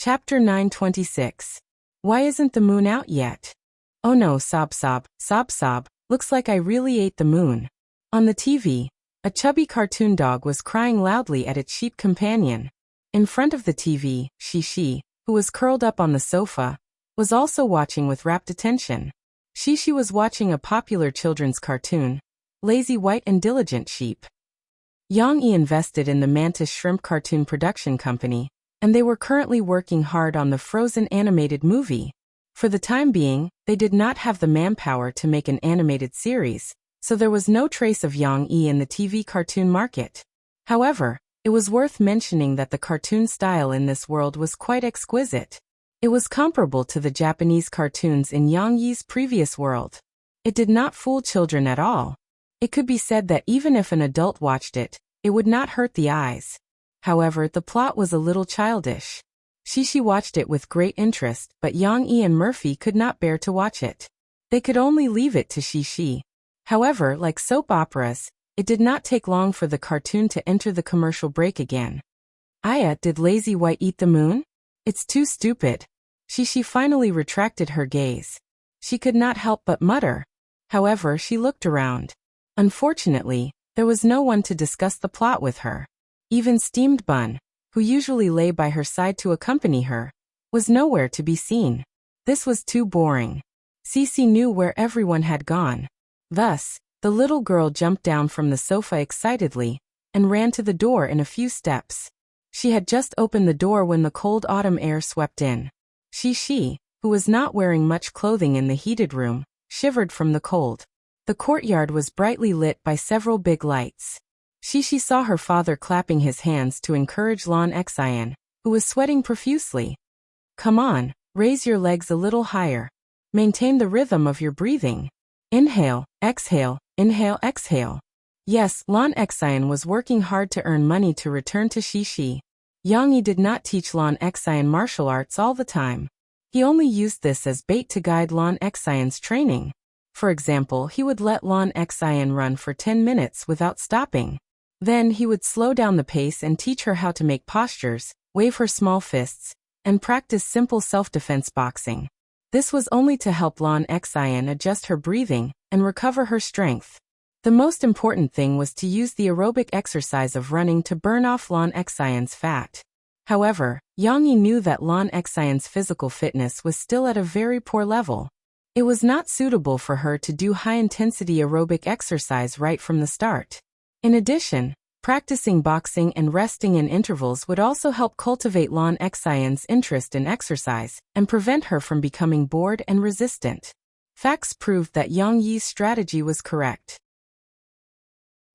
Chapter 926. Why isn't the moon out yet? Oh no, sob sob, sob sob, looks like I really ate the moon. On the TV, a chubby cartoon dog was crying loudly at its sheep companion. In front of the TV, Shishi, who was curled up on the sofa, was also watching with rapt attention. Shishi was watching a popular children's cartoon, Lazy White and Diligent Sheep. Yang-yi invested in the Mantis Shrimp Cartoon Production Company, and they were currently working hard on the Frozen animated movie. For the time being, they did not have the manpower to make an animated series, so there was no trace of Yang-yi in the TV cartoon market. However, it was worth mentioning that the cartoon style in this world was quite exquisite. It was comparable to the Japanese cartoons in Yang-yi's previous world. It did not fool children at all. It could be said that even if an adult watched it, it would not hurt the eyes. However, the plot was a little childish. Shishi watched it with great interest, but Yang-yi and Murphy could not bear to watch it. They could only leave it to Shishi. However, like soap operas, it did not take long for the cartoon to enter the commercial break again. Aya, did Lazy White eat the moon? It's too stupid. Shishi finally retracted her gaze. She could not help but mutter. However, she looked around. Unfortunately, there was no one to discuss the plot with her. Even Steamed Bun, who usually lay by her side to accompany her, was nowhere to be seen. This was too boring. Cece knew where everyone had gone. Thus, the little girl jumped down from the sofa excitedly and ran to the door in a few steps. She had just opened the door when the cold autumn air swept in. Shishi, who was not wearing much clothing in the heated room, shivered from the cold. The courtyard was brightly lit by several big lights. Shishi saw her father clapping his hands to encourage Lan Xian, who was sweating profusely. Come on, raise your legs a little higher. Maintain the rhythm of your breathing. Inhale, exhale, exhale. Yes, Lan Xian was working hard to earn money to return to Shishi. Yang-yi did not teach Lan Xian martial arts all the time. He only used this as bait to guide Lan Xian's training. For example, he would let Lan Xian run for 10 minutes without stopping. Then he would slow down the pace and teach her how to make postures, wave her small fists, and practice simple self-defense boxing. This was only to help Lan Xian adjust her breathing and recover her strength. The most important thing was to use the aerobic exercise of running to burn off Lan Xian's fat. However, Yang-yi knew that Lan Xian's physical fitness was still at a very poor level. It was not suitable for her to do high-intensity aerobic exercise right from the start. In addition, practicing boxing and resting in intervals would also help cultivate Lan Xian's interest in exercise and prevent her from becoming bored and resistant. Facts proved that Yang-yi's strategy was correct.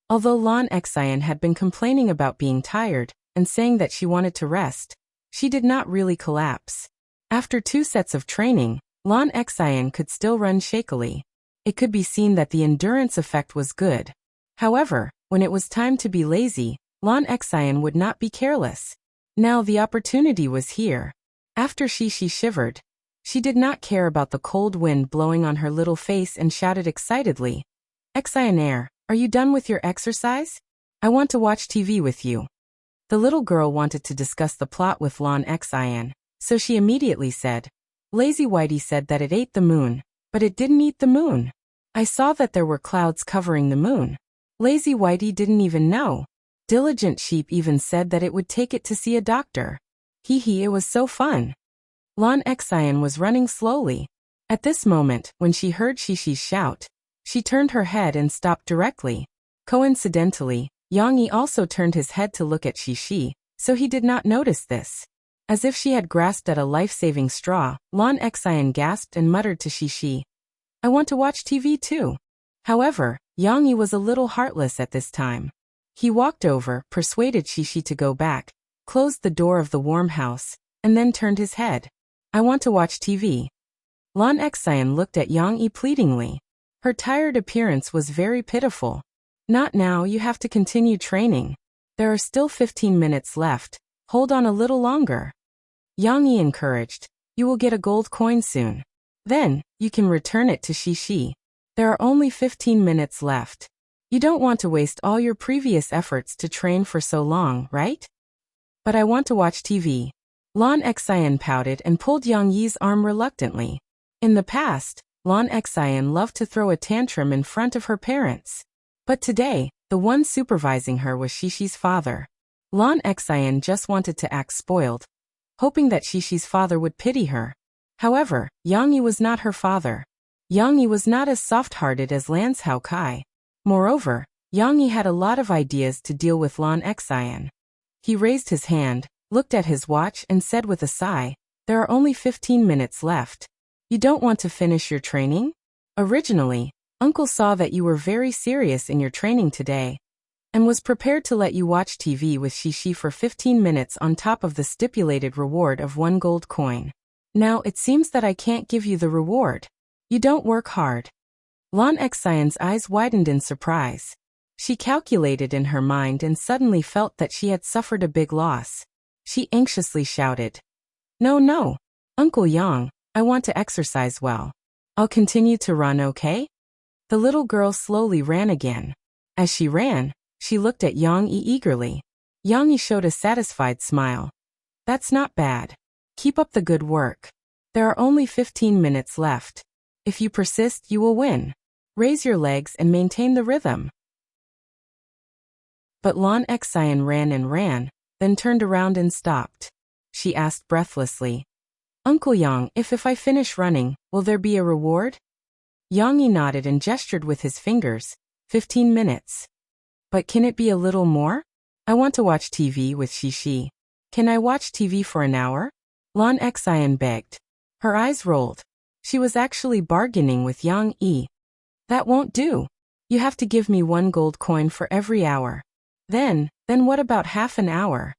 Although Lan Xian had been complaining about being tired and saying that she wanted to rest, she did not really collapse. After 2 sets of training, Lan Xian could still run shakily. It could be seen that the endurance effect was good. However, when it was time to be lazy, Lan Xian would not be careless. Now the opportunity was here. After Shishi shivered, she did not care about the cold wind blowing on her little face and shouted excitedly, Xian, are you done with your exercise? I want to watch TV with you. The little girl wanted to discuss the plot with Lan Xian, so she immediately said, Lazy Whitey said that it ate the moon, but it didn't eat the moon. I saw that there were clouds covering the moon. Lazy Whitey didn't even know. Diligent Sheep even said that it would take it to see a doctor. Hee hee, it was so fun. Lan Xian was running slowly. At this moment, when she heard Shishi's shout, she turned her head and stopped directly. Coincidentally, Yang-yi also turned his head to look at Shishi, so he did not notice this. As if she had grasped at a life-saving straw, Lan Xian gasped and muttered to Shishi, I want to watch TV too. However, Yang-yi was a little heartless at this time. He walked over, persuaded Shishi to go back, closed the door of the warm house, and then turned his head. I want to watch TV. Lan Xian looked at Yang-yi pleadingly. Her tired appearance was very pitiful. Not now, you have to continue training. There are still 15 minutes left. Hold on a little longer. Yang-yi encouraged. You will get a gold coin soon. Then, you can return it to Shishi. There are only 15 minutes left. You don't want to waste all your previous efforts to train for so long, right? But I want to watch TV. Lan Xian pouted and pulled Yang Yi's arm reluctantly. In the past, Lan Xian loved to throw a tantrum in front of her parents. But today, the one supervising her was Xixi father. Lan Xian just wanted to act spoiled, hoping that Xixi's father would pity her. However, Yang Yi was not her father. Yang Yi was not as soft-hearted as Lan's Hao Kai. Moreover, Yang Yi had a lot of ideas to deal with Lan Xian. He raised his hand, looked at his watch and said with a sigh, "There are only 15 minutes left. You don't want to finish your training?" Originally, Uncle saw that you were very serious in your training today, and was prepared to let you watch TV with Xixi for 15 minutes on top of the stipulated reward of 1 gold coin. Now it seems that I can't give you the reward. You don't work hard. Lan Xian's eyes widened in surprise. She calculated in her mind and suddenly felt that she had suffered a big loss. She anxiously shouted, No, Uncle Yang, I want to exercise well. I'll continue to run, okay?" The little girl slowly ran again. As she ran, she looked at Yang Yi eagerly. Yang Yi showed a satisfied smile. "That's not bad. Keep up the good work. There are only 15 minutes left. If you persist, you will win. Raise your legs and maintain the rhythm." But Lan Xian ran and ran, then turned around and stopped. She asked breathlessly, "Uncle Yang, if I finish running, will there be a reward?" Yang Yi nodded and gestured with his fingers. 15 minutes. "But can it be a little more? I want to watch TV with Xixi. Can I watch TV for an hour?" Lan Xian begged. Her eyes rolled. She was actually bargaining with Yang Yi. "That won't do. You have to give me 1 gold coin for every hour. Then what about half an hour?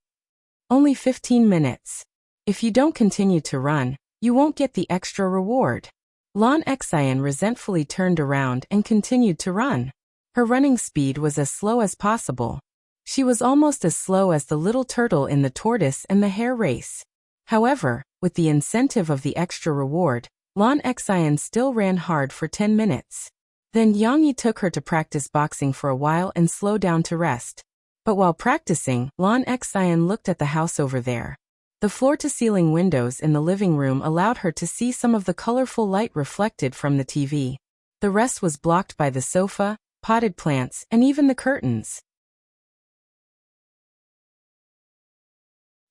Only 15 minutes. If you don't continue to run, you won't get the extra reward." Lan Xian resentfully turned around and continued to run. Her running speed was as slow as possible. She was almost as slow as the little turtle in the tortoise and the hare race. However, with the incentive of the extra reward, Lan Xian still ran hard for 10 minutes. Then Yang Yi took her to practice boxing for a while and slow down to rest. But while practicing, Lan Xian looked at the house over there. The floor-to-ceiling windows in the living room allowed her to see some of the colorful light reflected from the TV. The rest was blocked by the sofa, potted plants, and even the curtains.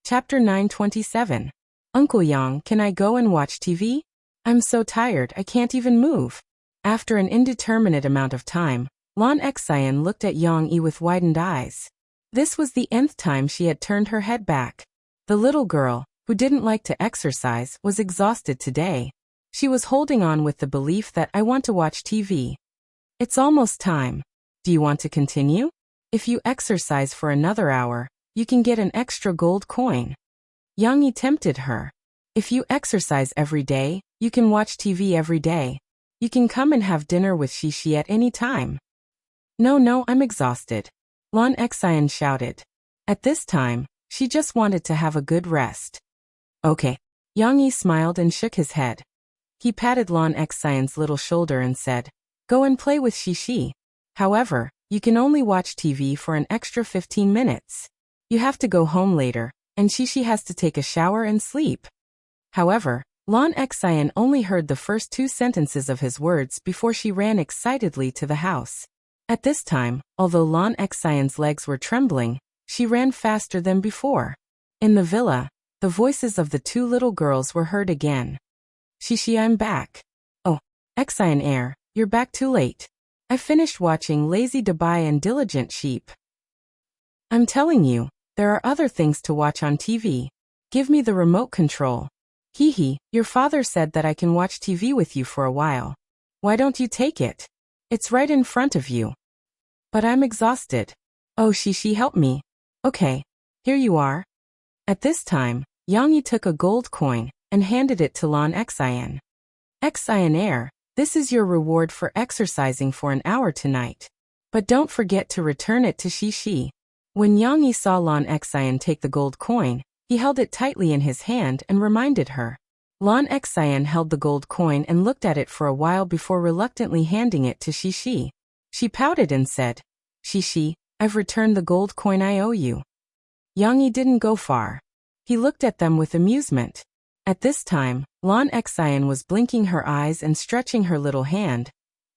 Chapter 927. Uncle Yang, can I go and watch TV? I'm so tired I can't even move. After an indeterminate amount of time, Lan Xian looked at Yang Yi with widened eyes. This was the nth time she had turned her head back. The little girl, who didn't like to exercise, was exhausted today. She was holding on with the belief that I want to watch TV. It's almost time. Do you want to continue? If you exercise for another hour, you can get an extra gold coin. Yang Yi tempted her. If you exercise every day, you can watch TV every day. You can come and have dinner with Xixi at any time. No, I'm exhausted. Lan Xian shouted. At this time, she just wanted to have a good rest. Okay. Yang Yi smiled and shook his head. He patted Lan Xian's little shoulder and said, Go and play with Xixi. However, you can only watch TV for an extra 15 minutes. You have to go home later, and Xixi has to take a shower and sleep. However, Lan Xian only heard the first 2 sentences of his words before she ran excitedly to the house. At this time, although Lan Xian's legs were trembling, she ran faster than before. In the villa, the voices of the 2 little girls were heard again. Xixi, I'm back. Oh, Xian heir, you're back too late. I finished watching Lazy Dubai and Diligent Sheep. I'm telling you, there are other things to watch on TV. Give me the remote control. Hee, your father said that I can watch TV with you for a while. Why don't you take it? It's right in front of you. But I'm exhausted. Oh, Xixi, help me. Okay, here you are. At this time, Yang Yi took a gold coin and handed it to Lan Xian. Xian heir, this is your reward for exercising for an hour tonight. But don't forget to return it to Xixi. When Yang Yi saw Lan Xian take the gold coin, he held it tightly in his hand and reminded her. Lan Xian held the gold coin and looked at it for a while before reluctantly handing it to Xixi. She pouted and said, Xixi, I've returned the gold coin I owe you. Yang Yi didn't go far. He looked at them with amusement. At this time, Lan Xian was blinking her eyes and stretching her little hand,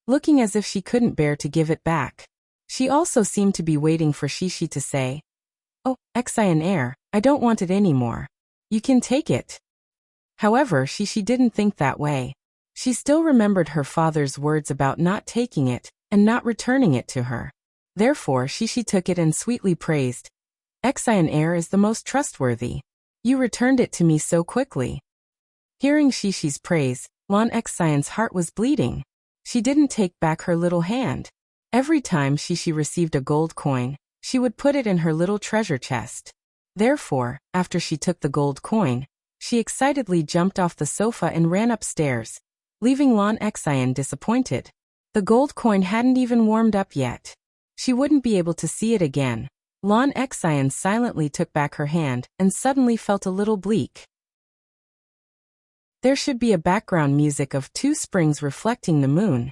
looking as if she couldn't bear to give it back. She also seemed to be waiting for Shishi to say, "Oh, Xian heir, I don't want it anymore. You can take it." However, Shishi didn't think that way. She still remembered her father's words about not taking it and not returning it to her. Therefore, Shishi took it and sweetly praised, "Xian heir is the most trustworthy. You returned it to me so quickly." Hearing Shishi's praise, Lan Xian's heart was bleeding. She didn't take back her little hand. Every time Shishi received a gold coin, she would put it in her little treasure chest. Therefore, after she took the gold coin, she excitedly jumped off the sofa and ran upstairs, leaving Lan Xian disappointed. The gold coin hadn't even warmed up yet. She wouldn't be able to see it again. Lan Xian silently took back her hand and suddenly felt a little bleak. There should be a background music of two springs reflecting the moon.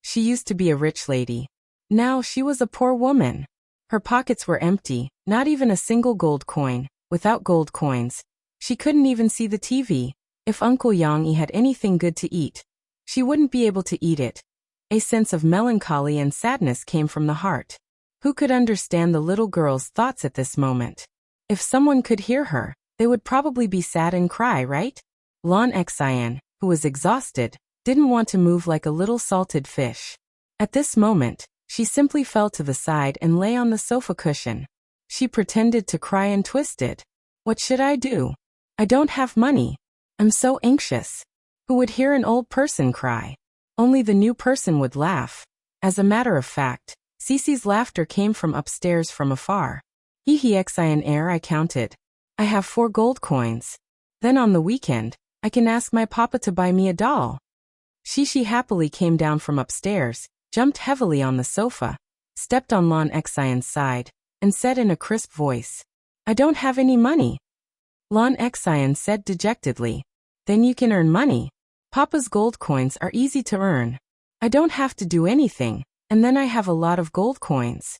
She used to be a rich lady. Now she was a poor woman. Her pockets were empty, not even a single gold coin. Without gold coins, she couldn't even see the TV. If Uncle Yang Yi had anything good to eat, she wouldn't be able to eat it. A sense of melancholy and sadness came from the heart. Who could understand the little girl's thoughts at this moment? If someone could hear her, they would probably be sad and cry, right? Lan Xian, who was exhausted, didn't want to move like a little salted fish. At this moment, she simply fell to the side and lay on the sofa cushion. She pretended to cry and twisted. "What should I do? I don't have money. I'm so anxious." Who would hear an old person cry? Only the new person would laugh. As a matter of fact, Cece's laughter came from upstairs from afar. Xian heir, I counted. I have 4 gold coins. Then on the weekend, I can ask my papa to buy me a doll. Shishi happily came down from upstairs, jumped heavily on the sofa, stepped on Lan Xian's side, and said in a crisp voice, "I don't have any money." Lan Xian said dejectedly, "Then you can earn money. Papa's gold coins are easy to earn. I don't have to do anything, and then I have a lot of gold coins."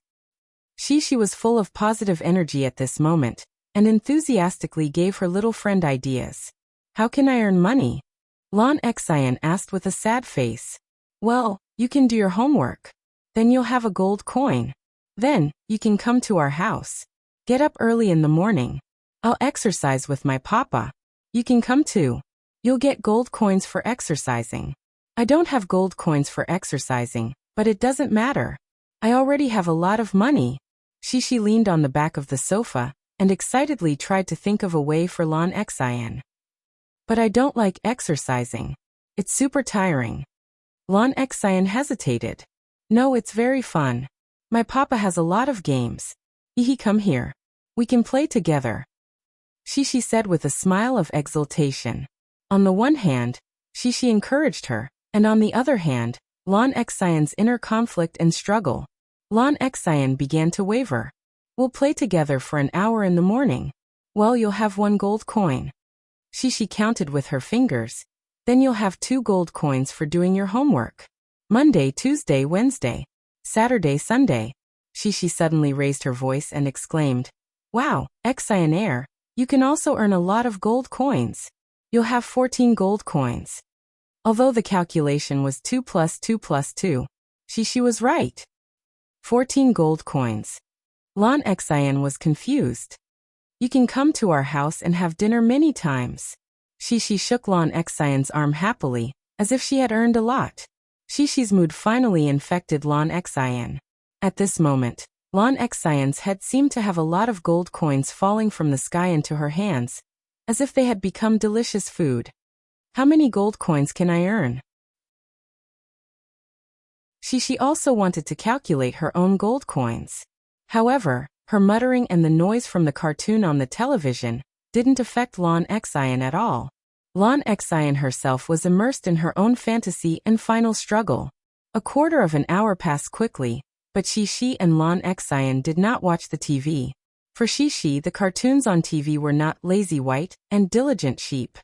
Shishi was full of positive energy at this moment, and enthusiastically gave her little friend ideas. "How can I earn money?" Lan Xian asked with a sad face. "Well, you can do your homework. Then you'll have a gold coin. Then, you can come to our house. Get up early in the morning. I'll exercise with my papa. You can come too. You'll get gold coins for exercising." "I don't have gold coins for exercising, but it doesn't matter. I already have a lot of money." Shishi leaned on the back of the sofa and excitedly tried to think of a way for Lan Xian. "But I don't like exercising. It's super tiring." Lan Xian hesitated. "No, it's very fun. My papa has a lot of games. Come here. We can play together," Shishi said with a smile of exultation. On the one hand, Shishi encouraged her, and on the other hand, Lan Xian's inner conflict and struggle. Lan Xian began to waver. "We'll play together for an hour in the morning. Well, you'll have 1 gold coin." Shishi counted with her fingers. "Then you'll have 2 gold coins for doing your homework. Monday, Tuesday, Wednesday, Saturday, Sunday." Shishi suddenly raised her voice and exclaimed, "Wow, Xian heir, you can also earn a lot of gold coins. You'll have 14 gold coins." Although the calculation was 2 plus 2 plus 2, Shishi was right. 14 gold coins. Lan Xian was confused. "You can come to our house and have dinner many times." Shishi shook Lan Xian's arm happily, as if she had earned a lot. Shishi's mood finally infected Lan Xian. At this moment, Lan Xian's head seemed to have a lot of gold coins falling from the sky into her hands, as if they had become delicious food. "How many gold coins can I earn?" Shishi also wanted to calculate her own gold coins. However, her muttering and the noise from the cartoon on the television didn't affect Lan Xian at all. Lan Xian herself was immersed in her own fantasy and final struggle. A quarter of an hour passed quickly, but Shishi and Lan Xian did not watch the TV. For Shishi, the cartoons on TV were not Lazy White and Diligent Sheep.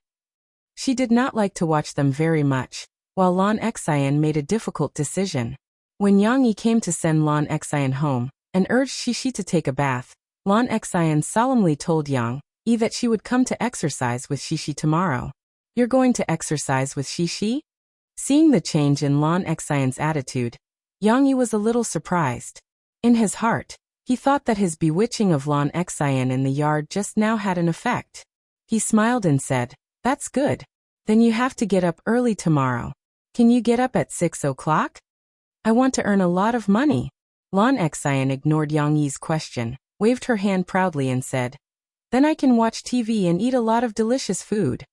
She did not like to watch them very much, while Lan Xian made a difficult decision. When Yang Yi came to send Lan Xian home and urged Shishi to take a bath, Lan Xian solemnly told Yang, that she would come to exercise with Shishi tomorrow. You're going to exercise with Shishi? Seeing the change in Lan Xian's attitude, Yang Yi was a little surprised. In his heart, he thought that his bewitching of Lan Xian in the yard just now had an effect. He smiled and said, "That's good. Then you have to get up early tomorrow. Can you get up at 6 o'clock? I want to earn a lot of money." Lan Xian ignored Yang Yi's question, waved her hand proudly and said, "Then I can watch TV and eat a lot of delicious food."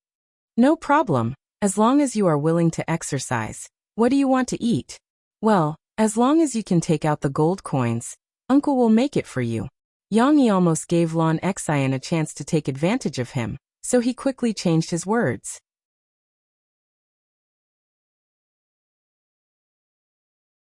"No problem, as long as you are willing to exercise. What do you want to eat?" "Well, as long as you can take out the gold coins, Uncle will make it for you." Yang Yi almost gave Lan Xian a chance to take advantage of him, so he quickly changed his words.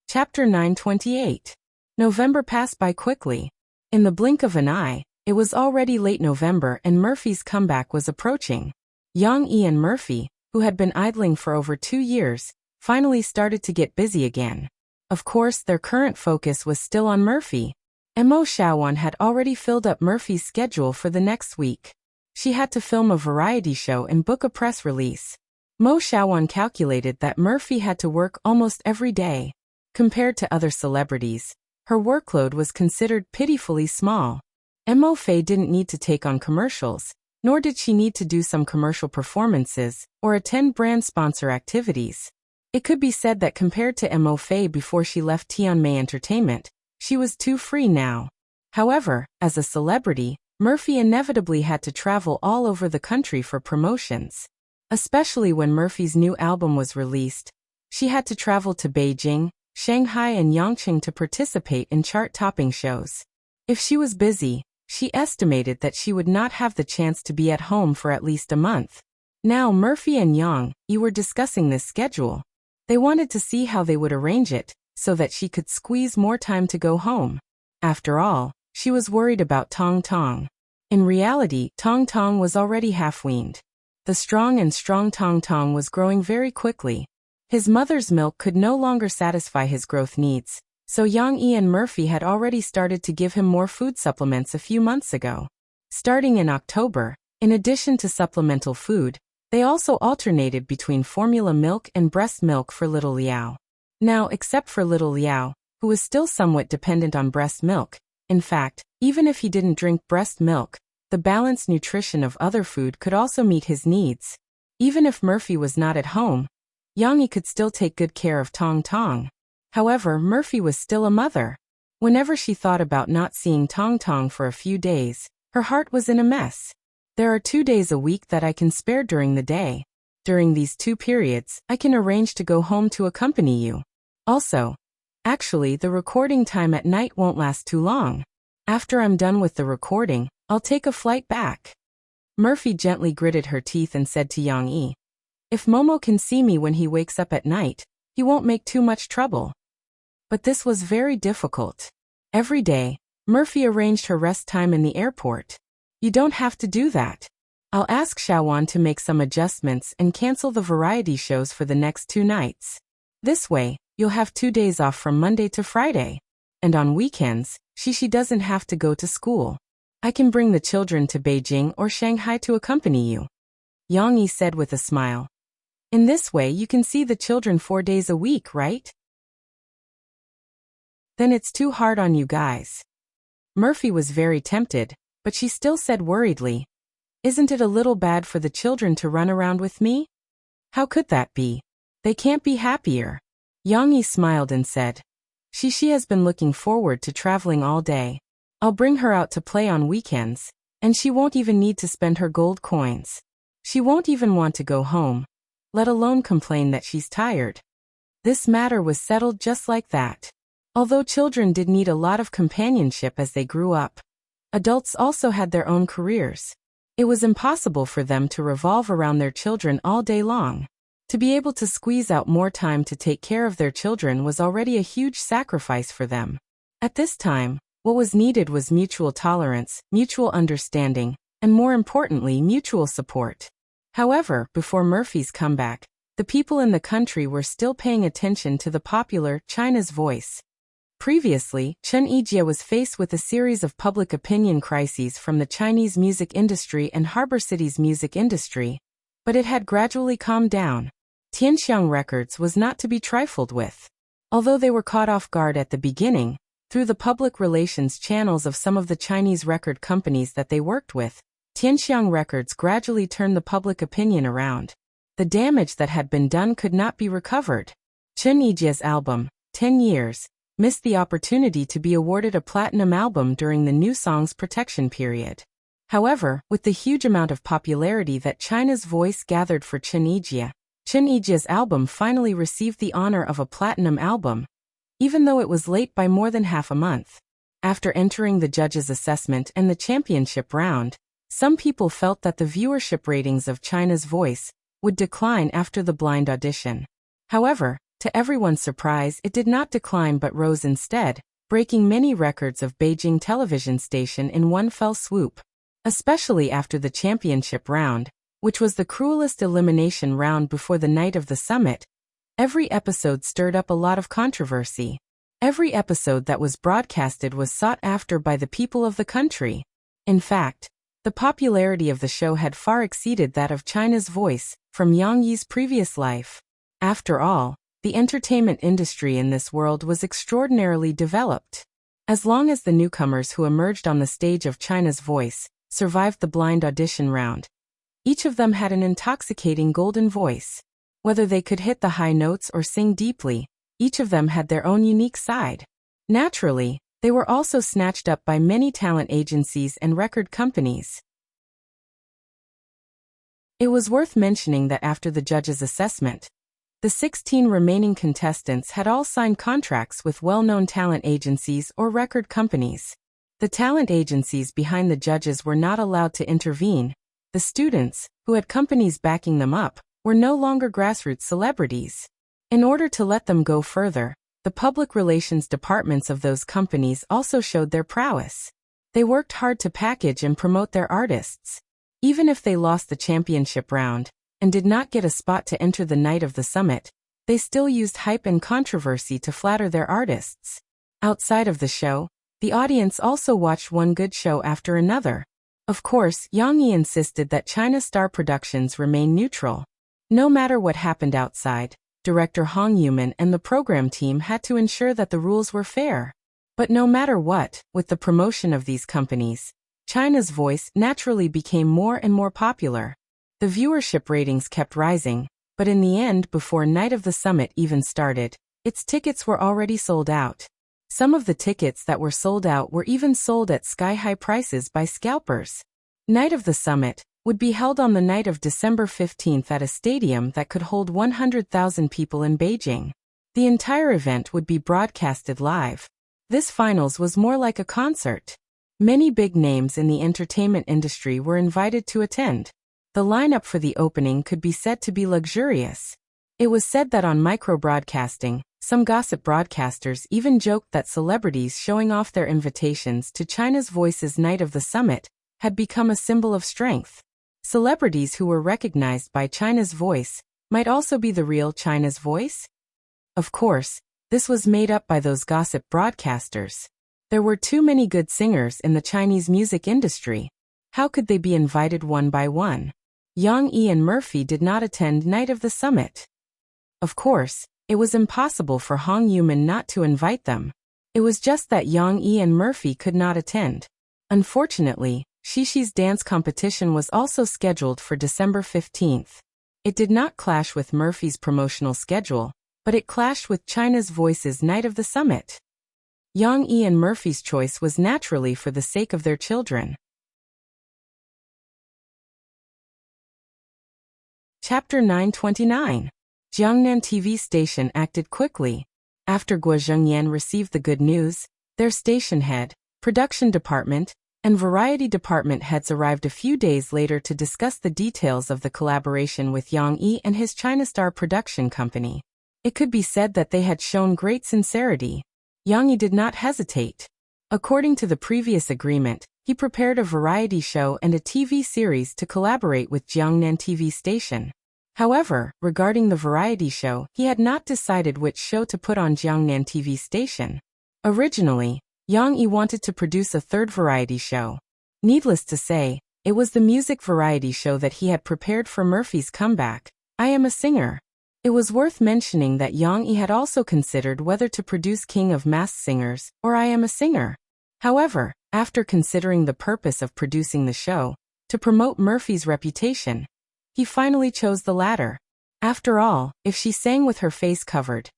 Chapter 928. November passed by quickly. In the blink of an eye, it was already late November and Murphy's comeback was approaching. Yang Yi and Murphy, who had been idling for over 2 years, finally started to get busy again. Of course, their current focus was still on Murphy. Mo Shaowan had already filled up Murphy's schedule for the next week. She had to film a variety show and book a press release. Mo Shaowan calculated that Murphy had to work almost every day. Compared to other celebrities, her workload was considered pitifully small. Mo Fei didn't need to take on commercials, nor did she need to do some commercial performances or attend brand sponsor activities. It could be said that compared to Mo Fei before she left Tianmei Entertainment, she was too free now. However, as a celebrity, Murphy inevitably had to travel all over the country for promotions. Especially when Murphy's new album was released, she had to travel to Beijing, Shanghai and Yangqing to participate in chart-topping shows. If she was busy, she estimated that she would not have the chance to be at home for at least a month. Now Murphy and Yang Yi were discussing this schedule. They wanted to see how they would arrange it, so that she could squeeze more time to go home. After all, she was worried about Tong Tong. In reality, Tong Tong was already half-weaned. The strong Tong Tong was growing very quickly. His mother's milk could no longer satisfy his growth needs, so Yang Yi and Murphy had already started to give him more food supplements a few months ago. Starting in October, in addition to supplemental food, they also alternated between formula milk and breast milk for little Liao. Now, except for little Liao, who was still somewhat dependent on breast milk, in fact, even if he didn't drink breast milk, the balanced nutrition of other food could also meet his needs. Even if Murphy was not at home, Yang Yi could still take good care of Tong Tong. However, Murphy was still a mother. Whenever she thought about not seeing Tong Tong for a few days, her heart was in a mess. "There are 2 days a week that I can spare during the day. During these 2 periods, I can arrange to go home to accompany you. Also, actually, the recording time at night won't last too long. After I'm done with the recording, I'll take a flight back." Murphy gently gritted her teeth and said to Yang Yi, "If Momo can see me when he wakes up at night, he won't make too much trouble." But this was very difficult. Every day, Murphy arranged her rest time in the airport. "You don't have to do that. I'll ask Shaowan to make some adjustments and cancel the variety shows for the next 2 nights. This way, you'll have 2 days off from Monday to Friday. And on weekends, Shishi doesn't have to go to school. I can bring the children to Beijing or Shanghai to accompany you," Yang Yi said with a smile. "In this way you can see the children 4 days a week, right? Then it's too hard on you guys." Murphy was very tempted, but she still said worriedly, "Isn't it a little bad for the children to run around with me? How could that be? They can't be happier." Yang Yi smiled and said, She has been looking forward to traveling all day. I'll bring her out to play on weekends, and she won't even need to spend her gold coins. She won't even want to go home, let alone complain that she's tired." This matter was settled just like that. Although children did need a lot of companionship as they grew up, adults also had their own careers. It was impossible for them to revolve around their children all day long. To be able to squeeze out more time to take care of their children was already a huge sacrifice for them. At this time, what was needed was mutual tolerance, mutual understanding, and more importantly, mutual support. However, before Murphy's comeback, the people in the country were still paying attention to the popular China's Voice. Previously, Chen Yijie was faced with a series of public opinion crises from the Chinese music industry and Harbor City's music industry, but it had gradually calmed down. Tianxiang Records was not to be trifled with. Although they were caught off guard at the beginning, through the public relations channels of some of the Chinese record companies that they worked with, Tianxiang Records gradually turned the public opinion around. The damage that had been done could not be recovered. Chen Yijie's album, 10 Years, missed the opportunity to be awarded a platinum album during the New Songs Protection period. However, with the huge amount of popularity that China's Voice gathered for Chen Yijie's album finally received the honor of a platinum album, even though it was late by more than half a month. After entering the judges' assessment and the championship round, some people felt that the viewership ratings of China's Voice would decline after the blind audition. However, to everyone's surprise, it did not decline but rose instead, breaking many records of Beijing television station in one fell swoop. Especially after the championship round, which was the cruelest elimination round before the night of the summit, every episode stirred up a lot of controversy. Every episode that was broadcasted was sought after by the people of the country. In fact, the popularity of the show had far exceeded that of China's Voice from Yang Yi's previous life. After all, the entertainment industry in this world was extraordinarily developed. As long as the newcomers who emerged on the stage of China's Voice survived the blind audition round, each of them had an intoxicating golden voice. Whether they could hit the high notes or sing deeply, each of them had their own unique side. Naturally, they were also snatched up by many talent agencies and record companies. It was worth mentioning that after the judges' assessment, the 16 remaining contestants had all signed contracts with well-known talent agencies or record companies. The talent agencies behind the judges were not allowed to intervene. The students, who had companies backing them up, were no longer grassroots celebrities. In order to let them go further, the public relations departments of those companies also showed their prowess. They worked hard to package and promote their artists. Even if they lost the championship round and did not get a spot to enter the night of the summit, they still used hype and controversy to flatter their artists. Outside of the show, the audience also watched one good show after another. Of course, Yang Yi insisted that China Star Productions remain neutral. No matter what happened outside, Director Hong Yuman and the program team had to ensure that the rules were fair. But no matter what, with the promotion of these companies, China's Voice naturally became more and more popular. The viewership ratings kept rising, but in the end, before Night of the Summit even started, its tickets were already sold out. Some of the tickets that were sold out were even sold at sky-high prices by scalpers. Night of the Summit would be held on the night of December 15th at a stadium that could hold 100,000 people in Beijing. The entire event would be broadcasted live. This finals was more like a concert. Many big names in the entertainment industry were invited to attend. The lineup for the opening could be said to be luxurious. It was said that on micro-broadcasting, some gossip broadcasters even joked that celebrities showing off their invitations to China's Voice's Night of the Summit had become a symbol of strength. Celebrities who were recognized by China's Voice might also be the real China's Voice? Of course, this was made up by those gossip broadcasters. There were too many good singers in the Chinese music industry. How could they be invited one by one? Yang Yi and Murphy did not attend Night of the Summit. Of course, it was impossible for Hong Yuman not to invite them. It was just that Yang Yi and Murphy could not attend. Unfortunately, Shishi's dance competition was also scheduled for December 15th. It did not clash with Murphy's promotional schedule, but it clashed with China's Voice's Night of the Summit. Yang Yi and Murphy's choice was naturally for the sake of their children. Chapter 929. Jiangnan TV station acted quickly. After Guo Zhengyan received the good news, their station head, production department, and variety department heads arrived a few days later to discuss the details of the collaboration with Yang Yi and his China Star production company. It could be said that they had shown great sincerity. Yang Yi did not hesitate. According to the previous agreement, he prepared a variety show and a TV series to collaborate with Jiangnan TV station. However, regarding the variety show, he had not decided which show to put on Jiangnan TV station. Originally, Yang Yi wanted to produce a third variety show. Needless to say, it was the music variety show that he had prepared for Murphy's comeback, I Am a Singer. It was worth mentioning that Yang Yi had also considered whether to produce King of Masked Singers or I Am a Singer. However, after considering the purpose of producing the show, to promote Murphy's reputation, he finally chose the latter. After all, if she sang with her face covered,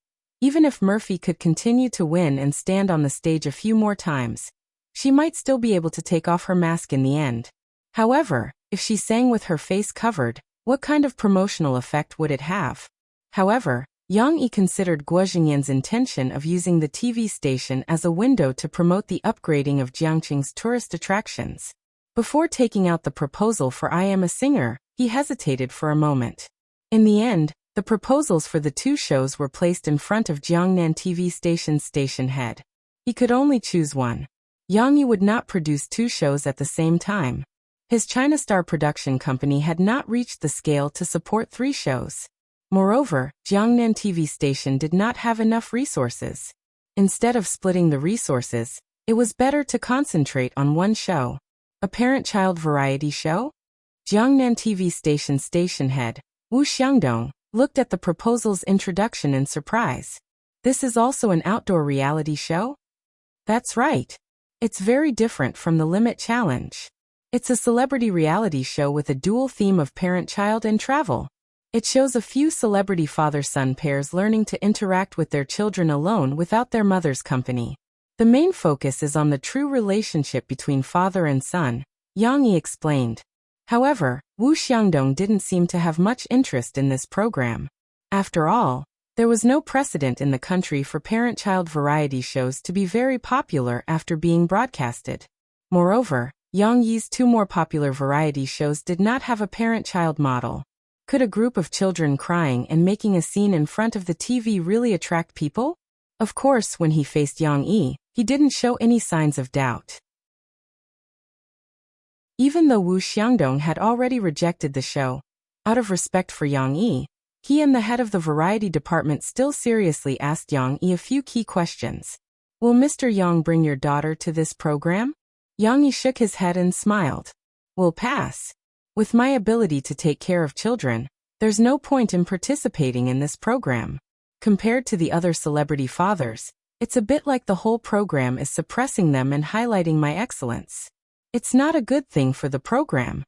even if Murphy could continue to win and stand on the stage a few more times, she might still be able to take off her mask in the end. However, if she sang with her face covered, what kind of promotional effect would it have? However, Yang Yi considered Guo Jingyan's intention of using the TV station as a window to promote the upgrading of Jiangqing's tourist attractions. Before taking out the proposal for I Am a Singer, he hesitated for a moment. In the end, the proposals for the two shows were placed in front of Jiangnan TV station's station head. He could only choose one. Yang Yi would not produce two shows at the same time. His China Star production company had not reached the scale to support 3 shows. Moreover, Jiangnan TV station did not have enough resources. Instead of splitting the resources, it was better to concentrate on one show. A parent-child variety show? Jiangnan TV station head, Wu Xiangdong, looked at the proposal's introduction in surprise. This is also an outdoor reality show? That's right. It's very different from the Limit Challenge. It's a celebrity reality show with a dual theme of parent-child and travel. It shows a few celebrity father-son pairs learning to interact with their children alone without their mother's company. The main focus is on the true relationship between father and son, Yang Yi explained. However, Wu Xiangdong didn't seem to have much interest in this program. After all, there was no precedent in the country for parent-child variety shows to be very popular after being broadcasted. Moreover, Yang Yi's 2 more popular variety shows did not have a parent-child model. Could a group of children crying and making a scene in front of the TV really attract people? Of course, when he faced Yang Yi, he didn't show any signs of doubt. Even though Wu Xiangdong had already rejected the show, out of respect for Yang Yi, he and the head of the variety department still seriously asked Yang Yi a few key questions. Will Mr. Yang bring your daughter to this program? Yang Yi shook his head and smiled. Will pass. With my ability to take care of children, there's no point in participating in this program. Compared to the other celebrity fathers, it's a bit like the whole program is suppressing them and highlighting my excellence. It's not a good thing for the program.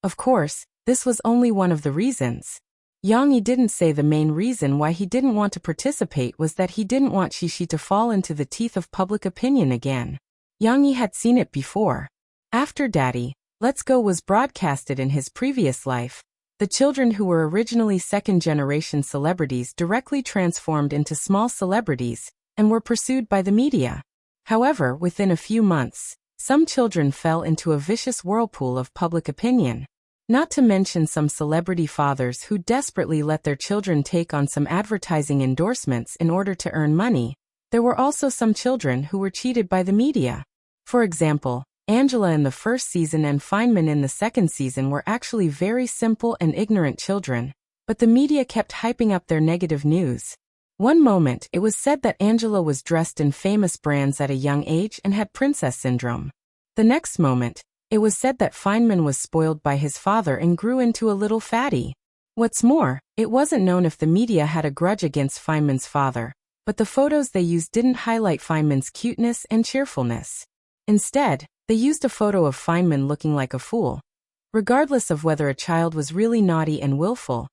Of course, this was only one of the reasons. Yang Yi didn't say the main reason why he didn't want to participate was that he didn't want Shishi to fall into the teeth of public opinion again. Yang Yi had seen it before. After Daddy, Let's Go was broadcasted in his previous life, the children who were originally second-generation celebrities directly transformed into small celebrities and were pursued by the media. However, within a few months, some children fell into a vicious whirlpool of public opinion. Not to mention some celebrity fathers who desperately let their children take on some advertising endorsements in order to earn money. There were also some children who were cheated by the media. For example, Angela in the first season and Feynman in the second season were actually very simple and ignorant children, but the media kept hyping up their negative news. One moment it was said that Angela was dressed in famous brands at a young age and had princess syndrome. The next moment, it was said that Feynman was spoiled by his father and grew into a little fatty. What's more, it wasn't known if the media had a grudge against Feynman's father, but the photos they used didn't highlight Feynman's cuteness and cheerfulness. Instead, they used a photo of Feynman looking like a fool. Regardless of whether a child was really naughty and willful,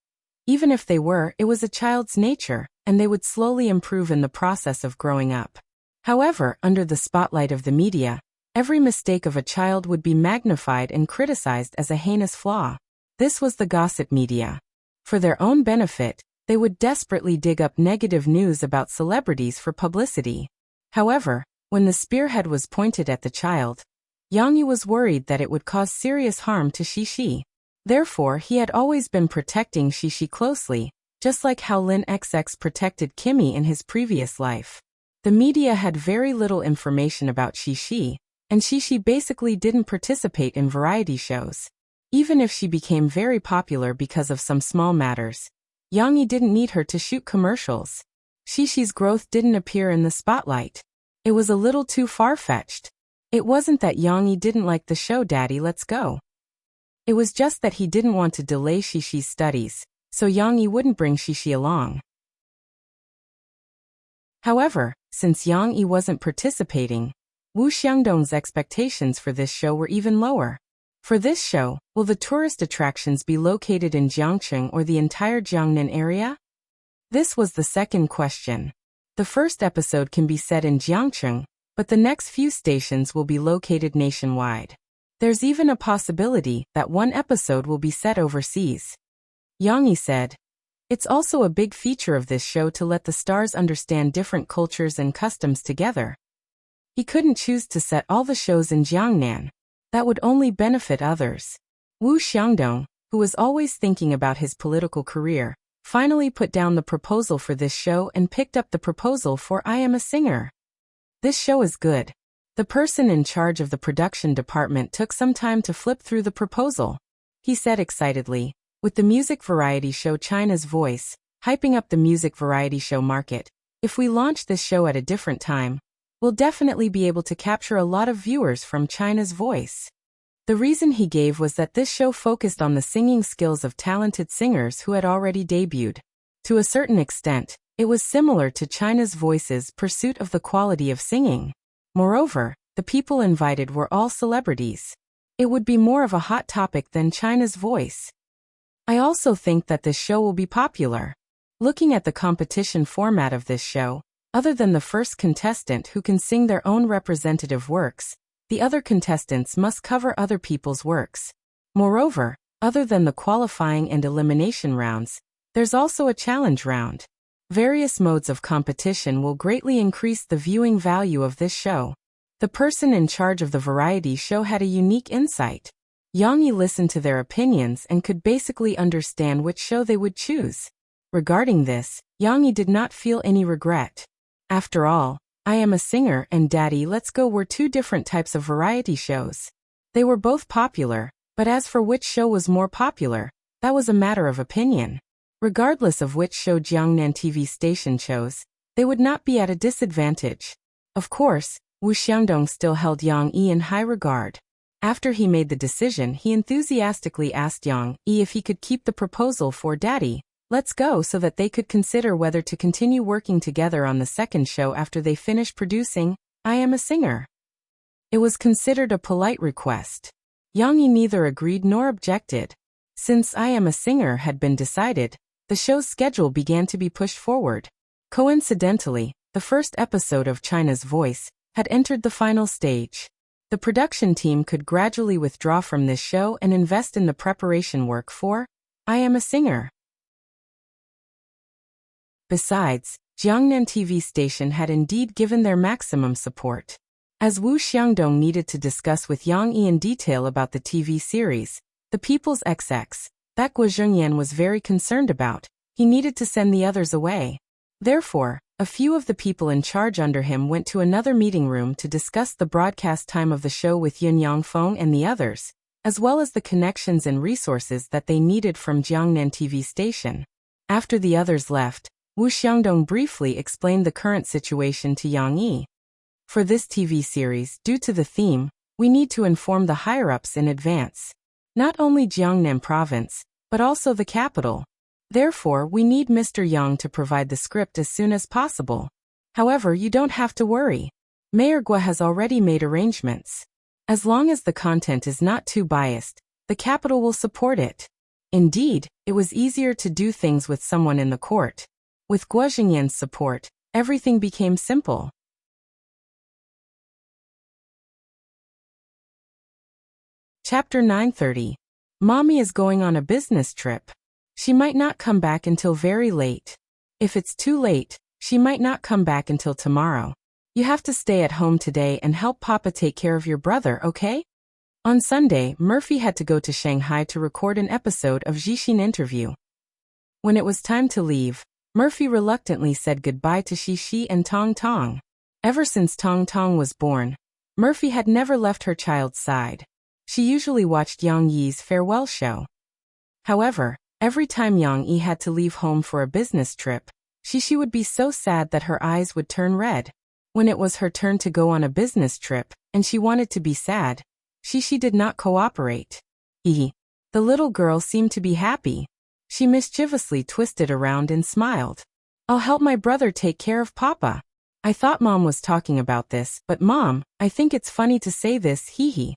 even if they were, it was a child's nature, and they would slowly improve in the process of growing up. However, under the spotlight of the media, every mistake of a child would be magnified and criticized as a heinous flaw. This was the gossip media. For their own benefit, they would desperately dig up negative news about celebrities for publicity. However, when the spearhead was pointed at the child, Yang Yi was worried that it would cause serious harm to Shishi. Therefore, he had always been protecting Shishi closely, just like how Lin XX protected Kimmy in his previous life. The media had very little information about Shishi, and Shishi basically didn't participate in variety shows. Even if she became very popular because of some small matters, Yang Yi didn't need her to shoot commercials. Shishi's growth didn't appear in the spotlight. It was a little too far-fetched. It wasn't that Yang Yi didn't like the show Daddy Let's Go. It was just that he didn't want to delay Xishi's studies, so Yang Yi wouldn't bring Xishi along. However, since Yang Yi wasn't participating, Wu Xiangdong's expectations for this show were even lower. For this show, will the tourist attractions be located in Jiangcheng or the entire Jiangnan area? This was the second question. The first episode can be set in Jiangcheng, but the next few stations will be located nationwide. There's even a possibility that one episode will be set overseas. Yang Yi said, "It's also a big feature of this show to let the stars understand different cultures and customs together." He couldn't choose to set all the shows in Jiangnan. That would only benefit others. Wu Xiangdong, who was always thinking about his political career, finally put down the proposal for this show and picked up the proposal for I Am a Singer. This show is good. The person in charge of the production department took some time to flip through the proposal. He said excitedly, "With the music variety show China's Voice, hyping up the music variety show market, if we launch this show at a different time, we'll definitely be able to capture a lot of viewers from China's Voice." The reason he gave was that this show focused on the singing skills of talented singers who had already debuted. To a certain extent, it was similar to China's Voice's pursuit of the quality of singing. Moreover, the people invited were all celebrities. It would be more of a hot topic than China's Voice. I also think that this show will be popular. Looking at the competition format of this show, other than the first contestant who can sing their own representative works, the other contestants must cover other people's works. Moreover, other than the qualifying and elimination rounds, there's also a challenge round. Various modes of competition will greatly increase the viewing value of this show. The person in charge of the variety show had a unique insight. Yang Yi listened to their opinions and could basically understand which show they would choose. Regarding this, Yang Yi did not feel any regret. After all, I Am a Singer and Daddy Let's Go were two different types of variety shows. They were both popular, but as for which show was more popular, that was a matter of opinion. Regardless of which show Jiangnan TV station chose, they would not be at a disadvantage. Of course, Wu Xiangdong still held Yang Yi in high regard. After he made the decision, he enthusiastically asked Yang Yi if he could keep the proposal for Daddy Let's Go so that they could consider whether to continue working together on the second show after they finished producing I Am a Singer. It was considered a polite request. Yang Yi neither agreed nor objected. Since I Am a Singer had been decided, the show's schedule began to be pushed forward. Coincidentally, the first episode of China's Voice had entered the final stage. The production team could gradually withdraw from this show and invest in the preparation work for I Am a Singer. Besides, Jiangnan TV station had indeed given their maximum support. As Wu Xiangdong needed to discuss with Yang Yi in detail about the TV series, The People's XX, that Guo Zhengyan was very concerned about, he needed to send the others away. Therefore, a few of the people in charge under him went to another meeting room to discuss the broadcast time of the show with Yin Yangfeng and the others, as well as the connections and resources that they needed from Jiangnan TV station. After the others left, Wu Xiangdong briefly explained the current situation to Yang Yi. For this TV series, due to the theme, we need to inform the higher-ups in advance. Not only Jiangnan province, but also the capital. Therefore, we need Mr. Yang to provide the script as soon as possible. However, you don't have to worry. Mayor Guo has already made arrangements. As long as the content is not too biased, the capital will support it. Indeed, it was easier to do things with someone in the court. With Guo Zhengyan's support, everything became simple. Chapter 930. Mommy is going on a business trip. She might not come back until very late. If it's too late, she might not come back until tomorrow. You have to stay at home today and help Papa take care of your brother, okay? On Sunday, Murphy had to go to Shanghai to record an episode of Zhixin interview. When it was time to leave, Murphy reluctantly said goodbye to Xixi and Tong Tong. Ever since Tong Tong was born, Murphy had never left her child's side. She usually watched Yang Yi's farewell show. However, every time Yang Yi had to leave home for a business trip, Xixi would be so sad that her eyes would turn red. When it was her turn to go on a business trip, and she wanted to be sad, Shishi did not cooperate. The little girl seemed to be happy. She mischievously twisted around and smiled. I'll help my brother take care of Papa. I thought Mom was talking about this, but Mom, I think it's funny to say this, hee.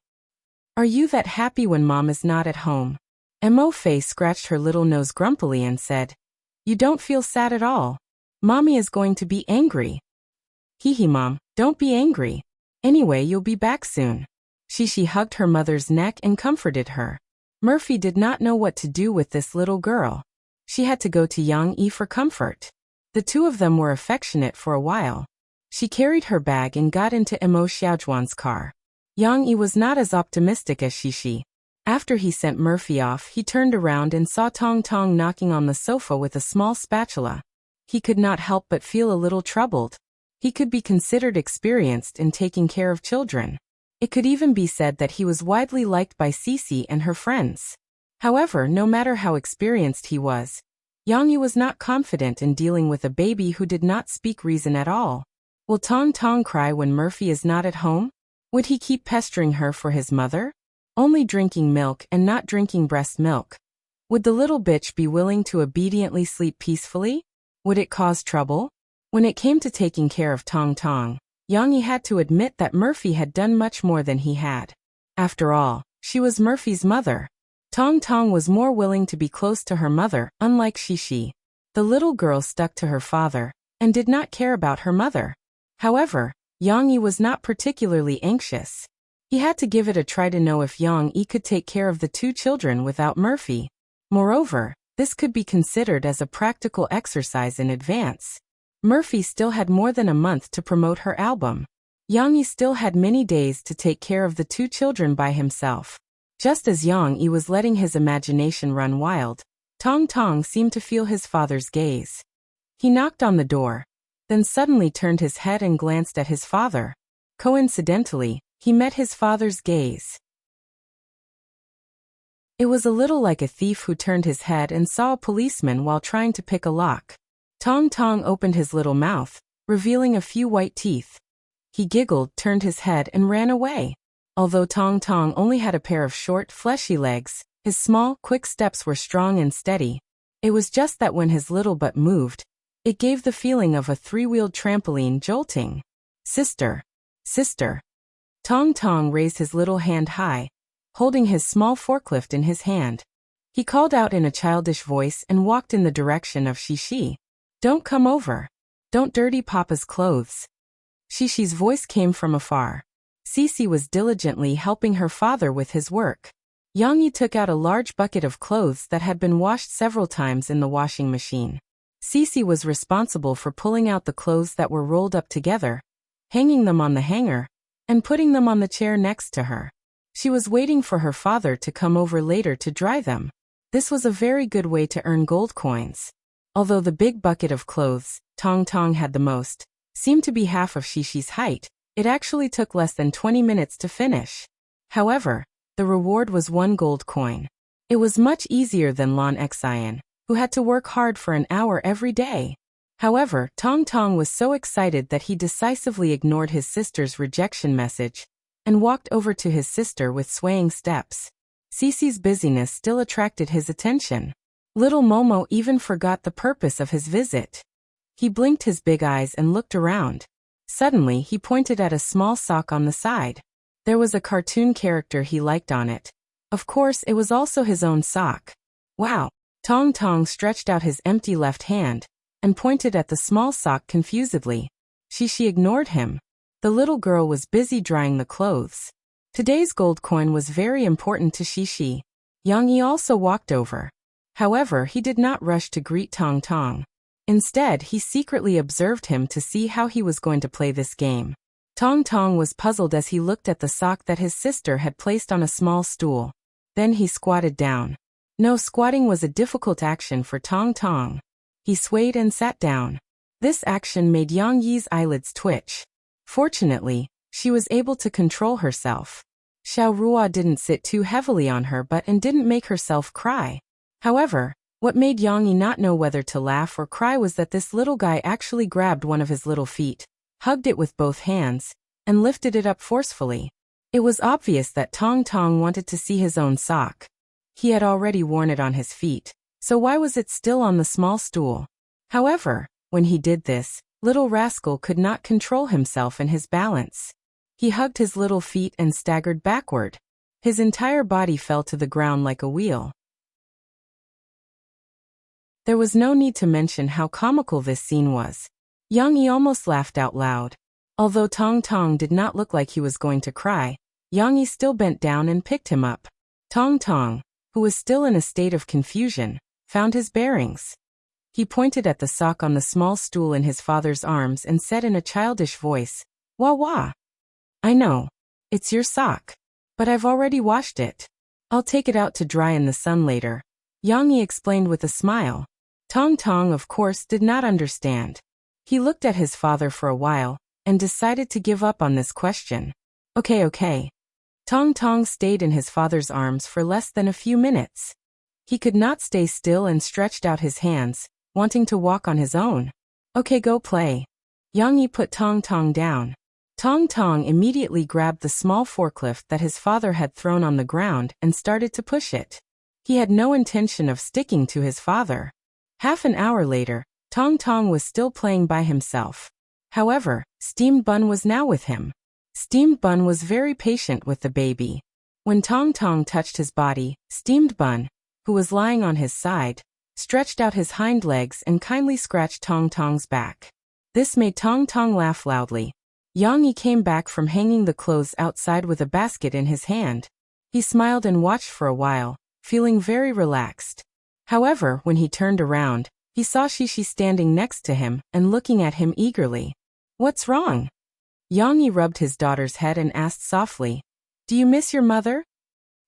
Are you that happy when Mom is not at home? Mo-Fei scratched her little nose grumpily and said, You don't feel sad at all. Mommy is going to be angry. Hee Mom, don't be angry. Anyway, you'll be back soon. Shishi hugged her mother's neck and comforted her. Murphy did not know what to do with this little girl. She had to go to Yang Yi for comfort. The two of them were affectionate for a while. She carried her bag and got into Mo Xiaojuan's car. Yang Yi was not as optimistic as Shishi. After he sent Murphy off, he turned around and saw Tong Tong knocking on the sofa with a small spatula. He could not help but feel a little troubled. He could be considered experienced in taking care of children. It could even be said that he was widely liked by Cece and her friends. However, no matter how experienced he was, Yang Yi was not confident in dealing with a baby who did not speak reason at all. Will Tong Tong cry when Murphy is not at home? Would he keep pestering her for his mother? Only drinking milk and not drinking breast milk. Would the little bitch be willing to obediently sleep peacefully? Would it cause trouble? When it came to taking care of Tong Tong, Yang Yi had to admit that Murphy had done much more than he had. After all, she was Murphy's mother. Tong Tong was more willing to be close to her mother, unlike Shishi. The little girl stuck to her father, and did not care about her mother. However, Yang Yi was not particularly anxious. He had to give it a try to know if Yang Yi could take care of the two children without Murphy. Moreover, this could be considered as a practical exercise in advance. Murphy still had more than a month to promote her album. Yang Yi still had many days to take care of the two children by himself. Just as Yang Yi was letting his imagination run wild, Tong Tong seemed to feel his father's gaze. He knocked on the door, then suddenly turned his head and glanced at his father. Coincidentally, he met his father's gaze. It was a little like a thief who turned his head and saw a policeman while trying to pick a lock. Tong Tong opened his little mouth, revealing a few white teeth. He giggled, turned his head and ran away. Although Tong Tong only had a pair of short, fleshy legs, his small, quick steps were strong and steady. It was just that when his little butt moved, it gave the feeling of a three-wheeled trampoline jolting. Sister! Sister! Tong Tong raised his little hand high, holding his small forklift in his hand. He called out in a childish voice and walked in the direction of Shishi. Don't come over. Don't dirty Papa's clothes. Shishi's voice came from afar. Cece was diligently helping her father with his work. Yang Yi took out a large bucket of clothes that had been washed several times in the washing machine. Cece was responsible for pulling out the clothes that were rolled up together, hanging them on the hanger, and putting them on the chair next to her. She was waiting for her father to come over later to dry them. This was a very good way to earn gold coins. Although the big bucket of clothes, Tong Tong had the most, seemed to be half of Shishi's height, it actually took less than 20 minutes to finish. However, the reward was 1 gold coin. It was much easier than Lon Xian, who had to work hard for an hour every day. However, Tong Tong was so excited that he decisively ignored his sister's rejection message and walked over to his sister with swaying steps. Cece's busyness still attracted his attention. Little Momo even forgot the purpose of his visit. He blinked his big eyes and looked around. Suddenly, he pointed at a small sock on the side. There was a cartoon character he liked on it. Of course, it was also his own sock. Wow! Tong Tong stretched out his empty left hand and pointed at the small sock confusedly. Shishi ignored him. The little girl was busy drying the clothes. Today's gold coin was very important to Shishi. Yang Yi also walked over. However, he did not rush to greet Tong Tong. Instead, he secretly observed him to see how he was going to play this game. Tong Tong was puzzled as he looked at the sock that his sister had placed on a small stool. Then he squatted down. No, squatting was a difficult action for Tong Tong. He swayed and sat down. This action made Yang Yi's eyelids twitch. Fortunately, she was able to control herself. Xiao Rua didn't sit too heavily on her butt and didn't make herself cry. However, what made Yang Yi not know whether to laugh or cry was that this little guy actually grabbed one of his little feet, hugged it with both hands, and lifted it up forcefully. It was obvious that Tong Tong wanted to see his own sock. He had already worn it on his feet, so why was it still on the small stool? However, when he did this, little rascal could not control himself and his balance. He hugged his little feet and staggered backward. His entire body fell to the ground like a wheel. There was no need to mention how comical this scene was. Yang Yi almost laughed out loud. Although Tong Tong did not look like he was going to cry, Yang Yi still bent down and picked him up. Tong Tong, who was still in a state of confusion, found his bearings. He pointed at the sock on the small stool in his father's arms and said in a childish voice, "Wah wah. I know. It's your sock. But I've already washed it. I'll take it out to dry in the sun later," Yang Yi explained with a smile. Tong Tong, of course, did not understand. He looked at his father for a while, and decided to give up on this question. Okay. Tong Tong stayed in his father's arms for less than a few minutes. He could not stay still and stretched out his hands, wanting to walk on his own. Okay, go play. Yang Yi put Tong Tong down. Tong Tong immediately grabbed the small forklift that his father had thrown on the ground and started to push it. He had no intention of sticking to his father. Half an hour later, Tong Tong was still playing by himself. However, Steamed Bun was now with him. Steamed Bun was very patient with the baby. When Tong Tong touched his body, Steamed Bun, who was lying on his side, stretched out his hind legs and kindly scratched Tong Tong's back. This made Tong Tong laugh loudly. Yang Yi came back from hanging the clothes outside with a basket in his hand. He smiled and watched for a while, feeling very relaxed. However, when he turned around, he saw Shishi standing next to him and looking at him eagerly. "What's wrong?" Yang Yi rubbed his daughter's head and asked softly, "Do you miss your mother?"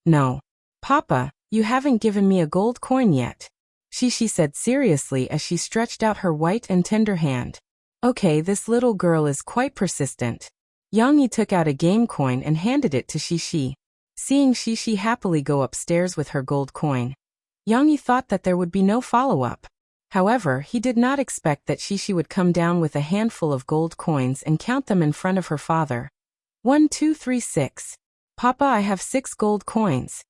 "No. Papa, you haven't given me a gold coin yet," Shishi said seriously as she stretched out her white and tender hand. Okay, this little girl is quite persistent. Yang Yi took out a game coin and handed it to Shishi. Seeing Shishi happily go upstairs with her gold coin, Yang Yi thought that there would be no follow-up. However, he did not expect that Shishi would come down with a handful of gold coins and count them in front of her father. 1, 2, 3, 6. Papa, I have 6 gold coins.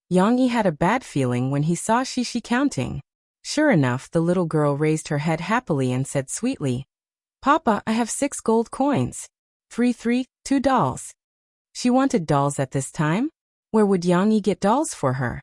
Yang Yi had a bad feeling when he saw Shishi counting. Sure enough, the little girl raised her head happily and said sweetly, "Papa, I have 6 gold coins. 3, 2 dolls." She wanted dolls at this time? Where would Yang Yi get dolls for her?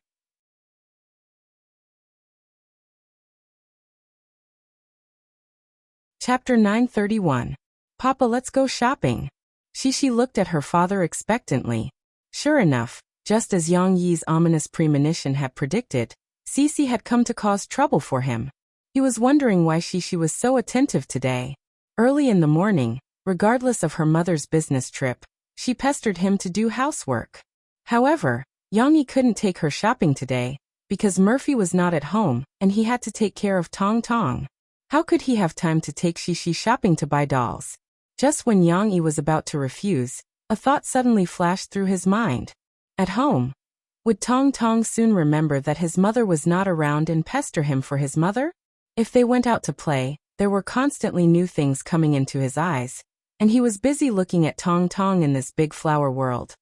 Chapter 931. Papa, let's go shopping. Shishi looked at her father expectantly. Sure enough, just as Yang Yi's ominous premonition had predicted, Cece had come to cause trouble for him. He was wondering why Shishi was so attentive today. Early in the morning, regardless of her mother's business trip, she pestered him to do housework. However, Yang Yi couldn't take her shopping today, because Murphy was not at home and he had to take care of Tong Tong. How could he have time to take Shishi shopping to buy dolls? Just when Yang Yi was about to refuse, a thought suddenly flashed through his mind. At home, would Tong Tong soon remember that his mother was not around and pester him for his mother? If they went out to play, there were constantly new things coming into his eyes, and he was busy looking at Tong Tong in this big flower world.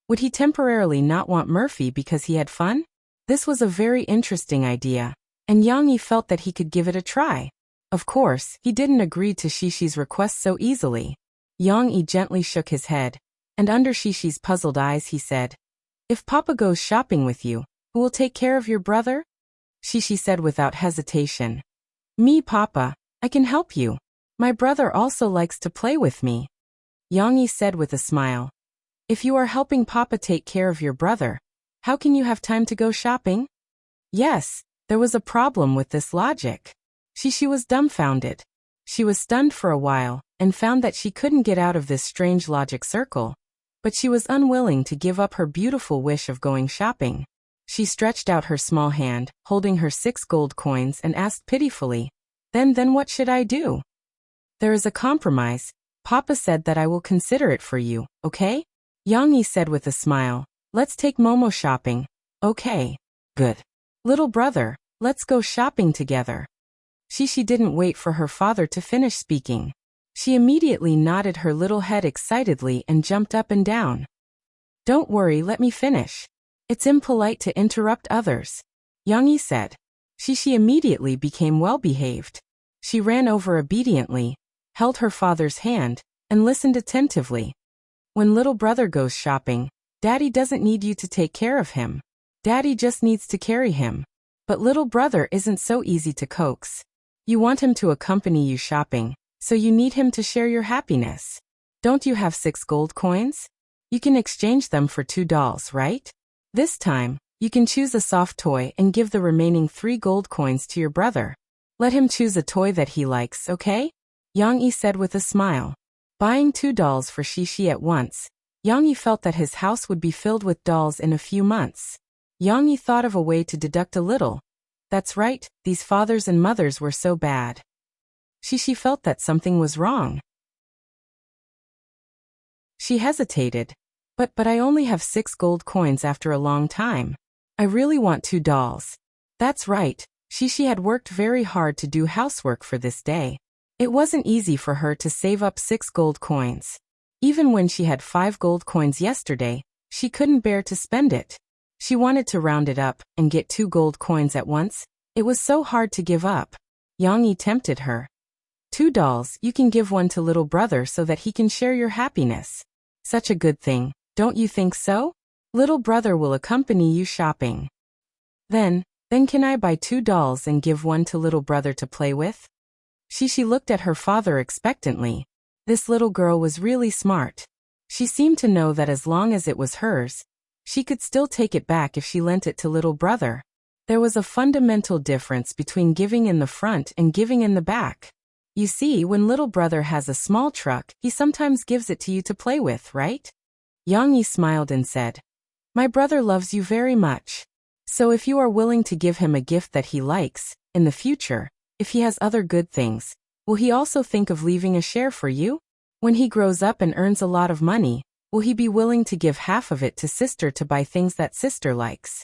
Would he temporarily not want Murphy because he had fun? This was a very interesting idea, and Yang Yi felt that he could give it a try. Of course, he didn't agree to Shishi's request so easily. Yang Yi gently shook his head, and under Shishi's puzzled eyes he said, "If Papa goes shopping with you, who will take care of your brother?" Shishi said without hesitation. "Me, Papa. I can help you. My brother also likes to play with me." Yang Yi said with a smile, "If you are helping Papa take care of your brother, how can you have time to go shopping?" Yes, there was a problem with this logic. Shishi was dumbfounded. She was stunned for a while, and found that she couldn't get out of this strange logic circle. But she was unwilling to give up her beautiful wish of going shopping. She stretched out her small hand, holding her 6 gold coins, and asked pitifully, Then what should I do?" "There is a compromise. Papa said that I will consider it for you, okay?" Yang Yi said with a smile, "Let's take Momo shopping." "Okay. Good. Little brother, let's go shopping together." Shishi didn't wait for her father to finish speaking. She immediately nodded her little head excitedly and jumped up and down. Don't worry, let me finish. It's impolite to interrupt others, Young-yi said. She immediately became well-behaved. She ran over obediently, held her father's hand, and listened attentively. When little brother goes shopping, Daddy doesn't need you to take care of him. Daddy just needs to carry him. But little brother isn't so easy to coax. You want him to accompany you shopping, so you need him to share your happiness. Don't you have 6 gold coins? You can exchange them for 2 dolls, right? This time, you can choose a soft toy and give the remaining 3 gold coins to your brother. Let him choose a toy that he likes, okay? Young-yi said with a smile. Buying 2 dolls for Shishi at once, Young-yi felt that his house would be filled with dolls in a few months. Young-yi thought of a way to deduct a little. That's right, these fathers and mothers were so bad. Shishi felt that something was wrong. She hesitated. But I only have 6 gold coins after a long time. I really want 2 dolls. That's right, Shishi had worked very hard to do housework for this day. It wasn't easy for her to save up 6 gold coins. Even when she had 5 gold coins yesterday, she couldn't bear to spend it. She wanted to round it up and get 2 gold coins at once. It was so hard to give up. Young-yi tempted her. 2 dolls, you can give one to little brother so that he can share your happiness. Such a good thing, don't you think so? Little brother will accompany you shopping. Then can I buy 2 dolls and give one to little brother to play with? Shishi looked at her father expectantly. This little girl was really smart. She seemed to know that as long as it was hers, she could still take it back if she lent it to little brother. There was a fundamental difference between giving in the front and giving in the back. You see, when little brother has a small truck, he sometimes gives it to you to play with, right? Young-yi smiled and said, My brother loves you very much. So if you are willing to give him a gift that he likes, in the future, if he has other good things, will he also think of leaving a share for you? When he grows up and earns a lot of money, will he be willing to give half of it to sister to buy things that sister likes?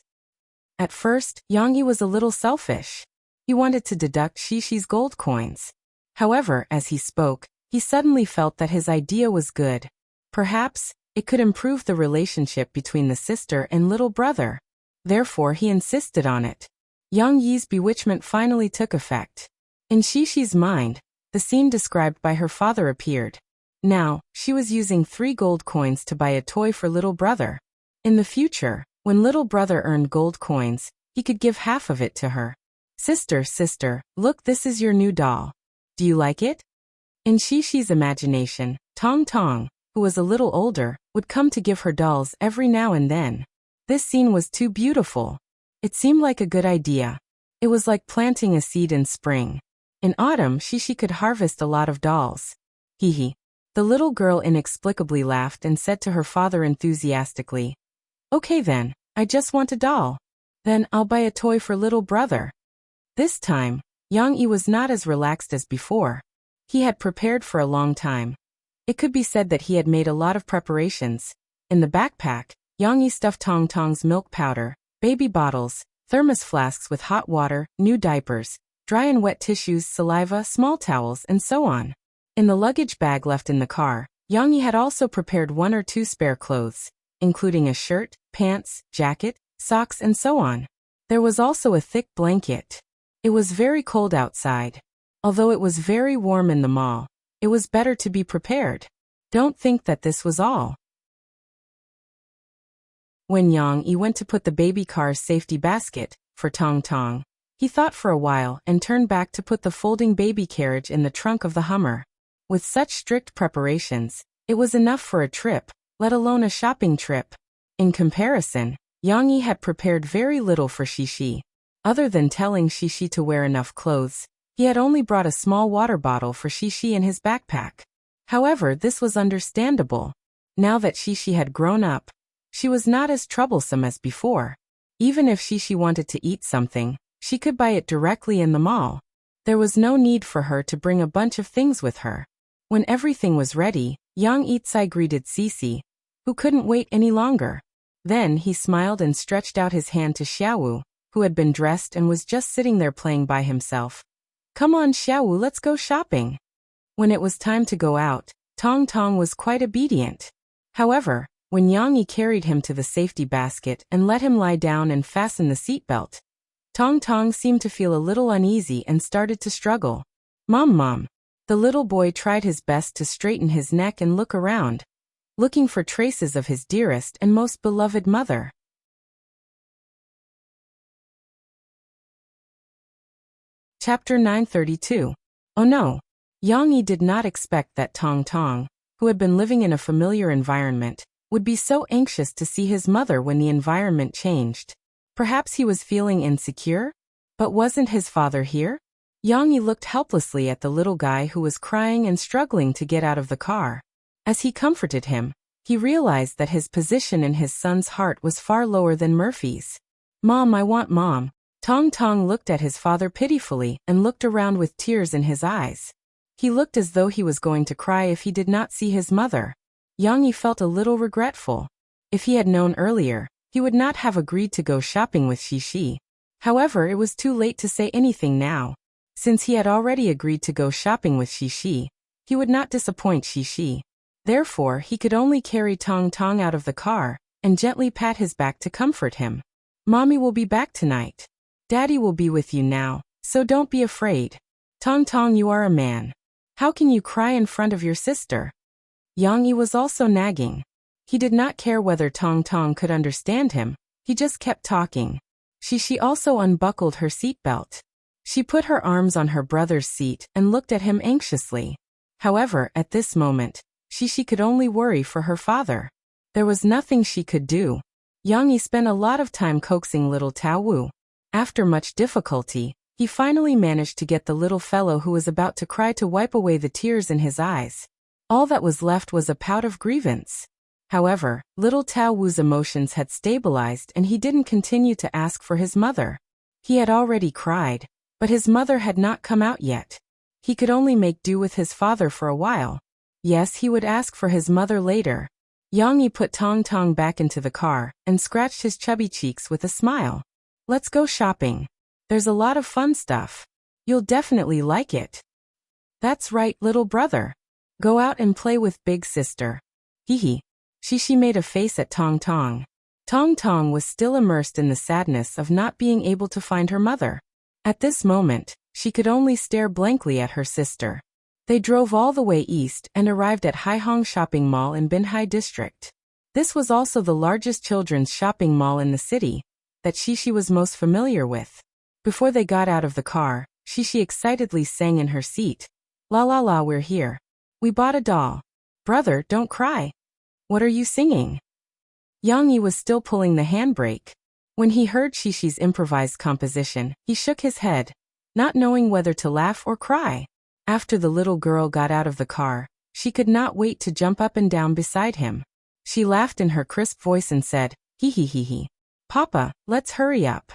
At first, Young-yi was a little selfish. He wanted to deduct Shishi's gold coins. However, as he spoke, he suddenly felt that his idea was good. Perhaps, it could improve the relationship between the sister and little brother. Therefore, he insisted on it. Young-yi's bewitchment finally took effect. In Shishi's mind, the scene described by her father appeared. Now, she was using 3 gold coins to buy a toy for little brother. In the future, when little brother earned gold coins, he could give half of it to her. Sister, look, this is your new doll. Do you like it? In Shishi's imagination, Tong Tong, who was a little older, would come to give her dolls every now and then. This scene was too beautiful. It seemed like a good idea. It was like planting a seed in spring. In autumn, Shishi could harvest a lot of dolls. Hee. The little girl inexplicably laughed and said to her father enthusiastically, Okay then, I just want a doll. Then I'll buy a toy for little brother. This time, Young-yi was not as relaxed as before. He had prepared for a long time. It could be said that he had made a lot of preparations. In the backpack, Young-yi stuffed Tong Tong's milk powder, baby bottles, thermos flasks with hot water, new diapers, dry and wet tissues, saliva, small towels, and so on. In the luggage bag left in the car, Young-yi had also prepared 1 or 2 spare clothes, including a shirt, pants, jacket, socks, and so on. There was also a thick blanket. It was very cold outside. Although it was very warm in the mall, it was better to be prepared. Don't think that this was all. When Young-yi went to put the baby car's safety basket for Tong Tong, he thought for a while and turned back to put the folding baby carriage in the trunk of the Hummer. With such strict preparations, it was enough for a trip, let alone a shopping trip. In comparison, Young-yi had prepared very little for Shishi. Other than telling Shishi to wear enough clothes, he had only brought a small water bottle for Shishi in his backpack. However, this was understandable. Now that Shishi had grown up, she was not as troublesome as before. Even if Shishi wanted to eat something, she could buy it directly in the mall. There was no need for her to bring a bunch of things with her. When everything was ready, Yang Itsai greeted Cece, who couldn't wait any longer. Then he smiled and stretched out his hand to Xiaowu, who had been dressed and was just sitting there playing by himself. Come on Xiaowu, let's go shopping. When it was time to go out, Tong Tong was quite obedient. However, when Yang Yi carried him to the safety basket and let him lie down and fasten the seatbelt, Tong Tong seemed to feel a little uneasy and started to struggle. Mom, Mom. The little boy tried his best to straighten his neck and look around, looking for traces of his dearest and most beloved mother. Chapter 932. Oh no! Yang Yi did not expect that Tong Tong, who had been living in a familiar environment, would be so anxious to see his mother when the environment changed. Perhaps he was feeling insecure? But wasn't his father here? Yang Yi looked helplessly at the little guy who was crying and struggling to get out of the car. As he comforted him, he realized that his position in his son's heart was far lower than Murphy's. Mom, I want Mom. Tong Tong looked at his father pitifully and looked around with tears in his eyes. He looked as though he was going to cry if he did not see his mother. Yang Yi felt a little regretful. If he had known earlier, he would not have agreed to go shopping with Xixi. However, it was too late to say anything now. Since he had already agreed to go shopping with Xixi, he would not disappoint Xixi. Therefore, he could only carry Tong Tong out of the car and gently pat his back to comfort him. Mommy will be back tonight. Daddy will be with you now, so don't be afraid. Tong Tong, you are a man. How can you cry in front of your sister? Yang Yi was also nagging. He did not care whether Tong Tong could understand him, he just kept talking. Xixi also unbuckled her seatbelt. She put her arms on her brother's seat and looked at him anxiously. However, at this moment, Xixi could only worry for her father. There was nothing she could do. Yang Yi spent a lot of time coaxing little Tao Wu. After much difficulty, he finally managed to get the little fellow who was about to cry to wipe away the tears in his eyes. All that was left was a pout of grievance. However, little Tao Wu's emotions had stabilized and he didn't continue to ask for his mother. He had already cried, but his mother had not come out yet. He could only make do with his father for a while. Yes, he would ask for his mother later. Yang Yi put Tong Tong back into the car and scratched his chubby cheeks with a smile. Let's go shopping. There's a lot of fun stuff. You'll definitely like it. That's right, little brother. Go out and play with big sister. Hee. Xixi made a face at Tong Tong. Tong Tong was still immersed in the sadness of not being able to find her mother. At this moment, she could only stare blankly at her sister. They drove all the way east and arrived at Haihong Shopping Mall in Binhai District. This was also the largest children's shopping mall in the city that Xixi was most familiar with. Before they got out of the car, Xixi excitedly sang in her seat. La la la, we're here. We bought a doll. Brother, don't cry. What are you singing? Yang Yi was still pulling the handbrake. When he heard Xixi's improvised composition, he shook his head, not knowing whether to laugh or cry. After the little girl got out of the car, she could not wait to jump up and down beside him. She laughed in her crisp voice and said, hee hee hee hee. Papa, let's hurry up.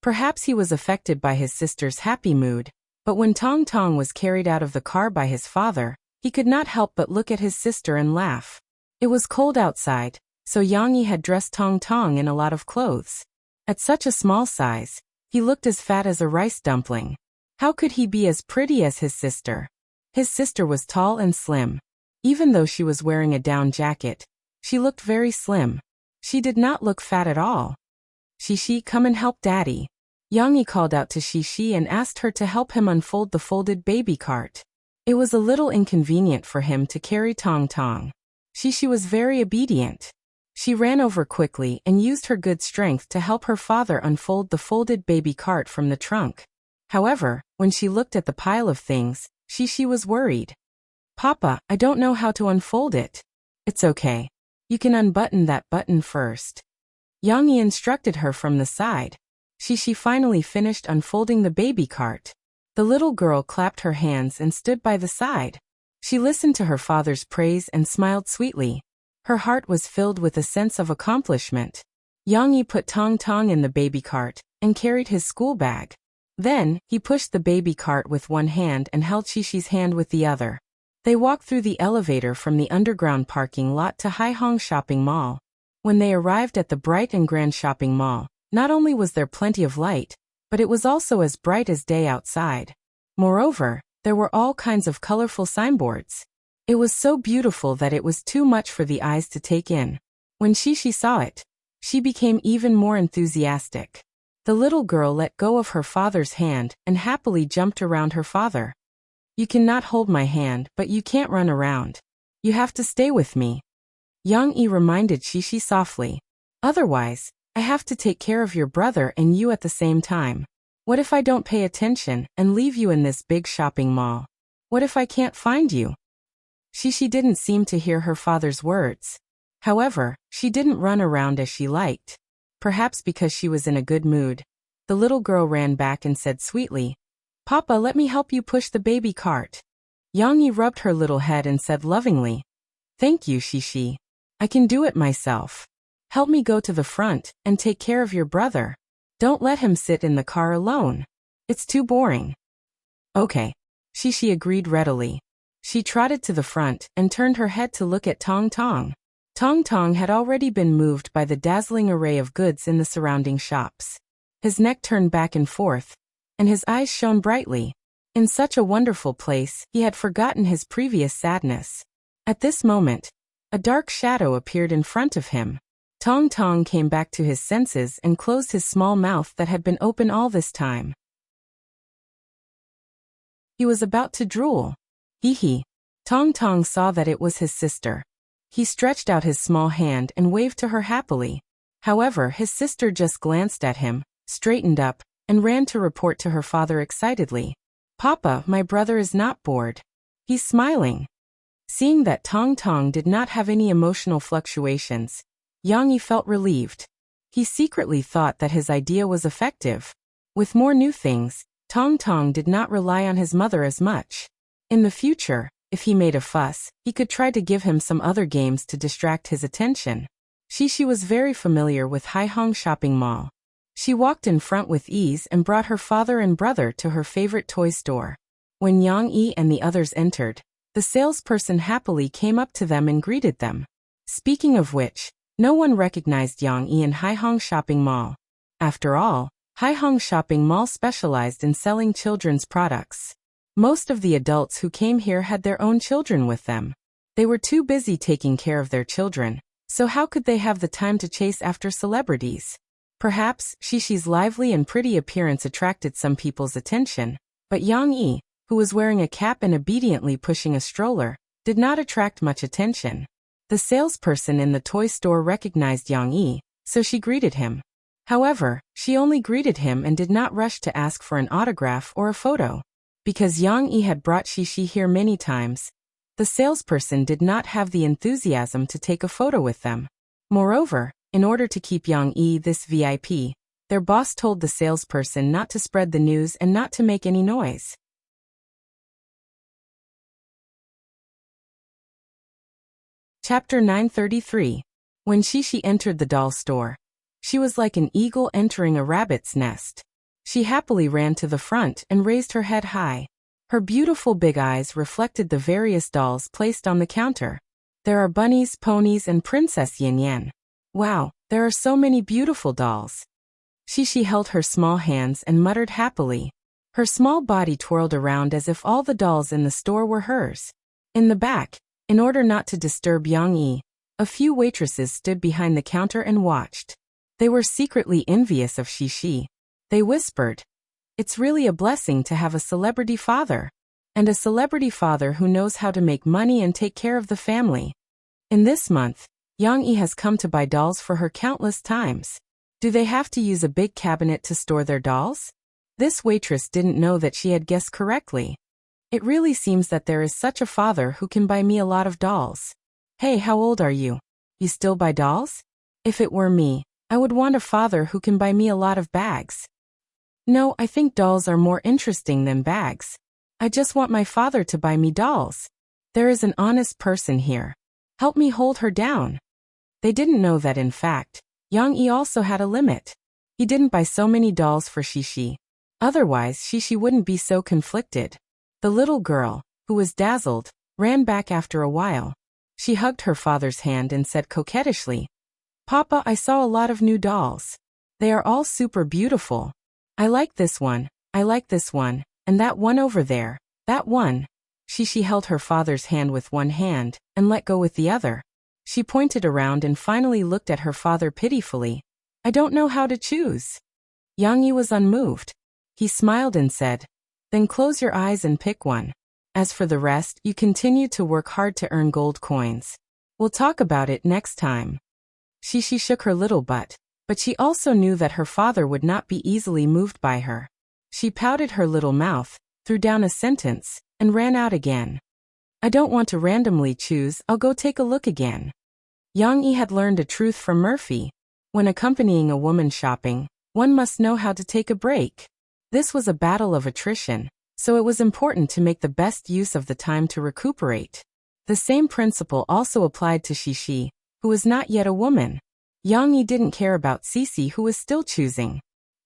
Perhaps he was affected by his sister's happy mood, but when Tong Tong was carried out of the car by his father, he could not help but look at his sister and laugh. It was cold outside, so Yang Yi had dressed Tong Tong in a lot of clothes. At such a small size, he looked as fat as a rice dumpling. How could he be as pretty as his sister? His sister was tall and slim. Even though she was wearing a down jacket, she looked very slim. She did not look fat at all. Xixi, come and help Daddy. Yang Yi called out to Xixi and asked her to help him unfold the folded baby cart. It was a little inconvenient for him to carry Tong Tong. Xixi was very obedient. She ran over quickly and used her good strength to help her father unfold the folded baby cart from the trunk. However, when she looked at the pile of things, Xixi was worried. Papa, I don't know how to unfold it. It's okay. You can unbutton that button first. Yang Yi instructed her from the side. Xixi finally finished unfolding the baby cart. The little girl clapped her hands and stood by the side. She listened to her father's praise and smiled sweetly. Her heart was filled with a sense of accomplishment. Yang Yi put Tong Tong in the baby cart and carried his school bag. Then, he pushed the baby cart with one hand and held Xixi's hand with the other. They walked through the elevator from the underground parking lot to Haihong Shopping Mall. When they arrived at the bright and grand shopping mall, not only was there plenty of light, but it was also as bright as day outside. Moreover, there were all kinds of colorful signboards. It was so beautiful that it was too much for the eyes to take in. When Shishi saw it, she became even more enthusiastic. The little girl let go of her father's hand and happily jumped around her father. You cannot hold my hand, but you can't run around. You have to stay with me. Yang Yi reminded Shishi softly. Otherwise, I have to take care of your brother and you at the same time. What if I don't pay attention and leave you in this big shopping mall? What if I can't find you? Shishi didn't seem to hear her father's words. However, she didn't run around as she liked. Perhaps because she was in a good mood. The little girl ran back and said sweetly, Papa, let me help you push the baby cart. Yang Yi rubbed her little head and said lovingly, Thank you, Shishi. I can do it myself. Help me go to the front and take care of your brother. Don't let him sit in the car alone. It's too boring. Okay. Shishi agreed readily. She trotted to the front and turned her head to look at Tong Tong. Tong Tong had already been moved by the dazzling array of goods in the surrounding shops. His neck turned back and forth, and his eyes shone brightly. In such a wonderful place, he had forgotten his previous sadness. At this moment, a dark shadow appeared in front of him. Tong Tong came back to his senses and closed his small mouth that had been open all this time. He was about to drool. Hee. Tong Tong saw that it was his sister. He stretched out his small hand and waved to her happily. However, his sister just glanced at him, straightened up, and ran to report to her father excitedly. Papa, my brother is not bored. He's smiling. Seeing that Tong Tong did not have any emotional fluctuations, Yang Yi felt relieved. He secretly thought that his idea was effective. With more new things, Tong Tong did not rely on his mother as much. In the future, if he made a fuss, he could try to give him some other games to distract his attention. Shishi was very familiar with Haihong Shopping Mall. She walked in front with ease and brought her father and brother to her favorite toy store. When Yang Yi and the others entered, the salesperson happily came up to them and greeted them. Speaking of which, no one recognized Yang Yi in Haihong Shopping Mall. After all, Haihong Shopping Mall specialized in selling children's products. Most of the adults who came here had their own children with them. They were too busy taking care of their children, so how could they have the time to chase after celebrities? Perhaps Shishi's lively and pretty appearance attracted some people's attention, but Yang Yi, who was wearing a cap and obediently pushing a stroller, did not attract much attention. The salesperson in the toy store recognized Yang Yi, so she greeted him. However, she only greeted him and did not rush to ask for an autograph or a photo. Because Yang Yi had brought Shishi here many times, the salesperson did not have the enthusiasm to take a photo with them. Moreover, in order to keep Yang Yi this VIP, their boss told the salesperson not to spread the news and not to make any noise. Chapter 933. When Shishi entered the doll store, she was like an eagle entering a rabbit's nest. She happily ran to the front and raised her head high. Her beautiful big eyes reflected the various dolls placed on the counter. There are bunnies, ponies, and Princess Yin Yan. Wow, there are so many beautiful dolls. Shishi held her small hands and muttered happily. Her small body twirled around as if all the dolls in the store were hers. In the back, in order not to disturb Yang Yi, a few waitresses stood behind the counter and watched. They were secretly envious of Shishi. They whispered, "It's really a blessing to have a celebrity father. And a celebrity father who knows how to make money and take care of the family." In this month, Yang Yi has come to buy dolls for her countless times. Do they have to use a big cabinet to store their dolls? This waitress didn't know that she had guessed correctly. It really seems that there is such a father who can buy me a lot of dolls. Hey, how old are you? You still buy dolls? If it were me, I would want a father who can buy me a lot of bags. No, I think dolls are more interesting than bags. I just want my father to buy me dolls. There is an honest person here. Help me hold her down. They didn't know that in fact, Yang Yi also had a limit. He didn't buy so many dolls for Shishi. Otherwise, Shishi wouldn't be so conflicted. The little girl, who was dazzled, ran back after a while. She hugged her father's hand and said coquettishly, "Papa, I saw a lot of new dolls. They are all super beautiful. I like this one, I like this one, And that one over there, that one. She held her father's hand with one hand and let go with the other. She pointed around and finally looked at her father pitifully. I don't know how to choose. Yang Yi was unmoved. He smiled and said, then close your eyes and pick one. As for the rest, you continue to work hard to earn gold coins. We'll talk about it next time. She shook her little butt, but she also knew that her father would not be easily moved by her. She pouted her little mouth, threw down a sentence, and ran out again. I don't want to randomly choose, I'll go take a look again. Yang Yi had learned a truth from Murphy. When accompanying a woman shopping, one must know how to take a break. This was a battle of attrition, so it was important to make the best use of the time to recuperate. The same principle also applied to Shishi, who was not yet a woman. Yang Yi didn't care about Cece, who was still choosing.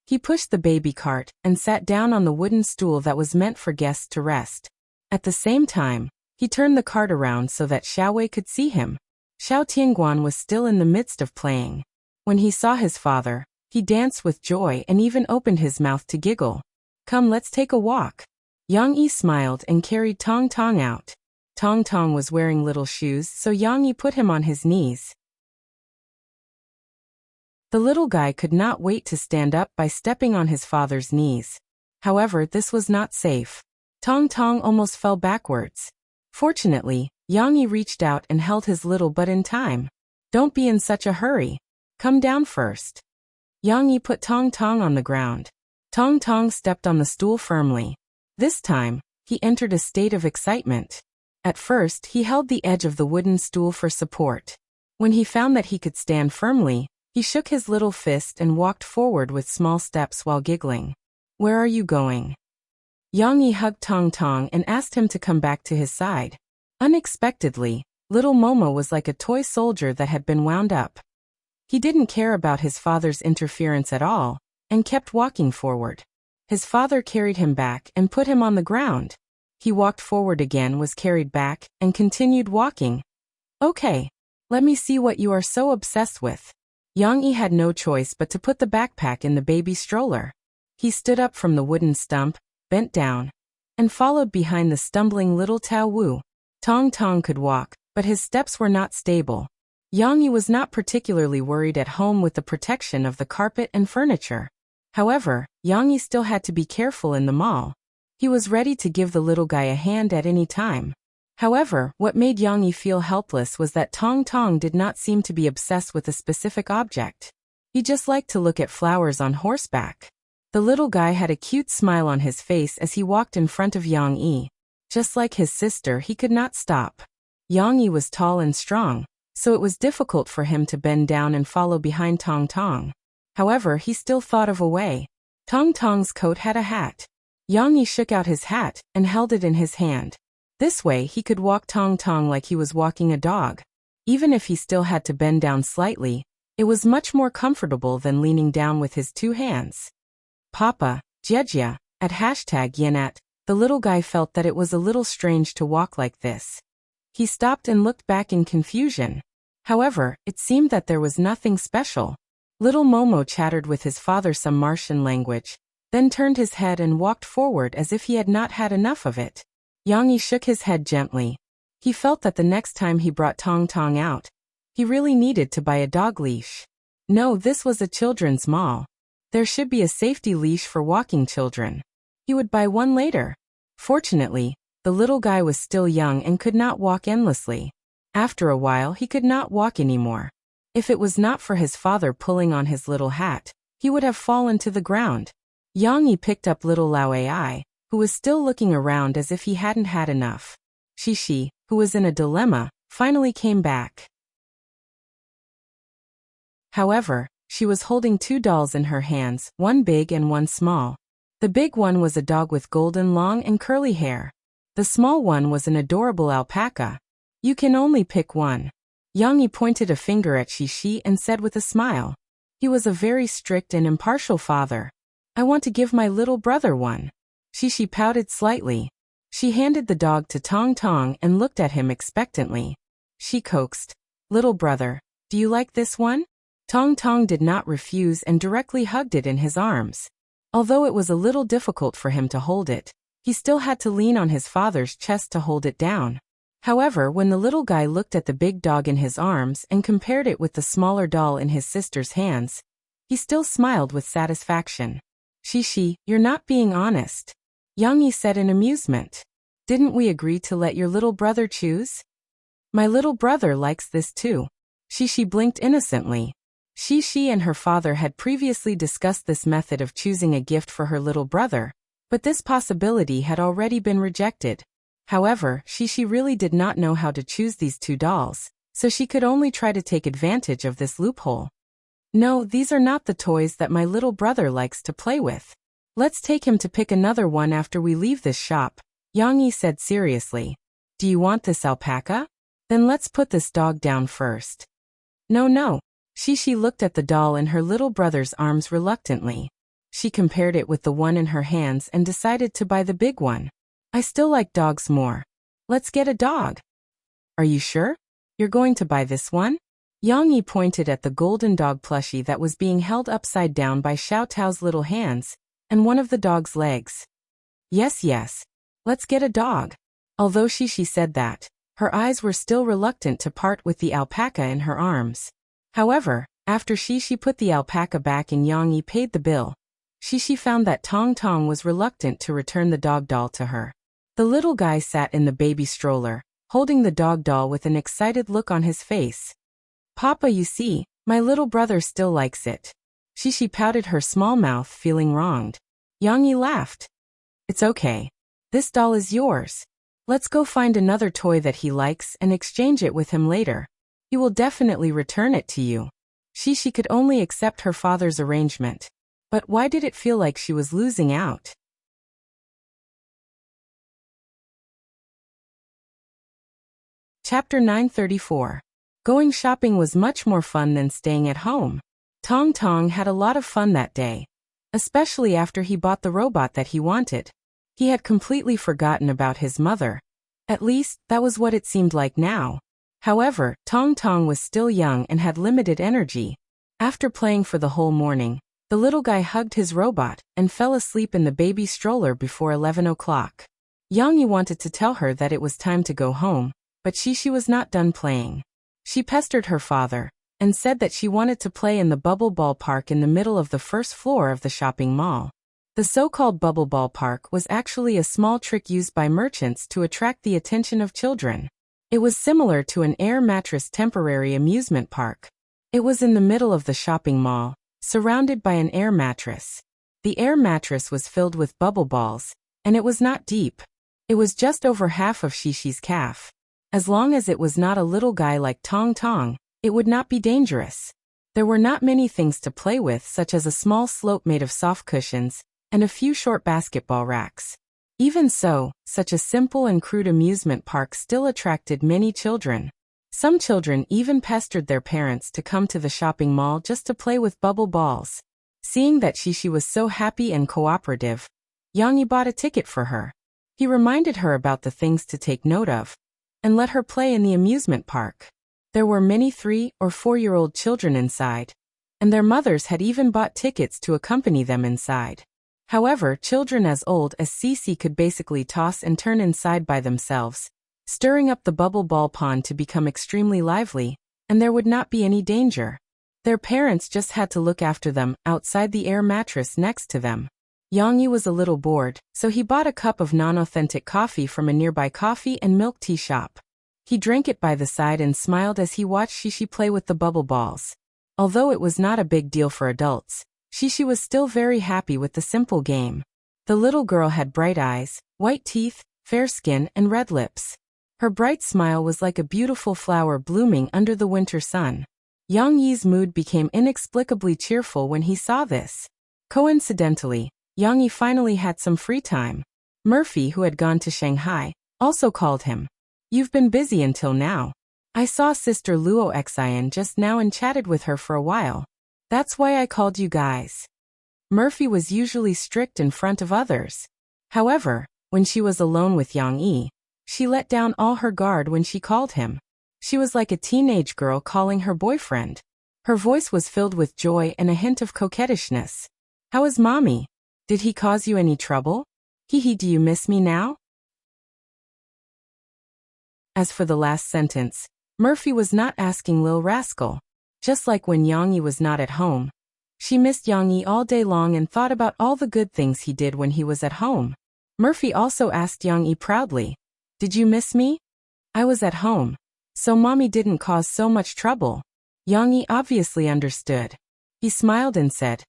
He pushed the baby cart and sat down on the wooden stool that was meant for guests to rest. At the same time, he turned the cart around so that Xiao Wei could see him. Xiao Tianguan was still in the midst of playing. When he saw his father, he danced with joy and even opened his mouth to giggle. Come, let's take a walk. Yang Yi smiled and carried Tong Tong out. Tong Tong was wearing little shoes, so Yang Yi put him on his knees. The little guy could not wait to stand up by stepping on his father's knees. However, this was not safe. Tong Tong almost fell backwards. Fortunately, Yang Yi reached out and held his little butt in time. Don't be in such a hurry. Come down first. Yang Yi put Tong Tong on the ground. Tong Tong stepped on the stool firmly. This time, he entered a state of excitement. At first, he held the edge of the wooden stool for support. When he found that he could stand firmly, he shook his little fist and walked forward with small steps while giggling. Where are you going? Yang Yi hugged Tong Tong and asked him to come back to his side. Unexpectedly, little Momo was like a toy soldier that had been wound up. He didn't care about his father's interference at all, and kept walking forward. His father carried him back and put him on the ground. He walked forward again, was carried back, and continued walking. Okay, let me see what you are so obsessed with. Yang Yi had no choice but to put the backpack in the baby stroller. He stood up from the wooden stump, bent down, and followed behind the stumbling little Tao Wu. Tong Tong could walk, but his steps were not stable. Yang Yi was not particularly worried at home with the protection of the carpet and furniture. However, Yang Yi still had to be careful in the mall. He was ready to give the little guy a hand at any time. However, what made Yang Yi feel helpless was that Tong Tong did not seem to be obsessed with a specific object. He just liked to look at flowers on horseback. The little guy had a cute smile on his face as he walked in front of Yang Yi. Just like his sister, he could not stop. Yang Yi was tall and strong, so it was difficult for him to bend down and follow behind Tong Tong. However, he still thought of a way. Tong Tong's coat had a hat. Yang Yi shook out his hat and held it in his hand. This way he could walk Tong Tong like he was walking a dog. Even if he still had to bend down slightly, it was much more comfortable than leaning down with his two hands. Papa, Jejia, at #Yenat, the little guy felt that it was a little strange to walk like this. He stopped and looked back in confusion. However, it seemed that there was nothing special. Little Momo chattered with his father some Martian language, then turned his head and walked forward as if he had not had enough of it. Yang Yi shook his head gently. He felt that the next time he brought Tong Tong out, he really needed to buy a dog leash. No, this was a children's mall. There should be a safety leash for walking children. He would buy one later. Fortunately, the little guy was still young and could not walk endlessly. After a while, he could not walk anymore. If it was not for his father pulling on his little hat, he would have fallen to the ground. Yang Yi picked up little Lao Ai, who was still looking around as if he hadn't had enough. Shishi, who was in a dilemma, finally came back. However, she was holding two dolls in her hands, one big and one small. The big one was a dog with golden long and curly hair. The small one was an adorable alpaca. You can only pick one. Yang Yi pointed a finger at Shishi and said with a smile. He was a very strict and impartial father. I want to give my little brother one. Shishi pouted slightly. She handed the dog to Tong Tong and looked at him expectantly. She coaxed, Little brother, do you like this one? Tong Tong did not refuse and directly hugged it in his arms. Although it was a little difficult for him to hold it, He still had to lean on his father's chest to hold it down. However, when the little guy looked at the big dog in his arms and compared it with the smaller doll in his sister's hands, he still smiled with satisfaction. Shishi, you're not being honest, Yang said in amusement. Didn't we agree to let your little brother choose? My little brother likes this too. Shishi blinked innocently. Shishi and her father had previously discussed this method of choosing a gift for her little brother, but this possibility had already been rejected. However, Shishi really did not know how to choose these two dolls, so she could only try to take advantage of this loophole. No, these are not the toys that my little brother likes to play with. Let's take him to pick another one after we leave this shop, Yang said seriously. Do you want this alpaca? Then let's put this dog down first. No. Shishi looked at the doll in her little brother's arms reluctantly. She compared it with the one in her hands and decided to buy the big one. I still like dogs more. Let's get a dog. Are you sure? You're going to buy this one? Yang pointed at the golden dog plushie that was being held upside down by Xiao Tao's little hands, and one of the dog's legs. Yes. Let's get a dog. Although Shishi said that, her eyes were still reluctant to part with the alpaca in her arms. However, after Shishi put the alpaca back and Yang paid the bill, Shishi found that Tong Tong was reluctant to return the dog doll to her. The little guy sat in the baby stroller, holding the dog doll with an excited look on his face. Papa, you see, my little brother still likes it. Shishi pouted her small mouth, feeling wronged. Yang laughed. It's okay. This doll is yours. Let's go find another toy that he likes and exchange it with him later. He will definitely return it to you. Shishi could only accept her father's arrangement. But why did it feel like she was losing out? Chapter 934. Going shopping was much more fun than staying at home. Tong Tong had a lot of fun that day, especially after he bought the robot that he wanted. He had completely forgotten about his mother. At least, that was what it seemed like now. However, Tong Tong was still young and had limited energy. After playing for the whole morning, the little guy hugged his robot and fell asleep in the baby stroller before 11 o'clock. Yang wanted to tell her that it was time to go home, but Shishi was not done playing. She pestered her father and said that she wanted to play in the bubble ball park in the middle of the first floor of the shopping mall. The so-called bubble ball park was actually a small trick used by merchants to attract the attention of children. It was similar to an air mattress temporary amusement park. It was in the middle of the shopping mall, surrounded by an air mattress. The air mattress was filled with bubble balls, and it was not deep. It was just over half of Shishi's calf. As long as it was not a little guy like Tong Tong, it would not be dangerous. There were not many things to play with, such as a small slope made of soft cushions, and a few short basketball racks. Even so, such a simple and crude amusement park still attracted many children. Some children even pestered their parents to come to the shopping mall just to play with bubble balls. Seeing that Shishi was so happy and cooperative, Yang bought a ticket for her. He reminded her about the things to take note of, and let her play in the amusement park. There were many 3- or 4-year-old children inside, and their mothers had even bought tickets to accompany them inside. However, children as old as Cece could basically toss and turn inside by themselves, stirring up the bubble ball pond to become extremely lively, and there would not be any danger. Their parents just had to look after them outside the air mattress next to them. Yang was a little bored, so he bought a cup of non-authentic coffee from a nearby coffee and milk tea shop. He drank it by the side and smiled as he watched Shishi play with the bubble balls. Although it was not a big deal for adults, Shishi was still very happy with the simple game. The little girl had bright eyes, white teeth, fair skin, and red lips. Her bright smile was like a beautiful flower blooming under the winter sun. Yang Yi's mood became inexplicably cheerful when he saw this. Coincidentally, Yang Yi finally had some free time. Murphy, who had gone to Shanghai, also called him. You've been busy until now. I saw Sister Luo Xian just now and chatted with her for a while. That's why I called you guys. Murphy was usually strict in front of others. However, when she was alone with Yang Yi, she let down all her guard when she called him. She was like a teenage girl calling her boyfriend. Her voice was filled with joy and a hint of coquettishness. How is mommy? Did he cause you any trouble? Hee hee, do you miss me now? As for the last sentence, Murphy was not asking Lil Rascal. Just like when Yang was not at home. She missed Yang all day long and thought about all the good things he did when he was at home. Murphy also asked Yang proudly, "Did you miss me? I was at home, so mommy didn't cause so much trouble." Yang obviously understood. He smiled and said,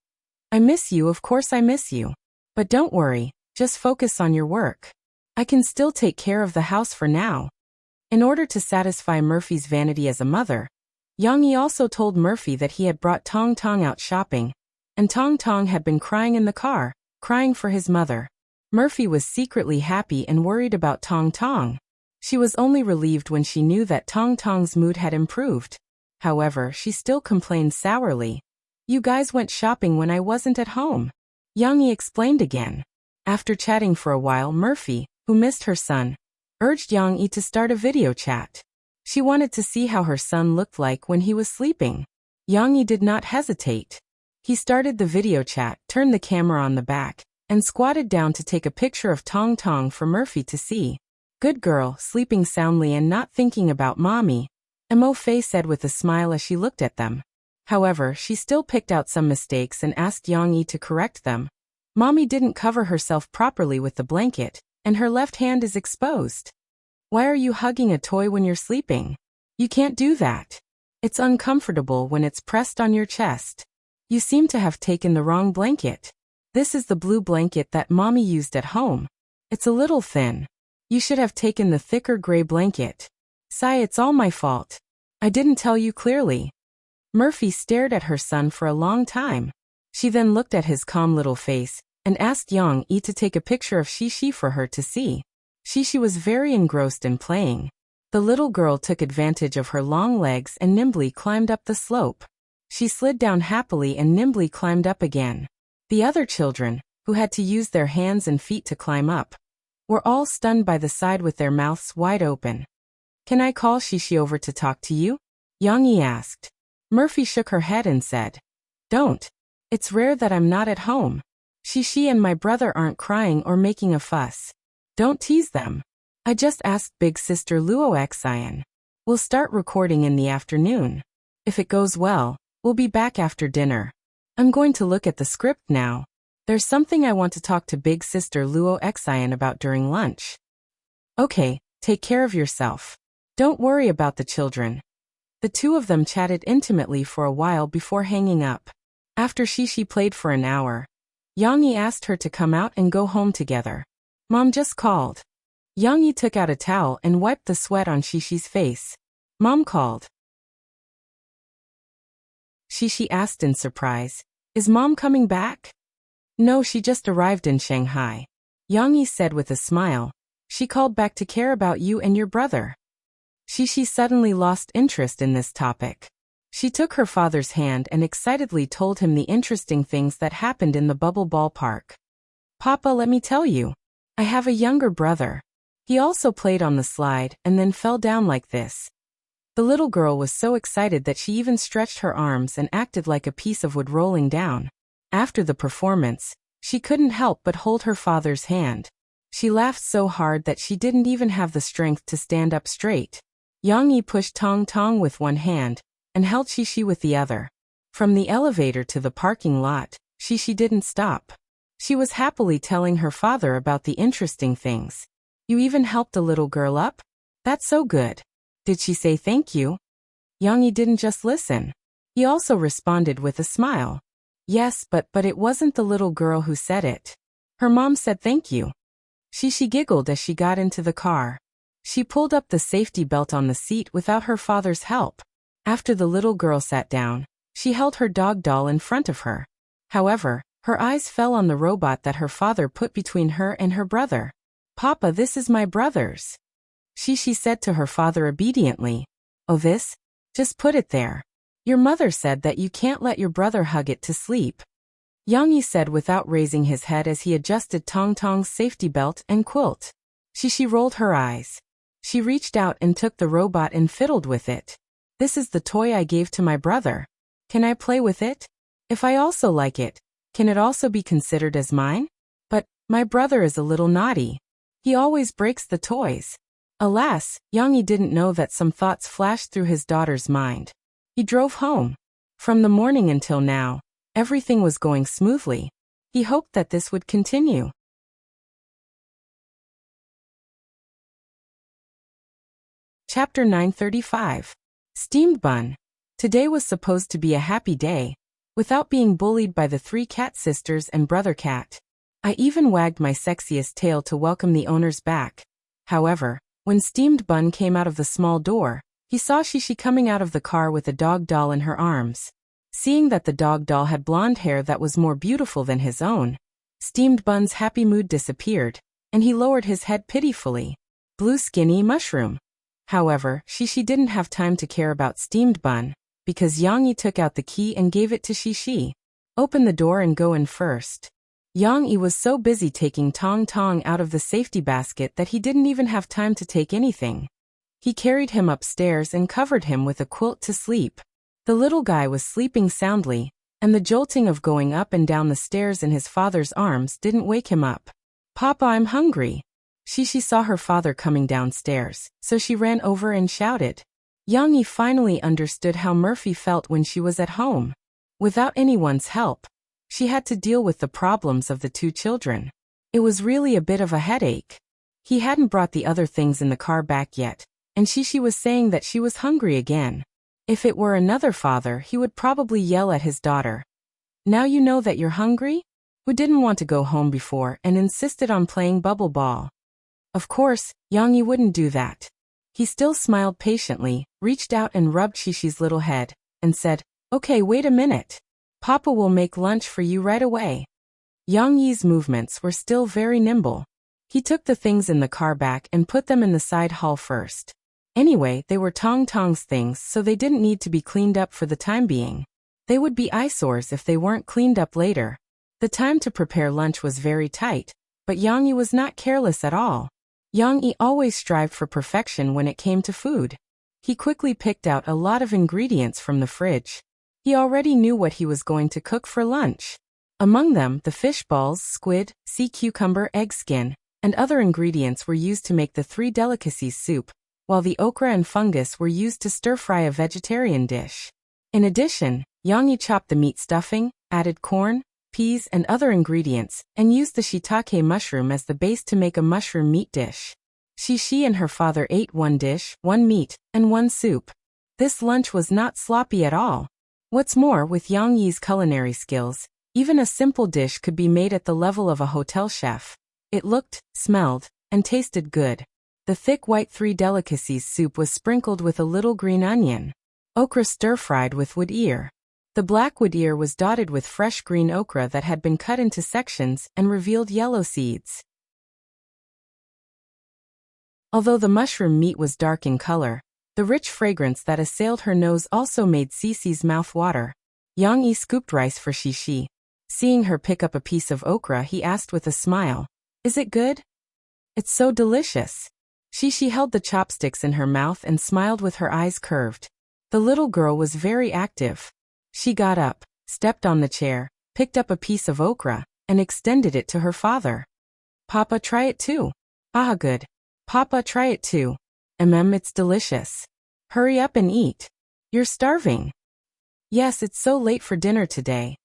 "I miss you, of course I miss you. But don't worry, just focus on your work. I can still take care of the house for now." In order to satisfy Murphy's vanity as a mother, Yang also told Murphy that he had brought Tong Tong out shopping, and Tong Tong had been crying in the car, crying for his mother. Murphy was secretly happy and worried about Tong Tong. She was only relieved when she knew that Tong Tong's mood had improved. However, she still complained sourly. "You guys went shopping when I wasn't at home," Yang explained again. After chatting for a while, Murphy, who missed her son, urged Yang to start a video chat. She wanted to see how her son looked like when he was sleeping. Yang did not hesitate. He started the video chat, turned the camera on the back, and squatted down to take a picture of Tong Tong for Murphy to see. "Good girl, sleeping soundly and not thinking about mommy," Mo Fei said with a smile as she looked at them. However, she still picked out some mistakes and asked Yang to correct them. "Mommy didn't cover herself properly with the blanket, and her left hand is exposed. Why are you hugging a toy when you're sleeping? You can't do that. It's uncomfortable when it's pressed on your chest. You seem to have taken the wrong blanket. This is the blue blanket that mommy used at home. It's a little thin. You should have taken the thicker gray blanket. Sigh, it's all my fault. I didn't tell you clearly." Murphy stared at her son for a long time. She then looked at his calm little face and asked Yang to take a picture of Shishi for her to see. Shishi was very engrossed in playing. The little girl took advantage of her long legs and nimbly climbed up the slope. She slid down happily and nimbly climbed up again. The other children, who had to use their hands and feet to climb up, were all stunned by the side with their mouths wide open. "Can I call Shishi over to talk to you?" Yang asked. Murphy shook her head and said, "Don't. It's rare that I'm not at home. Shishi and my brother aren't crying or making a fuss. Don't tease them. I just asked big sister Luo Xian. We'll start recording in the afternoon. If it goes well, we'll be back after dinner. I'm going to look at the script now. There's something I want to talk to big sister Luo Xian about during lunch." "Okay, take care of yourself. Don't worry about the children." The two of them chatted intimately for a while before hanging up. After Shishi played for an hour, Yang asked her to come out and go home together. "Mom just called." Yang took out a towel and wiped the sweat on Shishi's face. "Mom called." Shishi asked in surprise, "Is Mom coming back?" "No, she just arrived in Shanghai," Yang said with a smile. "She called back to care about you and your brother." Shishi suddenly lost interest in this topic. She took her father's hand and excitedly told him the interesting things that happened in the bubble ballpark. "Papa, let me tell you. I have a younger brother. He also played on the slide and then fell down like this." The little girl was so excited that she even stretched her arms and acted like a piece of wood rolling down. After the performance, she couldn't help but hold her father's hand. She laughed so hard that she didn't even have the strength to stand up straight. Yang pushed Tong Tong with one hand and held Shishi with the other. From the elevator to the parking lot, Shishi didn't stop. She was happily telling her father about the interesting things. "You even helped a little girl up? That's so good. Did she say thank you?" Yang didn't just listen. He also responded with a smile. "Yes, but it wasn't the little girl who said it. Her mom said thank you." Shishi giggled as she got into the car. She pulled up the safety belt on the seat without her father's help. After the little girl sat down, she held her dog doll in front of her. However, her eyes fell on the robot that her father put between her and her brother. "Papa, this is my brother's." Shishi said to her father obediently. "Oh, this? Just put it there. Your mother said that you can't let your brother hug it to sleep." Yang said without raising his head as he adjusted Tong Tong's safety belt and quilt. Shishi rolled her eyes. She reached out and took the robot and fiddled with it. "This is the toy I gave to my brother. Can I play with it? If I also like it, can it also be considered as mine?" My brother is a little naughty. He always breaks the toys. Alas, Yang didn't know that some thoughts flashed through his daughter's mind. He drove home. From the morning until now, everything was going smoothly. He hoped that this would continue. Chapter 935. Steamed Bun. Today was supposed to be a happy day, without being bullied by the 3 cat sisters and brother cat. I even wagged my sexiest tail to welcome the owners back. However, when Steamed Bun came out of the small door, he saw Shishi coming out of the car with a dog doll in her arms. Seeing that the dog doll had blonde hair that was more beautiful than his own, Steamed Bun's happy mood disappeared, and he lowered his head pitifully. Blue skinny mushroom. However, Shishi didn't have time to care about Steamed Bun, because Yang took out the key and gave it to Shishi. Open the door and go in first. Yang was so busy taking Tong Tong out of the safety basket that he didn't even have time to take anything. He carried him upstairs and covered him with a quilt to sleep. The little guy was sleeping soundly, and the jolting of going up and down the stairs in his father's arms didn't wake him up. Papa, I'm hungry. Shishi saw her father coming downstairs, so she ran over and shouted. Yang finally understood how Murphy felt when she was at home. Without anyone's help, she had to deal with the problems of the 2 children. It was really a bit of a headache. He hadn't brought the other things in the car back yet, and Shishi was saying that she was hungry again. If it were another father, he would probably yell at his daughter. Now you know that you're hungry? Who didn't want to go home before and insisted on playing bubble ball? Of course, Yang wouldn't do that. He still smiled patiently, reached out and rubbed Shishi's little head, and said, "Okay, wait a minute. Papa will make lunch for you right away." Yang movements were still very nimble. He took the things in the car back and put them in the side hall first. Anyway, they were Tong Tong's things, so they didn't need to be cleaned up for the time being. They would be eyesores if they weren't cleaned up later. The time to prepare lunch was very tight, but Yang was not careless at all. Yang always strived for perfection when it came to food. He quickly picked out a lot of ingredients from the fridge. He already knew what he was going to cook for lunch. Among them, the fish balls, squid, sea cucumber, egg skin, and other ingredients were used to make the 3 delicacies soup, while the okra and fungus were used to stir-fry a vegetarian dish. In addition, Yang chopped the meat stuffing, added corn, peas and other ingredients, and used the shiitake mushroom as the base to make a mushroom meat dish. Shishi and her father ate 1 dish, 1 meat, and 1 soup. This lunch was not sloppy at all. What's more, with Yang culinary skills, even a simple dish could be made at the level of a hotel chef. It looked, smelled, and tasted good. The thick white 3 delicacies soup was sprinkled with a little green onion. Okra stir-fried with wood ear. The black wood ear was dotted with fresh green okra that had been cut into sections and revealed yellow seeds. Although the mushroom meat was dark in color, the rich fragrance that assailed her nose also made Cece's mouth water. Yang scooped rice for Shishi. Seeing her pick up a piece of okra, he asked with a smile, "Is it good?" "It's so delicious." Shishi held the chopsticks in her mouth and smiled with her eyes curved. The little girl was very active. She got up, stepped on the chair, picked up a piece of okra, and extended it to her father. "Papa, try it too." "Ah, good. Papa, try it too." It's delicious." "Hurry up and eat. You're starving." "Yes, it's so late for dinner today."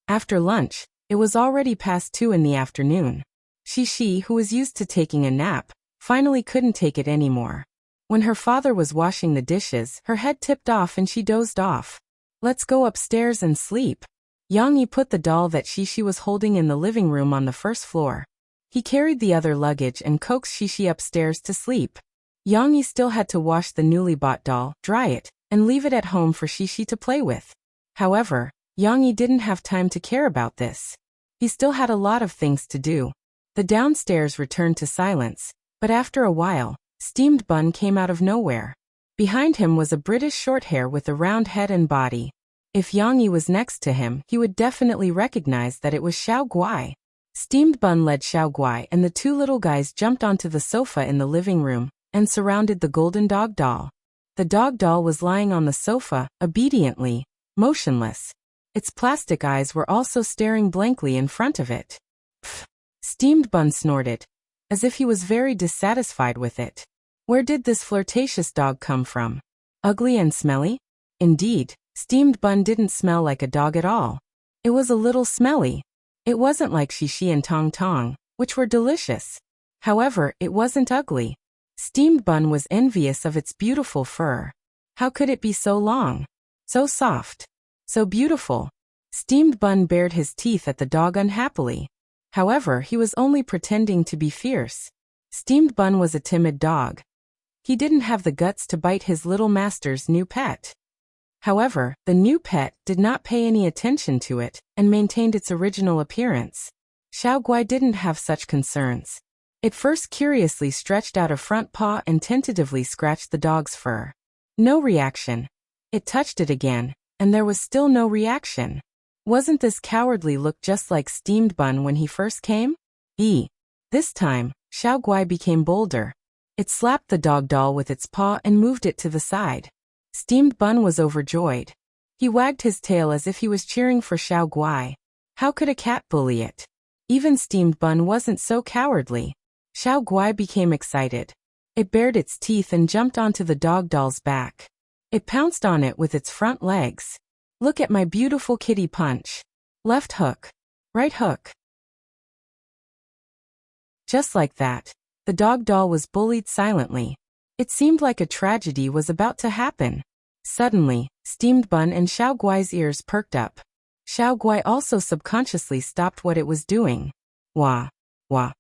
After lunch, it was already past 2 in the afternoon. Shishi, who was used to taking a nap, finally couldn't take it anymore. When her father was washing the dishes, her head tipped off and she dozed off. "Let's go upstairs and sleep." Yang put the doll that Shishi was holding in the living room on the first floor. He carried the other luggage and coaxed Shishi upstairs to sleep. Yang still had to wash the newly bought doll, dry it, and leave it at home for Shishi to play with. However, Yang didn't have time to care about this. He still had a lot of things to do. The downstairs returned to silence, but after a while, Steamed Bun came out of nowhere. Behind him was a British shorthair with a round head and body. If Yang was next to him, he would definitely recognize that it was Xiao Guai. Steamed Bun led Xiao Guai and the 2 little guys jumped onto the sofa in the living room and surrounded the golden dog doll. The dog doll was lying on the sofa, obediently, motionless. Its plastic eyes were also staring blankly in front of it. "Pfft," Steamed Bun snorted, as if he was very dissatisfied with it. Where did this flirtatious dog come from? Ugly and smelly? Indeed, Steamed Bun didn't smell like a dog at all. It was a little smelly. It wasn't like Shishi and Tong Tong, which were delicious. However, it wasn't ugly. Steamed Bun was envious of its beautiful fur. How could it be so long? So soft. So beautiful. Steamed Bun bared his teeth at the dog unhappily. However, he was only pretending to be fierce. Steamed Bun was a timid dog. He didn't have the guts to bite his little master's new pet. However, the new pet did not pay any attention to it and maintained its original appearance. Xiao Guai didn't have such concerns. It first curiously stretched out a front paw and tentatively scratched the dog's fur. No reaction. It touched it again, and there was still no reaction. Wasn't this cowardly look just like Steamed Bun when he first came? This time, Xiao Guai became bolder. It slapped the dog doll with its paw and moved it to the side. Steamed Bun was overjoyed. He wagged his tail as if he was cheering for Xiao Guai. How could a cat bully it? Even Steamed Bun wasn't so cowardly. Xiao Guai became excited. It bared its teeth and jumped onto the dog doll's back. It pounced on it with its front legs. Look at my beautiful kitty punch. Left hook. Right hook. Just like that, the dog doll was bullied silently. It seemed like a tragedy was about to happen. Suddenly, Steamed Bun and Xiao Guai's ears perked up. Xiao Guai also subconsciously stopped what it was doing. Wah, wah.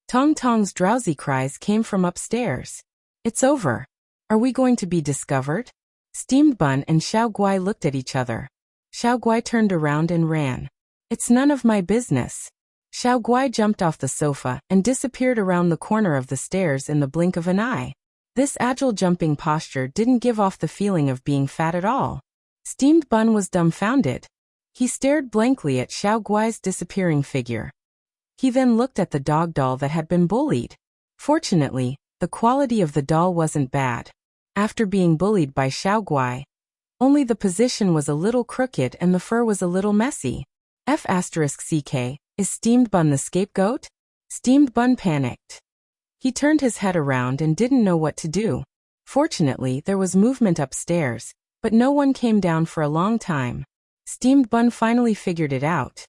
Tong Tong's drowsy cries came from upstairs. It's over. Are we going to be discovered? Steamed Bun and Xiao Guai looked at each other. Xiao Guai turned around and ran. It's none of my business. Xiao Guai jumped off the sofa and disappeared around the corner of the stairs in the blink of an eye. This agile jumping posture didn't give off the feeling of being fat at all. Steamed Bun was dumbfounded. He stared blankly at Xiao Guai's disappearing figure. He then looked at the dog doll that had been bullied. Fortunately, the quality of the doll wasn't bad. After being bullied by Xiao Guai, only the position was a little crooked and the fur was a little messy. F***CK, is Steamed Bun the scapegoat? Steamed Bun panicked. He turned his head around and didn't know what to do. Fortunately, there was movement upstairs, but no one came down for a long time. Steamed Bun finally figured it out.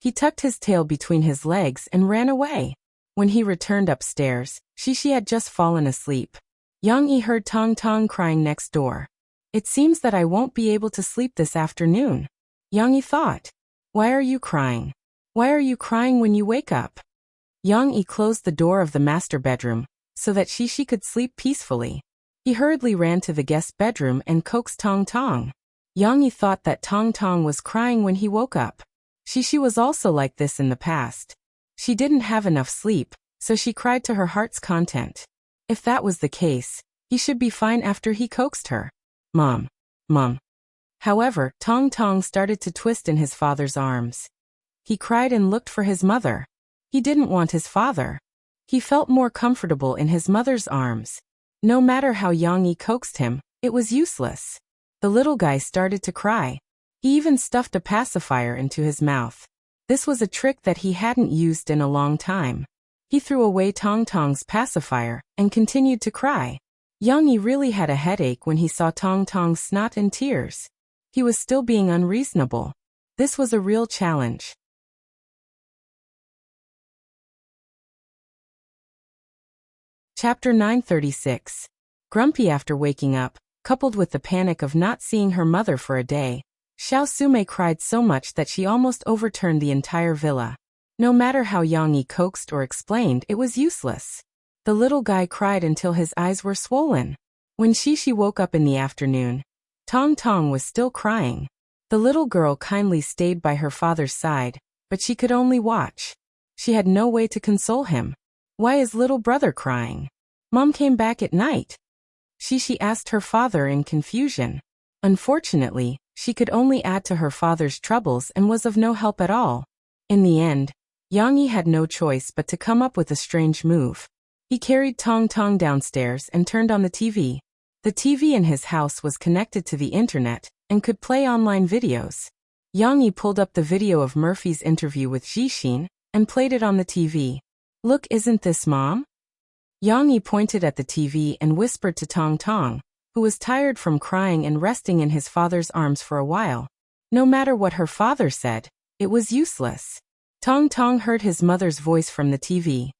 He tucked his tail between his legs and ran away. When he returned upstairs, Shishi had just fallen asleep. Yang Yi heard Tong Tong crying next door. It seems that I won't be able to sleep this afternoon. Yang Yi thought. Why are you crying? Why are you crying when you wake up? Yang Yi closed the door of the master bedroom, so that Shishi could sleep peacefully. He hurriedly ran to the guest bedroom and coaxed Tong Tong. Yang Yi thought that Tong Tong was crying when he woke up. Shishi was also like this in the past. She didn't have enough sleep, so she cried to her heart's content. If that was the case, he should be fine after he coaxed her. Mom. Mom. However, Tong Tong started to twist in his father's arms. He cried and looked for his mother. He didn't want his father. He felt more comfortable in his mother's arms. No matter how Yang Yi coaxed him, it was useless. The little guy started to cry. He even stuffed a pacifier into his mouth. This was a trick that he hadn't used in a long time. He threw away Tong Tong's pacifier and continued to cry. Yang Yi really had a headache when he saw Tong Tong's snot and tears. He was still being unreasonable. This was a real challenge. Chapter 936. Grumpy after waking up, coupled with the panic of not seeing her mother for a day, Xiao Sume cried so much that she almost overturned the entire villa. No matter how Yang Yi coaxed or explained, it was useless. The little guy cried until his eyes were swollen. When Shishi woke up in the afternoon, Tong Tong was still crying. The little girl kindly stayed by her father's side, but she could only watch. She had no way to console him. Why is little brother crying? Mom came back at night. Shishi asked her father in confusion. Unfortunately, she could only add to her father's troubles and was of no help at all. In the end, Yang Yi had no choice but to come up with a strange move. He carried Tong Tong downstairs and turned on the TV. The TV in his house was connected to the internet and could play online videos. Yang Yi pulled up the video of Murphy's interview with Jixin and played it on the TV. "Look, isn't this Mom?" Yang Yi pointed at the TV and whispered to Tong Tong, who was tired from crying and resting in his father's arms for a while. No matter what her father said, it was useless. Tong Tong heard his mother's voice from the TV.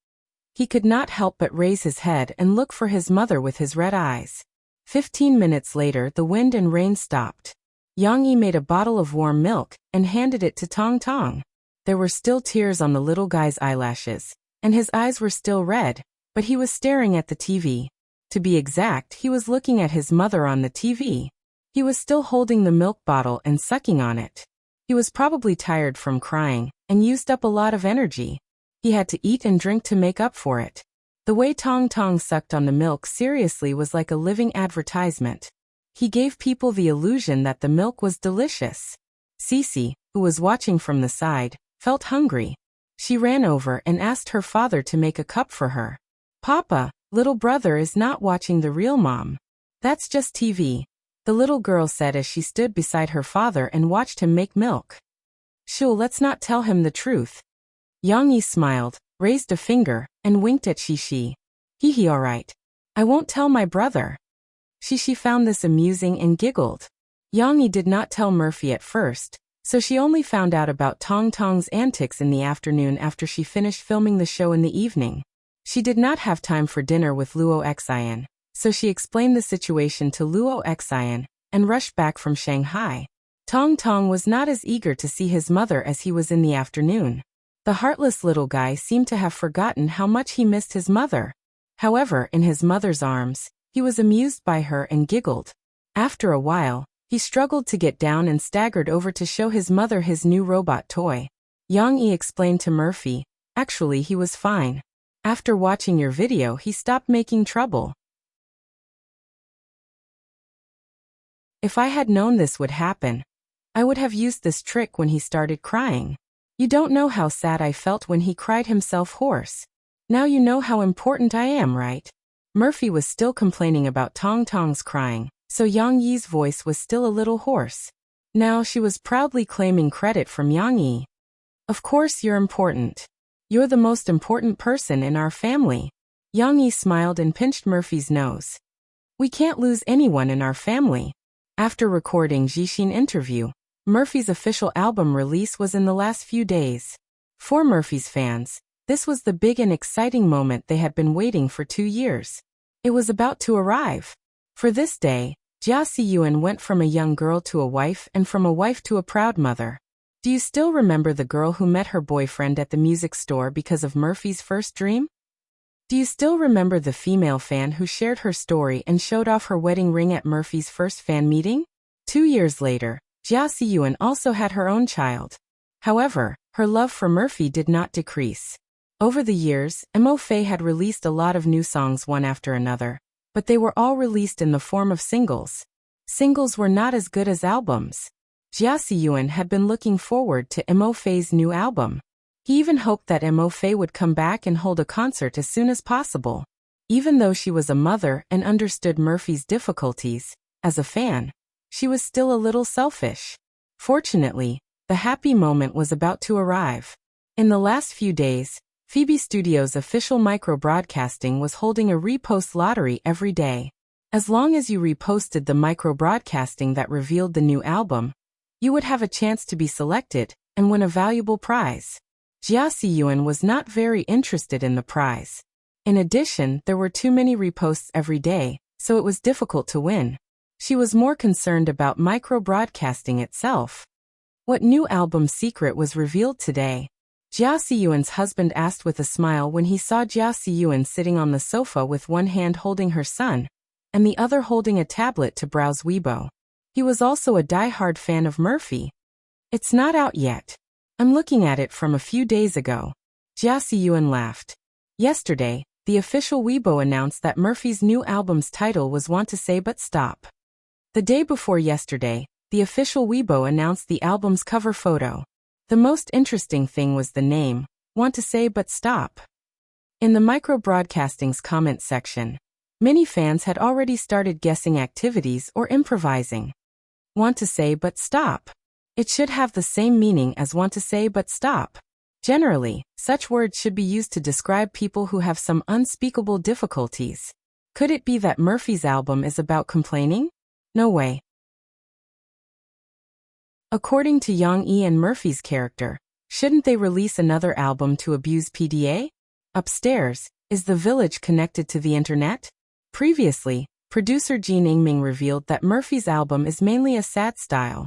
He could not help but raise his head and look for his mother with his red eyes. 15 minutes later, the wind and rain stopped. Yang Yi made a bottle of warm milk and handed it to Tong Tong. There were still tears on the little guy's eyelashes, and his eyes were still red, but he was staring at the TV. To be exact, he was looking at his mother on the TV. He was still holding the milk bottle and sucking on it. He was probably tired from crying and used up a lot of energy. He had to eat and drink to make up for it. The way Tong Tong sucked on the milk seriously was like a living advertisement. He gave people the illusion that the milk was delicious. Cece, who was watching from the side, felt hungry. She ran over and asked her father to make a cup for her. "Papa, little brother is not watching the real Mom. That's just TV," the little girl said as she stood beside her father and watched him make milk. "Shul, let's not tell him the truth." Yang Yi smiled, raised a finger, and winked at Shishi. "Hee, all right. I won't tell my brother." Shishi found this amusing and giggled. Yang Yi did not tell Murphy at first, so she only found out about Tong Tong's antics in the afternoon after she finished filming the show in the evening. She did not have time for dinner with Luo Xian, so she explained the situation to Luo Xian and rushed back from Shanghai. Tong Tong was not as eager to see his mother as he was in the afternoon. The heartless little guy seemed to have forgotten how much he missed his mother. However, in his mother's arms, he was amused by her and giggled. After a while, he struggled to get down and staggered over to show his mother his new robot toy. Yang Yi explained to Murphy, "Actually, he was fine. After watching your video, he stopped making trouble." "If I had known this would happen, I would have used this trick when he started crying. You don't know how sad I felt when he cried himself hoarse. Now you know how important I am, right?" Murphy was still complaining about Tong Tong's crying, so Yang Yi's voice was still a little hoarse. Now she was proudly claiming credit from Yang Yi. "Of course you're important. You're the most important person in our family." Yang Yi smiled and pinched Murphy's nose. "We can't lose anyone in our family." After recording Jixin interview, Murphy's official album release was in the last few days. For Murphy's fans, this was the big and exciting moment they had been waiting for 2 years. It was about to arrive. For this day, Jia Siyuan went from a young girl to a wife and from a wife to a proud mother. Do you still remember the girl who met her boyfriend at the music store because of Murphy's first dream? Do you still remember the female fan who shared her story and showed off her wedding ring at Murphy's first fan meeting? 2 years later, Jia Siyuan also had her own child. However, her love for Murphy did not decrease. Over the years, Mo Fei had released a lot of new songs one after another, but they were all released in the form of singles. Singles were not as good as albums. Jia Siyuan had been looking forward to Mo Fei's new album. He even hoped that Mo Fei would come back and hold a concert as soon as possible. Even though she was a mother and understood Murphy's difficulties, as a fan, she was still a little selfish. Fortunately, the happy moment was about to arrive. In the last few days, Phoebe Studios' official micro-broadcasting was holding a repost lottery every day. As long as you reposted the micro-broadcasting that revealed the new album, you would have a chance to be selected and win a valuable prize. Jia Siyuan was not very interested in the prize. In addition, there were too many reposts every day, so it was difficult to win. She was more concerned about micro-broadcasting itself. What new album secret was revealed today? Jia Siyuan's husband asked with a smile when he saw Jia Siyuan sitting on the sofa with one hand holding her son, and the other holding a tablet to browse Weibo. He was also a die-hard fan of Murphy. "It's not out yet. I'm looking at it from a few days ago." Jia Siyuan laughed. Yesterday, the official Weibo announced that Murphy's new album's title was Want to Say But Stop. The day before yesterday, the official Weibo announced the album's cover photo. The most interesting thing was the name, Want to Say But Stop. In the micro-broadcasting's comment section, many fans had already started guessing activities or improvising. Want to Say But Stop. It should have the same meaning as Want to Say But Stop. Generally, such words should be used to describe people who have some unspeakable difficulties. Could it be that Murphy's album is about complaining? No way. According to Yang E and Murphy's character, shouldn't they release another album to abuse PDA? Upstairs, is the village connected to the internet? Previously, producer Jean Ingming revealed that Murphy's album is mainly a sad style.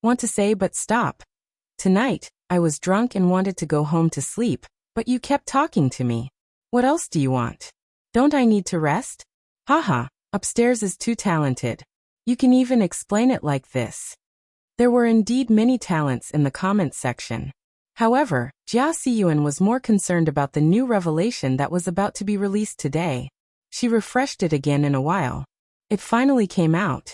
Want to say but stop. Tonight, I was drunk and wanted to go home to sleep, but you kept talking to me. What else do you want? Don't I need to rest? Haha, upstairs is too talented. You can even explain it like this. There were indeed many talents in the comments section. However, Jia Siyuan was more concerned about the new revelation that was about to be released today. She refreshed it again in a while. It finally came out.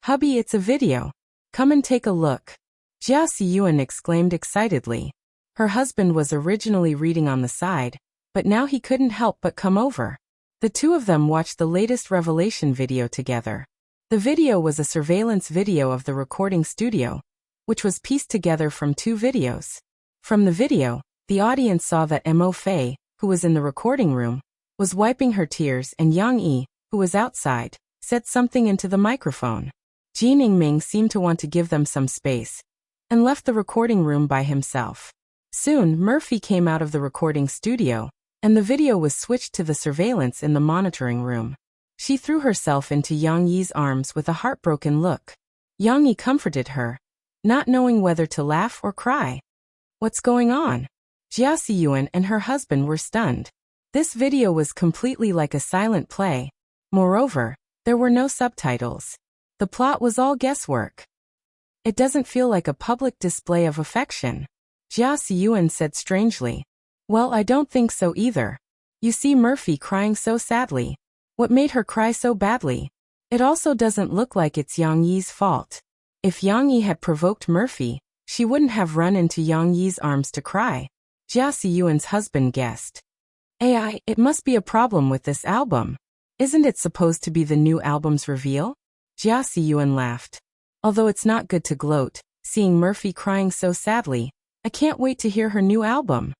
Hubby, it's a video. Come and take a look. Jia Siyuan exclaimed excitedly. Her husband was originally reading on the side, but now he couldn't help but come over. The two of them watched the latest revelation video together. The video was a surveillance video of the recording studio, which was pieced together from two videos. From the video, the audience saw that Mo Fei, who was in the recording room, was wiping her tears, and Yang Yi, who was outside, said something into the microphone. Jean Ingming seemed to want to give them some space, and left the recording room by himself. Soon, Murphy came out of the recording studio, and the video was switched to the surveillance in the monitoring room. She threw herself into Yang Yi's arms with a heartbroken look. Yang Yi comforted her, not knowing whether to laugh or cry. What's going on? Jia Siyuan and her husband were stunned. This video was completely like a silent play. Moreover, there were no subtitles. The plot was all guesswork. It doesn't feel like a public display of affection. Jia Siyuan said strangely. Well, I don't think so either. You see Murphy crying so sadly. What made her cry so badly? It also doesn't look like it's Yang Yi's fault. If Yang Yi had provoked Murphy, she wouldn't have run into Yang Yi's arms to cry. Jia Siyuan's husband guessed. AI, it must be a problem with this album. Isn't it supposed to be the new album's reveal? Jia Siyuan laughed. Although it's not good to gloat, seeing Murphy crying so sadly, I can't wait to hear her new album.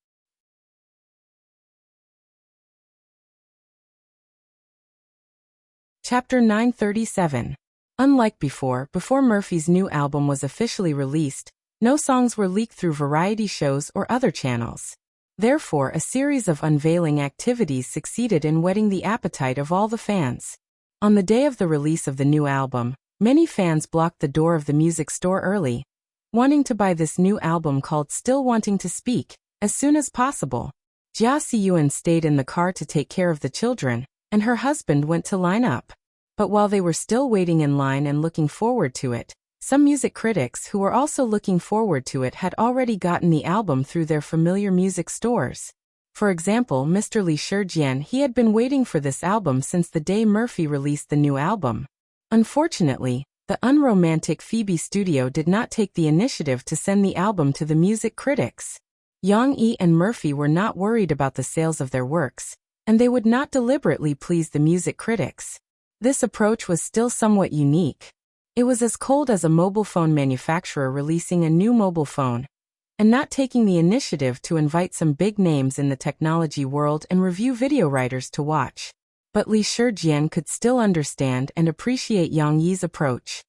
Chapter 937. Unlike before Murphy's new album was officially released, no songs were leaked through variety shows or other channels. Therefore, a series of unveiling activities succeeded in whetting the appetite of all the fans. On the day of the release of the new album, many fans blocked the door of the music store early, wanting to buy this new album called Still Wanting to Speak, as soon as possible. Jia Siyuan stayed in the car to take care of the children, and her husband went to line up. But while they were still waiting in line and looking forward to it, some music critics who were also looking forward to it had already gotten the album through their familiar music stores. For example, Mr. Li Shijian, he had been waiting for this album since the day Murphy released the new album. Unfortunately, the unromantic Phoebe Studio did not take the initiative to send the album to the music critics. Yang Yi and Murphy were not worried about the sales of their works, and they would not deliberately please the music critics. This approach was still somewhat unique. It was as cold as a mobile phone manufacturer releasing a new mobile phone, and not taking the initiative to invite some big names in the technology world and review video writers to watch. But Li Shijian could still understand and appreciate Yang Yi's approach.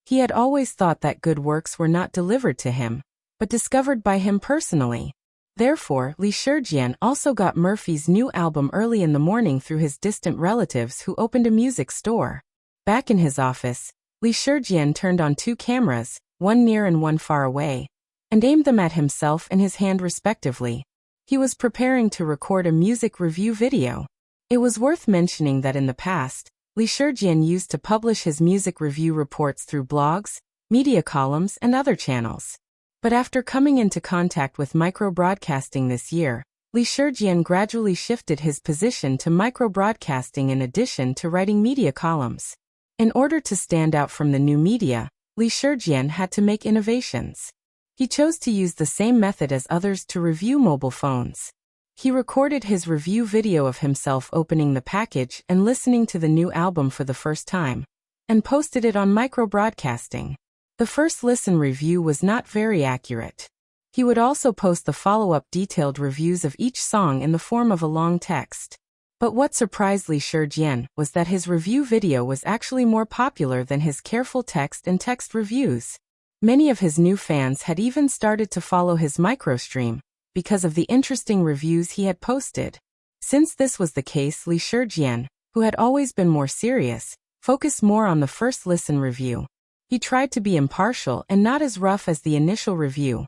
He had always thought that good works were not delivered to him, but discovered by him personally. Therefore, Li Shijian also got Murphy's new album early in the morning through his distant relatives who opened a music store. Back in his office, Li Shijian turned on two cameras, one near and one far away, and aimed them at himself and his hand respectively. He was preparing to record a music review video. It was worth mentioning that in the past, Li Shijian used to publish his music review reports through blogs, media columns, and other channels. But after coming into contact with micro-broadcasting this year, Li Shijian gradually shifted his position to micro-broadcasting in addition to writing media columns. In order to stand out from the new media, Li Shijian had to make innovations. He chose to use the same method as others to review mobile phones. He recorded his review video of himself opening the package and listening to the new album for the first time, and posted it on micro-broadcasting. The first listen review was not very accurate. He would also post the follow-up detailed reviews of each song in the form of a long text. But what surprised Lee Shurjian was that his review video was actually more popular than his careful text and text reviews. Many of his new fans had even started to follow his microstream because of the interesting reviews he had posted. Since this was the case, Lee Shurjian, who had always been more serious, focused more on the first listen review. He tried to be impartial and not as rough as the initial review.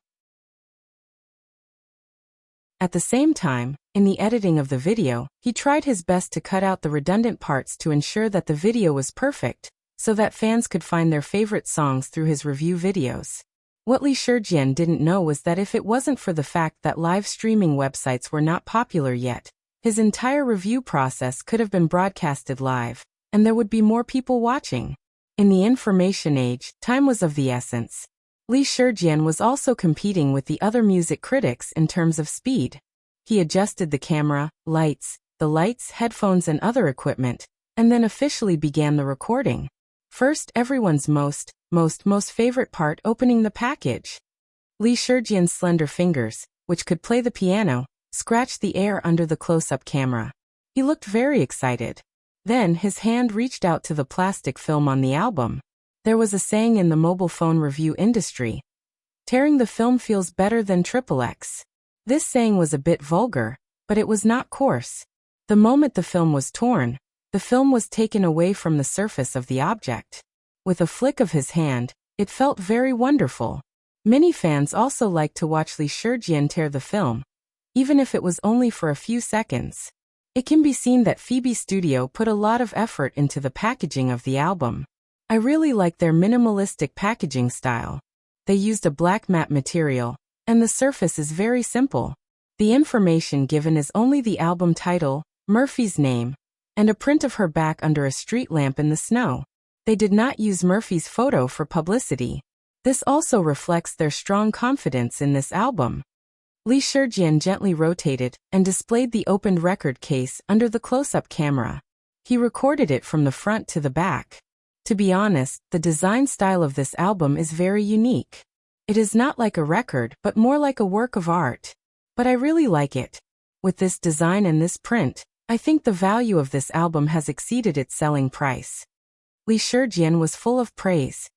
At the same time, in the editing of the video, he tried his best to cut out the redundant parts to ensure that the video was perfect, so that fans could find their favorite songs through his review videos. What Lee Shurjian didn't know was that if it wasn't for the fact that live streaming websites were not popular yet, his entire review process could have been broadcasted live, and there would be more people watching. In the information age, time was of the essence. Lee Shurjian was also competing with the other music critics in terms of speed. He adjusted the camera, the lights, headphones and other equipment, and then officially began the recording. First, everyone's most favorite part, opening the package. Lee Shurjian's slender fingers, which could play the piano, scratched the air under the close-up camera. He looked very excited. Then his hand reached out to the plastic film on the album. There was a saying in the mobile phone review industry: tearing the film feels better than XXX. This saying was a bit vulgar, but it was not coarse. The moment the film was torn, the film was taken away from the surface of the object. With a flick of his hand, it felt very wonderful. Many fans also liked to watch Lee Shurjian tear the film, even if it was only for a few seconds. It can be seen that Phoebe Studio put a lot of effort into the packaging of the album. I really like their minimalistic packaging style. They used a black matte material, and the surface is very simple. The information given is only the album title, Murphy's name, and a print of her back under a street lamp in the snow. They did not use Murphy's photo for publicity. This also reflects their strong confidence in this album. Lee Shurjian gently rotated and displayed the opened record case under the close-up camera. He recorded it from the front to the back. To be honest, the design style of this album is very unique. It is not like a record, but more like a work of art. But I really like it. With this design and this print, I think the value of this album has exceeded its selling price. Lee Shurjian was full of praise.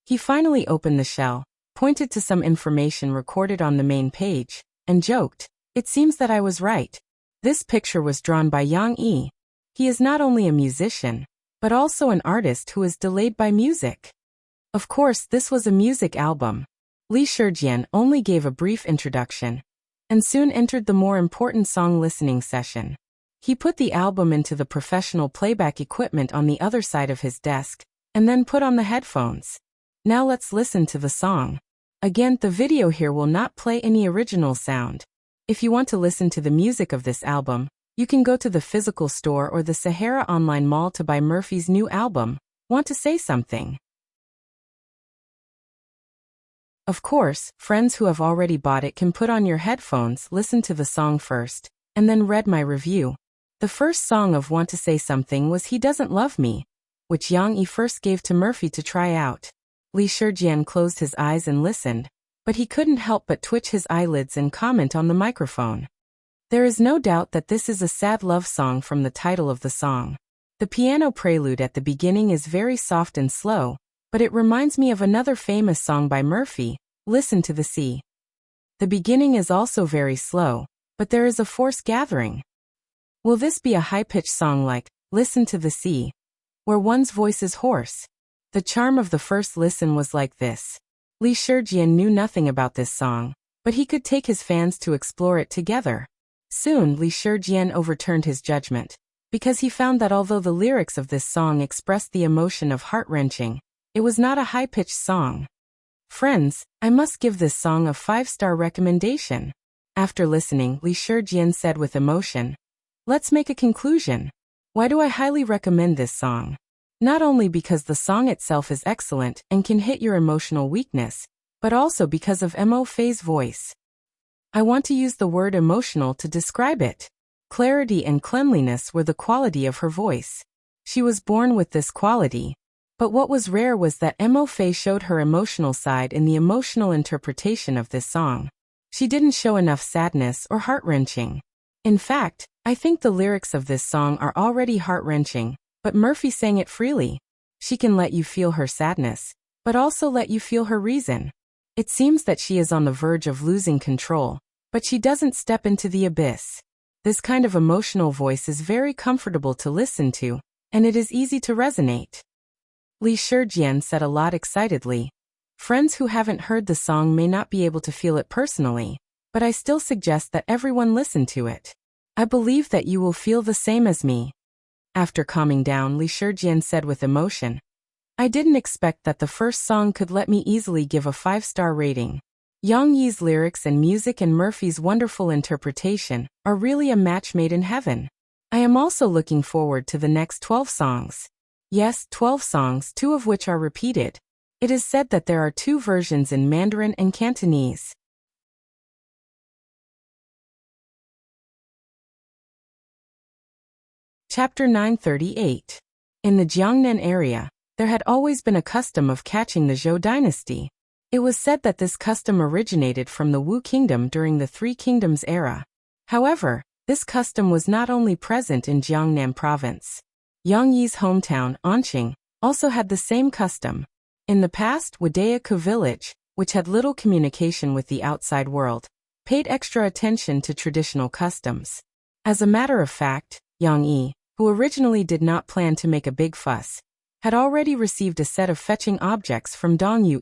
He finally opened the shell, pointed to some information recorded on the main page, and joked, "It seems that I was right." This picture was drawn by Yang Yi. He is not only a musician, but also an artist who is delayed by music. Of course, this was a music album. Lee Shurjian only gave a brief introduction, and soon entered the more important song listening session. He put the album into the professional playback equipment on the other side of his desk, and then put on the headphones. Now let's listen to the song. Again, the video here will not play any original sound. If you want to listen to the music of this album, you can go to the physical store or the Sahara Online Mall to buy Murphy's new album, Want to Say Something? Of course, friends who have already bought it can put on your headphones, listen to the song first, and then read my review. The first song of Want to Say Something was He Doesn't Love Me, which Yang Yi first gave to Murphy to try out. Lee Shurjian closed his eyes and listened, but he couldn't help but twitch his eyelids and comment on the microphone. There is no doubt that this is a sad love song from the title of the song. The piano prelude at the beginning is very soft and slow, but it reminds me of another famous song by Murphy, Listen to the Sea. The beginning is also very slow, but there is a force gathering. Will this be a high-pitched song like Listen to the Sea, where one's voice is hoarse? The charm of the first listen was like this. Lee Shurjian knew nothing about this song, but he could take his fans to explore it together. Soon, Lee Shurjian overturned his judgment, because he found that although the lyrics of this song expressed the emotion of heart-wrenching, it was not a high-pitched song. Friends, I must give this song a 5-star recommendation. After listening, Lee Shurjian said with emotion, "Let's make a conclusion. Why do I highly recommend this song? Not only because the song itself is excellent and can hit your emotional weakness, but also because of Mo Fei's voice. I want to use the word emotional to describe it. Clarity and cleanliness were the quality of her voice. She was born with this quality. But what was rare was that Mo Fei showed her emotional side in the emotional interpretation of this song. She didn't show enough sadness or heart-wrenching. In fact, I think the lyrics of this song are already heart-wrenching, but Murphy sang it freely. She can let you feel her sadness, but also let you feel her reason. It seems that she is on the verge of losing control, but she doesn't step into the abyss. This kind of emotional voice is very comfortable to listen to, and it is easy to resonate. Li Shijian said a lot excitedly. Friends who haven't heard the song may not be able to feel it personally, but I still suggest that everyone listen to it. I believe that you will feel the same as me. After calming down, Li Shijian said with emotion, I didn't expect that the first song could let me easily give a 5-star rating. Yang Yi's lyrics and music and Murphy's wonderful interpretation are really a match made in heaven. I am also looking forward to the next 12 songs. Yes, 12 songs, 2 of which are repeated. It is said that there are 2 versions in Mandarin and Cantonese. Chapter 938. In the Jiangnan area, there had always been a custom of catching the Zhou dynasty. It was said that this custom originated from the Wu kingdom during the Three Kingdoms era. However, this custom was not only present in Jiangnan province. Yang Yi's hometown, Anqing, also had the same custom. In the past, Wadaiku village, which had little communication with the outside world, paid extra attention to traditional customs. As a matter of fact, Yang Yi, who originally did not plan to make a big fuss, had already received a set of fetching objects from Dong Yu.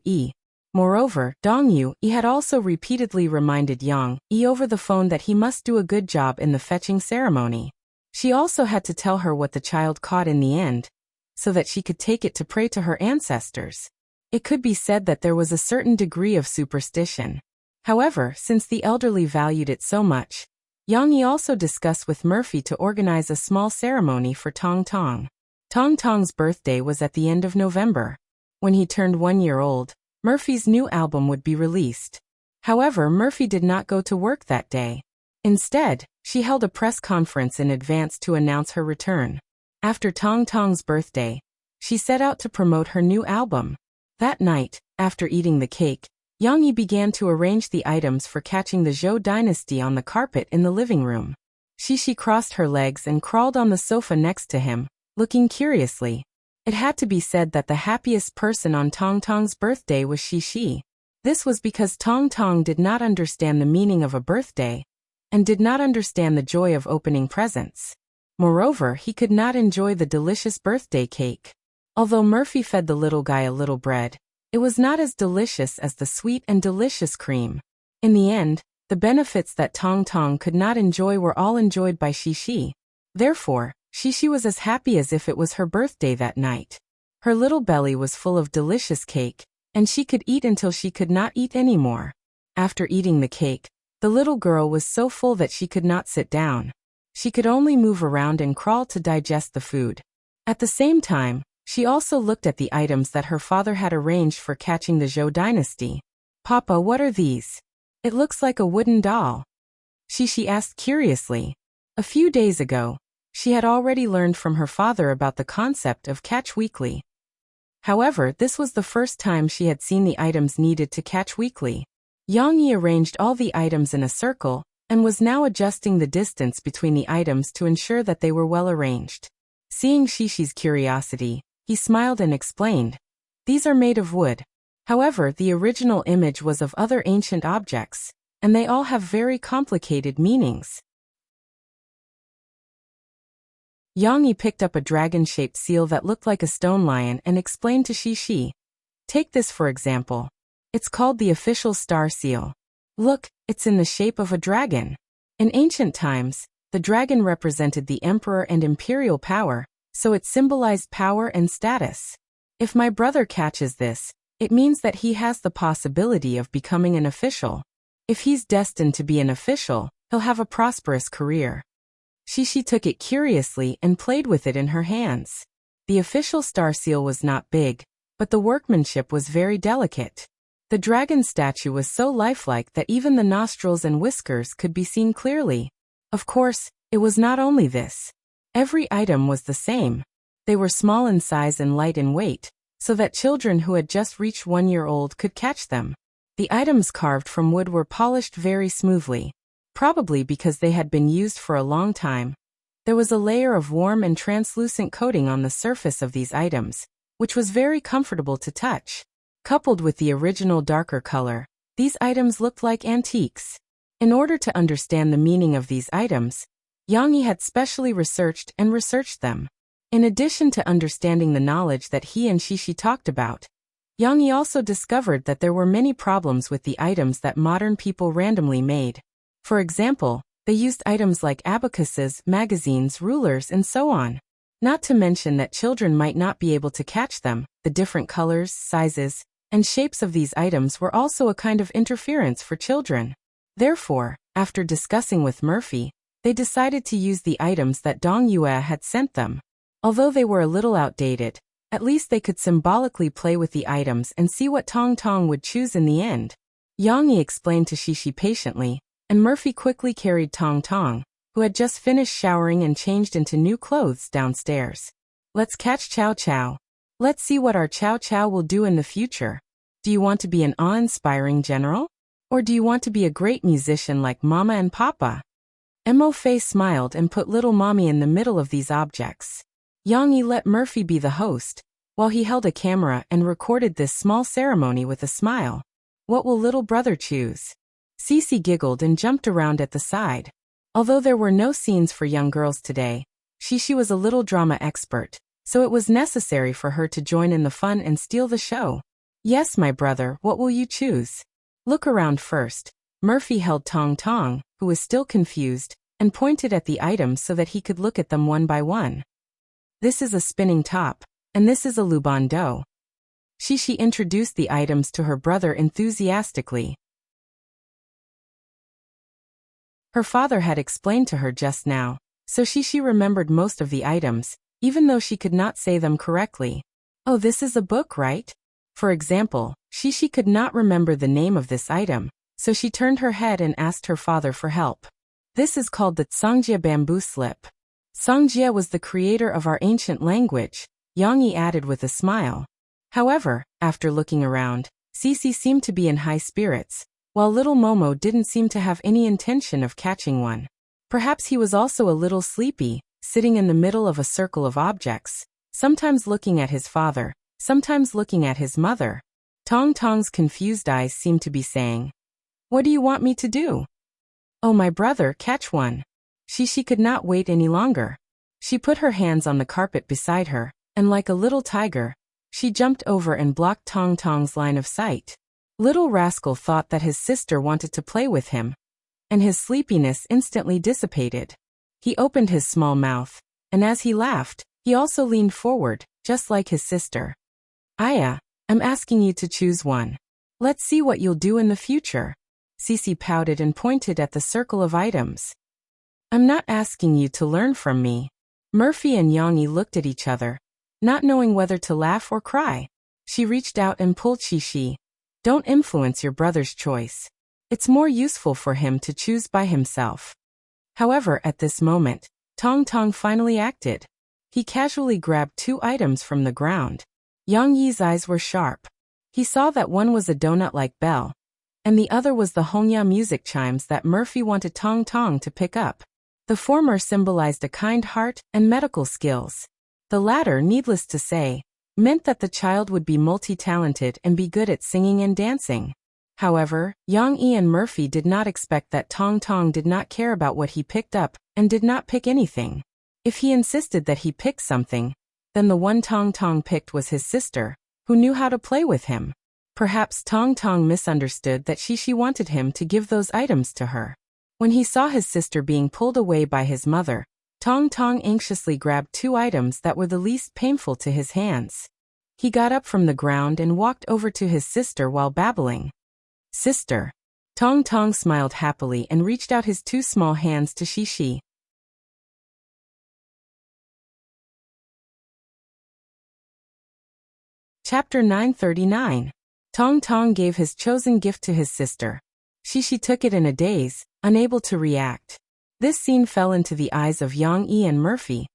Moreover, Dong Yu had also repeatedly reminded Yang Yi over the phone that he must do a good job in the fetching ceremony. She also had to tell her what the child caught in the end, so that she could take it to pray to her ancestors. It could be said that there was a certain degree of superstition. However, since the elderly valued it so much, Yang Yi also discussed with Murphy to organize a small ceremony for Tong Tong. Tong Tong's birthday was at the end of November. When he turned 1 year old, Murphy's new album would be released. However, Murphy did not go to work that day. Instead, she held a press conference in advance to announce her return. After Tong Tong's birthday, she set out to promote her new album. That night, after eating the cake, Yang Yi began to arrange the items for catching the Zhou dynasty on the carpet in the living room. Shishi crossed her legs and crawled on the sofa next to him, looking curiously. It had to be said that the happiest person on Tong Tong's birthday was Shishi. This was because Tong Tong did not understand the meaning of a birthday, and did not understand the joy of opening presents. Moreover, he could not enjoy the delicious birthday cake. Although Murphy fed the little guy a little bread, it was not as delicious as the sweet and delicious cream. In the end, the benefits that Tong Tong could not enjoy were all enjoyed by Shishi. Therefore, Shishi was as happy as if it was her birthday that night. Her little belly was full of delicious cake, and she could eat until she could not eat anymore. After eating the cake, the little girl was so full that she could not sit down. She could only move around and crawl to digest the food. At the same time, she also looked at the items that her father had arranged for catching the Zhou dynasty. Papa, what are these? It looks like a wooden doll. Shishi asked curiously. A few days ago, she had already learned from her father about the concept of catch weekly. However, this was the first time she had seen the items needed to catch weekly. Yang Yi arranged all the items in a circle, and was now adjusting the distance between the items to ensure that they were well arranged. Seeing Shishi's curiosity, he smiled and explained, "These are made of wood." However, the original image was of other ancient objects, and they all have very complicated meanings. Yang Yi picked up a dragon-shaped seal that looked like a stone lion and explained to Shishi, "Take this for example. It's called the official star seal. Look, it's in the shape of a dragon." In ancient times, the dragon represented the emperor and imperial power, so it symbolized power and status. If my brother catches this, it means that he has the possibility of becoming an official. If he's destined to be an official, he'll have a prosperous career. Shishi took it curiously and played with it in her hands. The official star seal was not big, but the workmanship was very delicate. The dragon statue was so lifelike that even the nostrils and whiskers could be seen clearly. Of course, it was not only this. Every item was the same. They were small in size and light in weight, so that children who had just reached 1 year old could catch them. The items carved from wood were polished very smoothly, probably because they had been used for a long time. There was a layer of warm and translucent coating on the surface of these items, which was very comfortable to touch. Coupled with the original darker color, these items looked like antiques. In order to understand the meaning of these items, Yang Yi had specially researched them. In addition to understanding the knowledge that he and Shishi talked about, Yang Yi also discovered that there were many problems with the items that modern people randomly made. For example, they used items like abacuses, magazines, rulers, and so on. Not to mention that children might not be able to catch them. The different colors, sizes, and shapes of these items were also a kind of interference for children. Therefore, after discussing with Murphy, they decided to use the items that Dong Yue had sent them. Although they were a little outdated, at least they could symbolically play with the items and see what Tong Tong would choose in the end. Yang Yi explained to Shishi patiently, and Murphy quickly carried Tong Tong, who had just finished showering and changed into new clothes, downstairs. Let's catch Chow Chow. Let's see what our Chow Chow will do in the future. Do you want to be an awe-inspiring general? Or do you want to be a great musician like Mama and Papa? Mo Fei smiled and put little Mommy in the middle of these objects. Yang Yi let Murphy be the host, while he held a camera and recorded this small ceremony with a smile. What will little brother choose? Cece giggled and jumped around at the side. Although there were no scenes for young girls today, Shishi was a little drama expert, so it was necessary for her to join in the fun and steal the show. Yes, my brother, what will you choose? Look around first. Murphy held Tong Tong, who was still confused, and pointed at the items so that he could look at them one by one. This is a spinning top, and this is a Luban Do. Shishi introduced the items to her brother enthusiastically. Her father had explained to her just now, so Shishi remembered most of the items, even though she could not say them correctly. Oh, this is a book, right? For example, Shishi could not remember the name of this item, so she turned her head and asked her father for help. This is called the Songjia bamboo slip. Songjia was the creator of our ancient language, Yang Yi added with a smile. However, after looking around, Cece seemed to be in high spirits, while little Momo didn't seem to have any intention of catching one. Perhaps he was also a little sleepy, sitting in the middle of a circle of objects, sometimes looking at his father, sometimes looking at his mother. Tong Tong's confused eyes seemed to be saying, "What do you want me to do?" "Oh, my brother, catch one." Shishi could not wait any longer. She put her hands on the carpet beside her, and like a little tiger, she jumped over and blocked Tong Tong's line of sight. Little rascal thought that his sister wanted to play with him, and his sleepiness instantly dissipated. He opened his small mouth, and as he laughed, he also leaned forward, just like his sister. "Aya, I'm asking you to choose one. Let's see what you'll do in the future." Cece pouted and pointed at the circle of items. "I'm not asking you to learn from me." Murphy and Yang Yi looked at each other, not knowing whether to laugh or cry. She reached out and pulled Shishi. "Don't influence your brother's choice. It's more useful for him to choose by himself." However, at this moment, Tong Tong finally acted. He casually grabbed two items from the ground. Yang Yi's eyes were sharp. He saw that one was a donut-like bell, and the other was the Hongya music chimes that Murphy wanted Tong Tong to pick up. The former symbolized a kind heart and medical skills. The latter, needless to say, meant that the child would be multi-talented and be good at singing and dancing. However, Yang Yi and Murphy did not expect that Tong Tong did not care about what he picked up and did not pick anything. If he insisted that he pick something, then the one Tong Tong picked was his sister, who knew how to play with him. Perhaps Tong Tong misunderstood that Shishi wanted him to give those items to her. When he saw his sister being pulled away by his mother, Tong Tong anxiously grabbed two items that were the least painful to his hands. He got up from the ground and walked over to his sister while babbling. "Sister." Tong Tong smiled happily and reached out his two small hands to Shishi. Chapter 939. Tong Tong gave his chosen gift to his sister. Shishi took it in a daze, unable to react. This scene fell into the eyes of Yang Yi and Murphy,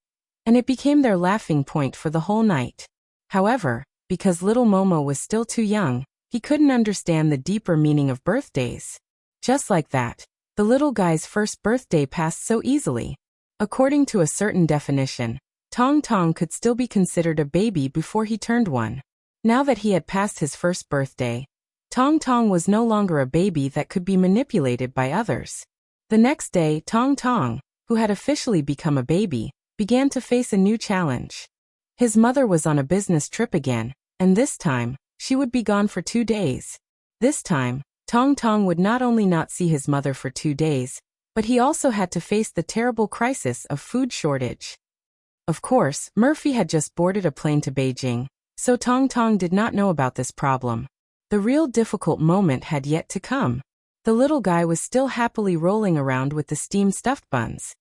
and it became their laughing point for the whole night. However, because little Momo was still too young, He couldn't understand the deeper meaning of birthdays. Just like that, the little guy's first birthday passed so easily. According to a certain definition, Tong Tong could still be considered a baby before he turned one. Now that he had passed his first birthday, Tong Tong was no longer a baby that could be manipulated by others. The next day, Tong Tong, who had officially become a baby, began to face a new challenge. His mother was on a business trip again, and this time, she would be gone for 2 days. This time, Tong Tong would not only not see his mother for 2 days, but he also had to face the terrible crisis of food shortage. Of course, Murphy had just boarded a plane to Beijing, so Tong Tong did not know about this problem. The real difficult moment had yet to come. The little guy was still happily rolling around with the steamed stuffed buns.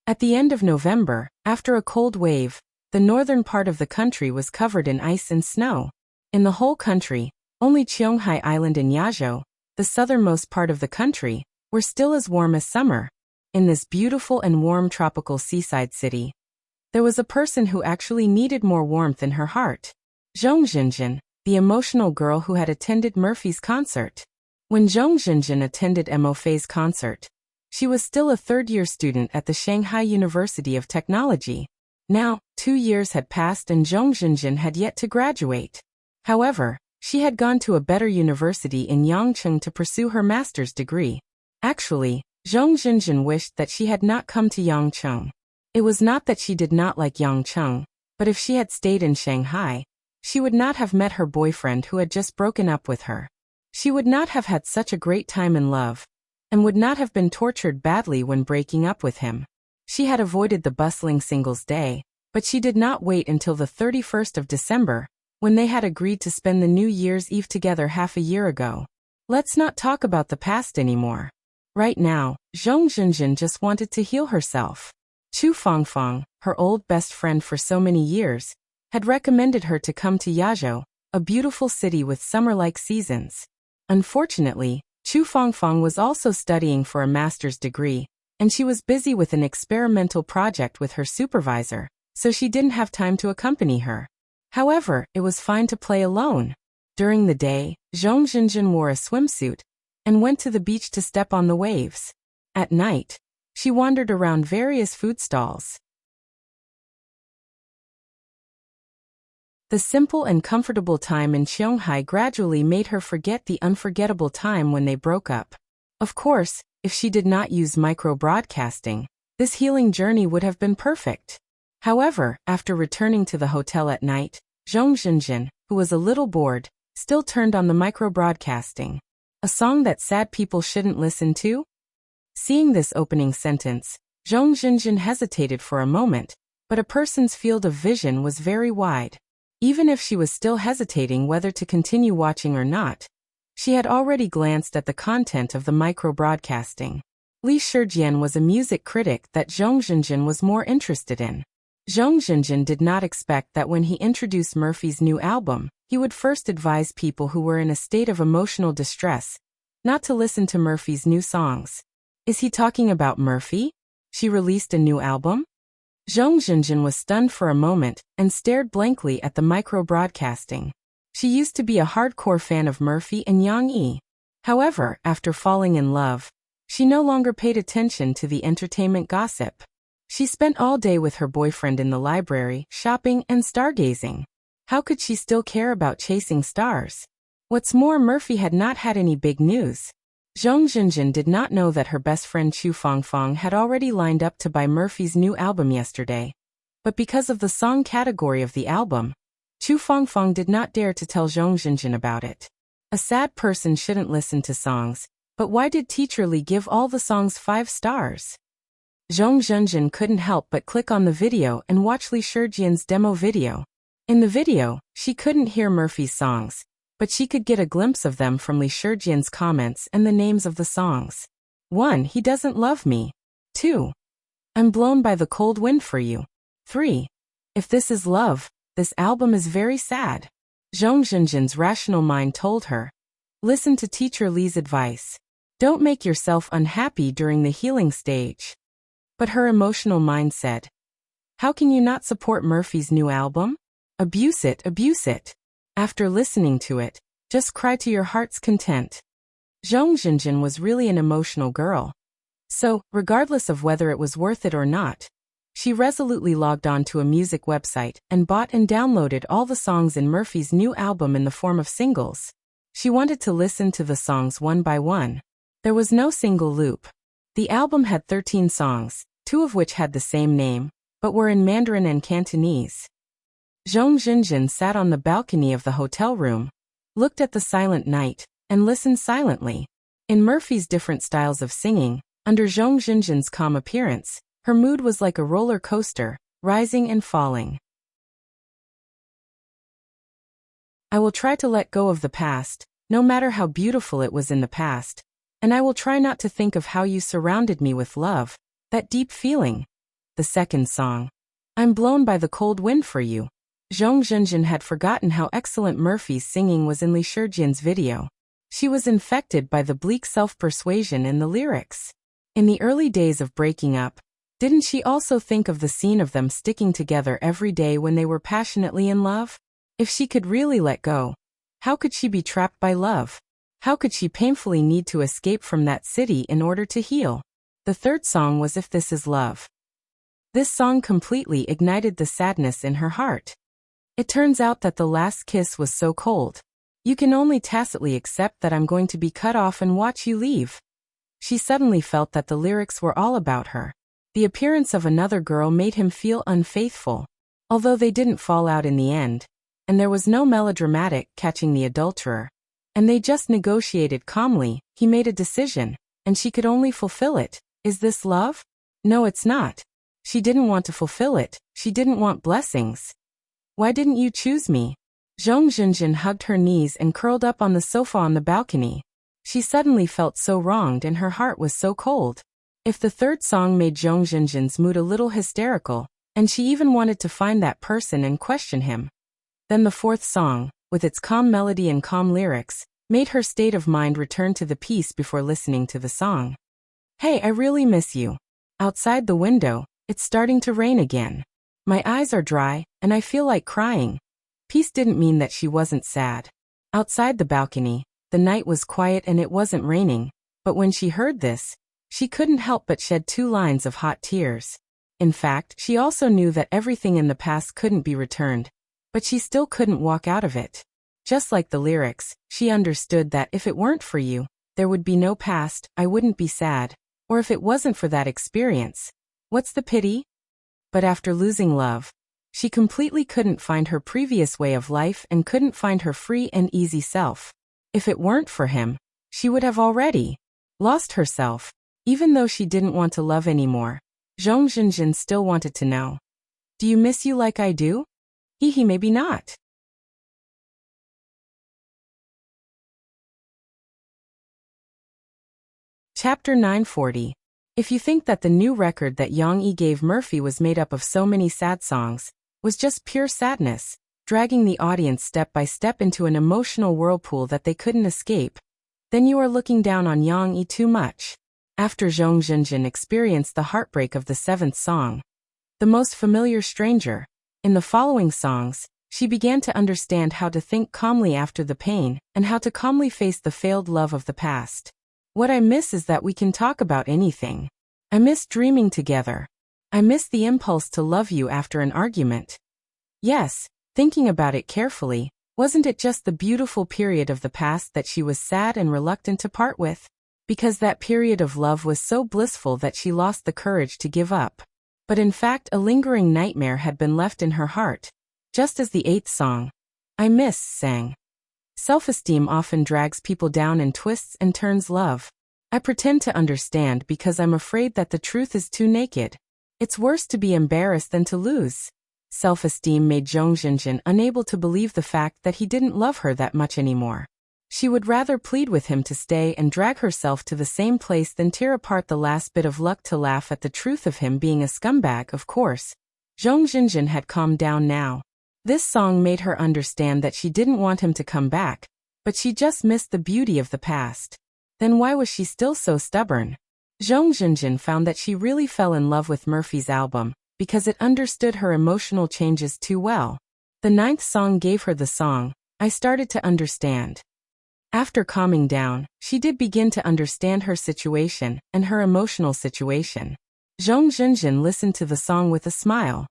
At the end of November, after a cold wave, the northern part of the country was covered in ice and snow. In the whole country, only Qionghai Island and Yazhou, the southernmost part of the country, were still as warm as summer. In this beautiful and warm tropical seaside city, there was a person who actually needed more warmth in her heart. Zhong Zhenjin, the emotional girl who had attended Murphy's concert. When Zhong Zhenjin attended Mo Fei's concert, she was still a third-year student at the Shanghai University of Technology. Now, 2 years had passed and Zhong Zhenjin had yet to graduate. However, she had gone to a better university in Yangcheng to pursue her master's degree. Actually, Zhong Zhenjin wished that she had not come to Yangcheng. It was not that she did not like Yangcheng, but if she had stayed in Shanghai, she would not have met her boyfriend who had just broken up with her. She would not have had such a great time in love, and would not have been tortured badly when breaking up with him. She had avoided the bustling Singles' Day, but she did not wait until the 31st of December, when they had agreed to spend the New Year's Eve together half a year ago. Let's not talk about the past anymore. Right now, Zhong Zhenjin just wanted to heal herself. Chu Fangfang, her old best friend for so many years, had recommended her to come to Yazhou, a beautiful city with summer-like seasons. Unfortunately, Chu Fangfang was also studying for a master's degree, and she was busy with an experimental project with her supervisor, so she didn't have time to accompany her. However, it was fine to play alone. During the day, Zhong Zhenjin wore a swimsuit and went to the beach to step on the waves. At night, she wandered around various food stalls. The simple and comfortable time in Qionghai gradually made her forget the unforgettable time when they broke up. Of course, if she did not use micro-broadcasting, this healing journey would have been perfect. However, after returning to the hotel at night, Zhong Zhenjin, who was a little bored, still turned on the micro-broadcasting. A song that sad people shouldn't listen to? Seeing this opening sentence, Zhong Zhenjin hesitated for a moment, but a person's field of vision was very wide. Even if she was still hesitating whether to continue watching or not, she had already glanced at the content of the micro-broadcasting. Li Shijian was a music critic that Zhong Zhenjin was more interested in. Zhong Zhenjin did not expect that when he introduced Murphy's new album, he would first advise people who were in a state of emotional distress not to listen to Murphy's new songs. Is he talking about Murphy? She released a new album? Zhong Zhenjin was stunned for a moment and stared blankly at the micro-broadcasting. She used to be a hardcore fan of Murphy and Yang Yi. However, after falling in love, she no longer paid attention to the entertainment gossip. She spent all day with her boyfriend in the library, shopping and stargazing. How could she still care about chasing stars? What's more, Murphy had not had any big news. Zhong Zhenjin did not know that her best friend Chu Fangfang had already lined up to buy Murphy's new album yesterday. But because of the song category of the album, Chu Fangfang did not dare to tell Zhong Zhenjin about it. A sad person shouldn't listen to songs, but why did Teacher Li give all the songs 5 stars? Zhong Zhenjin couldn't help but click on the video and watch Li Shijian's demo video. In the video, she couldn't hear Murphy's songs, but she could get a glimpse of them from Li Shijian's comments and the names of the songs. 1. He doesn't love me. 2. I'm blown by the cold wind for you. 3. If this is love, this album is very sad. Zhong Zhenjin's rational mind told her, listen to Teacher Li's advice. Don't make yourself unhappy during the healing stage. But her emotional mind said, how can you not support Murphy's new album? Abuse it, abuse it. After listening to it, Just cry to your heart's content. Zhong Zhenjin was really an emotional girl. So, regardless of whether it was worth it or not, she resolutely logged on to a music website and bought and downloaded all the songs in Murphy's new album in the form of singles. She wanted to listen to the songs one by one. There was no single loop. The album had 13 songs, 2 of which had the same name, but were in Mandarin and Cantonese. Zhong Zhenjin sat on the balcony of the hotel room, looked at the silent night, and listened silently. In Murphy's different styles of singing, under Zhong Zhenjin's calm appearance, her mood was like a roller coaster, rising and falling. I will try to let go of the past, no matter how beautiful it was in the past, and I will try not to think of how you surrounded me with love, that deep feeling. The second song. I'm blown by the cold wind for you. Zhong Zhenjin had forgotten how excellent Murphy's singing was in Li Shijian's video. She was infected by the bleak self-persuasion in the lyrics. In the early days of breaking up, didn't she also think of the scene of them sticking together every day when they were passionately in love? If she could really let go, how could she be trapped by love? How could she painfully need to escape from that city in order to heal? The third song was If This Is Love. This song completely ignited the sadness in her heart. It turns out that the last kiss was so cold. You can only tacitly accept that I'm going to be cut off and watch you leave. She suddenly felt that the lyrics were all about her. The appearance of another girl made him feel unfaithful, although they didn't fall out in the end, and there was no melodramatic catching the adulterer, and they just negotiated calmly. He made a decision, and she could only fulfill it. Is this love? No, it's not. She didn't want to fulfill it. She didn't want blessings. Why didn't you choose me? Zhong Zhenjin hugged her knees and curled up on the sofa on the balcony. She suddenly felt so wronged and her heart was so cold. If the third song made Zhong Zhenjin's mood a little hysterical, and she even wanted to find that person and question him, then the fourth song, with its calm melody and calm lyrics, made her state of mind return to the peace before listening to the song. Hey, I really miss you. Outside the window, it's starting to rain again. My eyes are dry, and I feel like crying. Peace didn't mean that she wasn't sad. Outside the balcony, the night was quiet and it wasn't raining, but when she heard this, she couldn't help but shed 2 lines of hot tears. In fact, she also knew that everything in the past couldn't be returned, but she still couldn't walk out of it. Just like the lyrics, she understood that if it weren't for you, there would be no past, I wouldn't be sad, or if it wasn't for that experience, what's the pity? But after losing love, she completely couldn't find her previous way of life and couldn't find her free and easy self. If it weren't for him, she would have already lost herself. Even though she didn't want to love anymore, Zhong Zhenjin still wanted to know. Do you miss you like I do? He maybe not. Chapter 940. If you think that the new record that Yang Yi gave Murphy was made up of so many sad songs, was just pure sadness, dragging the audience step by step into an emotional whirlpool that they couldn't escape, then you are looking down on Yang Yi too much. After Zhong Zhenjin experienced the heartbreak of the 7th song, the most familiar stranger, in the following songs, she began to understand how to think calmly after the pain and how to calmly face the failed love of the past. What I miss is that we can talk about anything. I miss dreaming together. I miss the impulse to love you after an argument. Yes, thinking about it carefully, wasn't it just the beautiful period of the past that she was sad and reluctant to part with? Because that period of love was so blissful that she lost the courage to give up. But in fact, a lingering nightmare had been left in her heart, just as the 8th song, I Miss, sang. Self-esteem often drags people down and twists and turns love. I pretend to understand because I'm afraid that the truth is too naked. It's worse to be embarrassed than to lose. Self-esteem made Zhong Zhenjin unable to believe the fact that he didn't love her that much anymore. She would rather plead with him to stay and drag herself to the same place than tear apart the last bit of luck to laugh at the truth of him being a scumbag. Of course, Zhong Zhenjin had calmed down now. This song made her understand that she didn't want him to come back, but she just missed the beauty of the past. Then why was she still so stubborn? Zhong Zhenjin found that she really fell in love with Murphy's album, because it understood her emotional changes too well. The 9th song gave her the song, I started to understand. After calming down, she did begin to understand her situation and her emotional situation. Zhong Zhenjin listened to the song with a smile.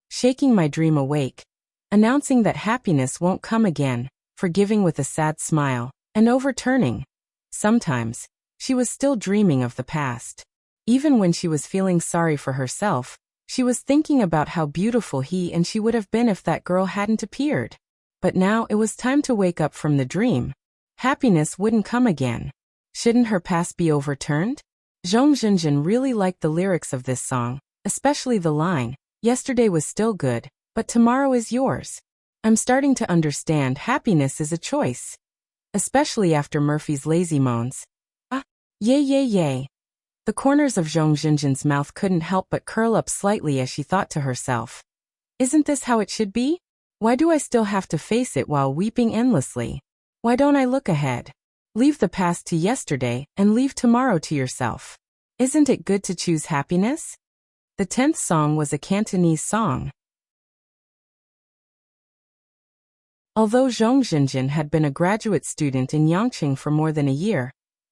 Shaking my dream awake, announcing that happiness won't come again, forgiving with a sad smile, and overturning. Sometimes, she was still dreaming of the past. Even when she was feeling sorry for herself, she was thinking about how beautiful he and she would have been if that girl hadn't appeared. But now it was time to wake up from the dream. Happiness wouldn't come again. Shouldn't her past be overturned? Zhong Zhenjin really liked the lyrics of this song, especially the line, "Yesterday was still good, but tomorrow is yours." I'm starting to understand happiness is a choice. Especially after Murphy's lazy moans. Ah, yay yay yay. The corners of Zhong Zhenjin's mouth couldn't help but curl up slightly as she thought to herself. Isn't this how it should be? Why do I still have to face it while weeping endlessly? Why don't I look ahead? Leave the past to yesterday and leave tomorrow to yourself. Isn't it good to choose happiness? The 10th song was a Cantonese song. Although Zhong Zhenjin had been a graduate student in Yangqing for more than a year,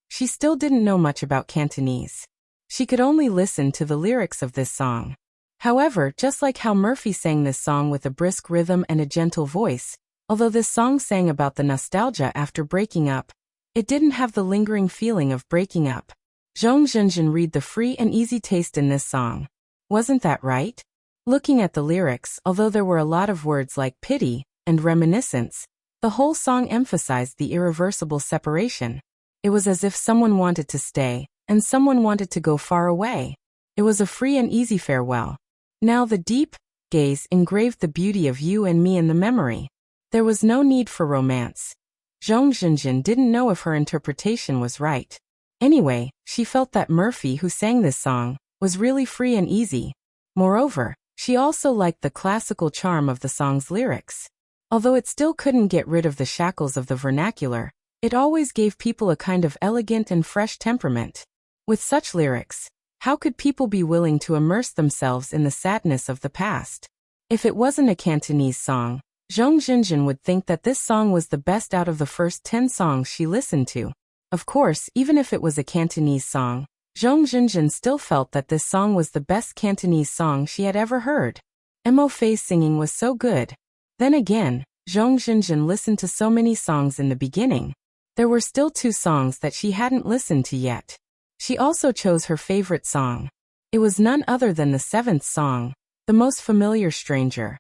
she still didn't know much about Cantonese. She could only listen to the lyrics of this song. However, just like how Murphy sang this song with a brisk rhythm and a gentle voice, although this song sang about the nostalgia after breaking up, it didn't have the lingering feeling of breaking up. Zhong Zhenjin read the free and easy taste in this song. Wasn't that right? Looking at the lyrics, although there were a lot of words like pity and reminiscence, the whole song emphasized the irreversible separation. It was as if someone wanted to stay, and someone wanted to go far away. It was a free and easy farewell. Now the deep gaze engraved the beauty of you and me in the memory. There was no need for romance. Zhong Zhenjin didn't know if her interpretation was right. Anyway, she felt that Murphy, who sang this song, was really free and easy. Moreover, she also liked the classical charm of the song's lyrics. Although it still couldn't get rid of the shackles of the vernacular, it always gave people a kind of elegant and fresh temperament. With such lyrics, how could people be willing to immerse themselves in the sadness of the past? If it wasn't a Cantonese song, Zhong Zhenjin would think that this song was the best out of the first 10 songs she listened to. Of course, even if it was a Cantonese song, Zhong Zhenjin still felt that this song was the best Cantonese song she had ever heard. Mo Fei's singing was so good. Then again, Zhong Zhenjin listened to so many songs in the beginning. There were still 2 songs that she hadn't listened to yet. She also chose her favorite song. It was none other than the 7th song, The Most Familiar Stranger.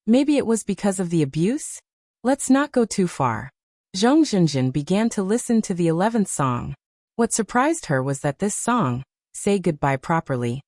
Maybe it was because of the abuse? Let's not go too far. Zhong Zhenjin began to listen to the 11th song. What surprised her was that this song, Say Goodbye Properly,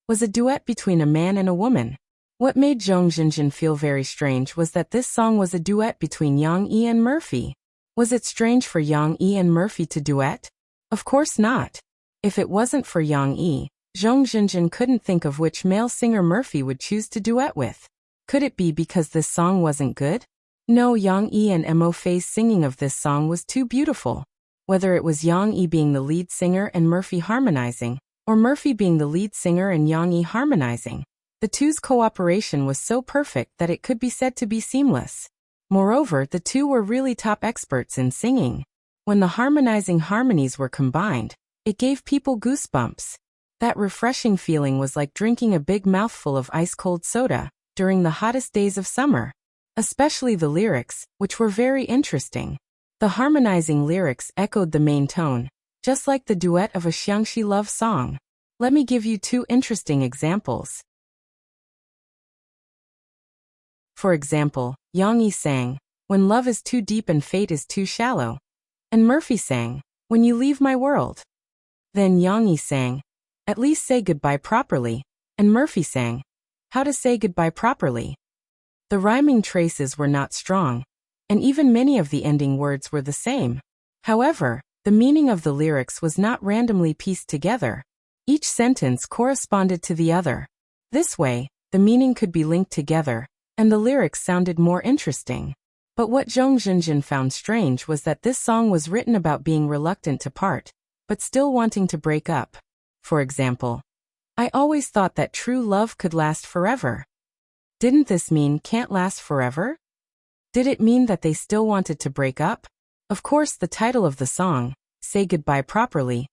was a duet between a man and a woman. What made Zhong Zhenjin feel very strange was that this song was a duet between Yang Yi and Murphy. Was it strange for Yang Yi and Murphy to duet? Of course not. If it wasn't for Yang Yi, Zhong Zhenjin couldn't think of which male singer Murphy would choose to duet with. Could it be because this song wasn't good? No, Yang Yi and Mo Fei's singing of this song was too beautiful. Whether it was Yang Yi being the lead singer and Murphy harmonizing, or Murphy being the lead singer and Yang Yi harmonizing, the two's cooperation was so perfect that it could be said to be seamless. Moreover, the two were really top experts in singing. When the harmonizing harmonies were combined, it gave people goosebumps. That refreshing feeling was like drinking a big mouthful of ice-cold soda during the hottest days of summer. Especially the lyrics, which were very interesting. The harmonizing lyrics echoed the main tone, just like the duet of a Xiangxi love song. Let me give you 2 interesting examples. For example, Yang Yi sang, When Love is Too Deep and Fate is Too Shallow. And Murphy sang, When You Leave My World. Then Yang Yi sang, At Least Say Goodbye Properly. And Murphy sang, How to Say Goodbye Properly. The rhyming traces were not strong, and even many of the ending words were the same. However, the meaning of the lyrics was not randomly pieced together. Each sentence corresponded to the other. This way, the meaning could be linked together, and the lyrics sounded more interesting. But what Zhong Zhenjin found strange was that this song was written about being reluctant to part, but still wanting to break up. For example, I always thought that true love could last forever. Didn't this mean can't last forever? Did it mean that they still wanted to break up? Of course, the title of the song, Say Goodbye Properly,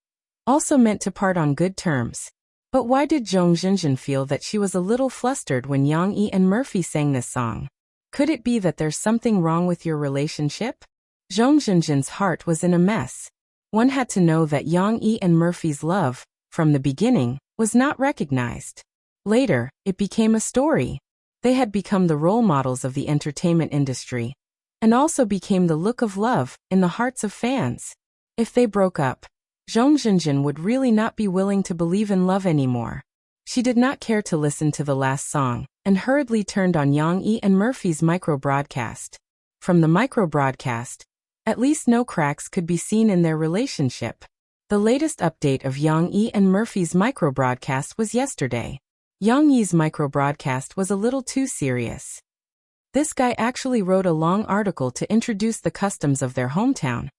also meant to part on good terms. But why did Jung Jinjin feel that she was a little flustered when Yang Yi and Murphy sang this song? Could it be that there's something wrong with your relationship? Jung Jinjin's heart was in a mess. One had to know that Yang Yi and Murphy's love, from the beginning, was not recognized. Later, it became a story. They had become the role models of the entertainment industry, and also became the look of love in the hearts of fans. If they broke up, Jung Jinjin would really not be willing to believe in love anymore. She did not care to listen to the last song, and hurriedly turned on Yang Yi and Murphy's micro-broadcast. From the micro-broadcast, at least no cracks could be seen in their relationship. The latest update of Yang Yi and Murphy's micro-broadcast was yesterday. Yang Yi's micro-broadcast was a little too serious. This guy actually wrote a long article to introduce the customs of their hometown,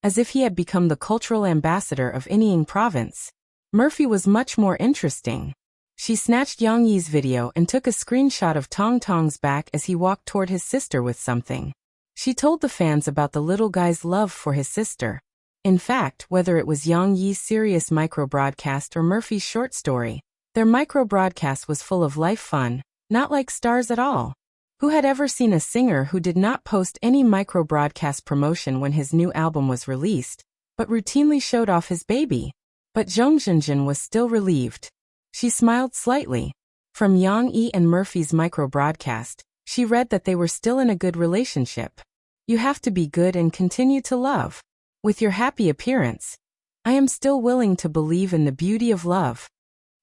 as if he had become the cultural ambassador of Inying province. Murphy was much more interesting. She snatched Yang Yi's video and took a screenshot of Tong Tong's back as he walked toward his sister with something. She told the fans about the little guy's love for his sister. In fact, whether it was Yang Yi's serious micro-broadcast or Murphy's short story, their micro-broadcast was full of life fun, not like stars at all. Who had ever seen a singer who did not post any micro-broadcast promotion when his new album was released, but routinely showed off his baby? But Jung Jinjin was still relieved. She smiled slightly. From Yang Yi and Murphy's micro-broadcast, she read that they were still in a good relationship. You have to be good and continue to love. With your happy appearance, I am still willing to believe in the beauty of love.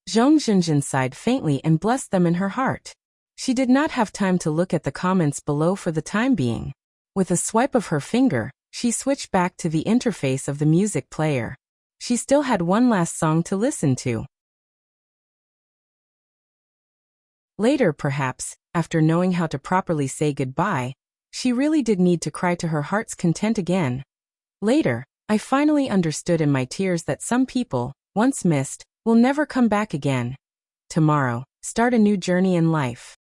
Jung Jinjin sighed faintly and blessed them in her heart. She did not have time to look at the comments below for the time being. With a swipe of her finger, she switched back to the interface of the music player. She still had one last song to listen to. Later, perhaps, after knowing how to properly say goodbye, she really did need to cry to her heart's content again. Later, I finally understood in my tears that some people, once missed, will never come back again. Tomorrow, start a new journey in life.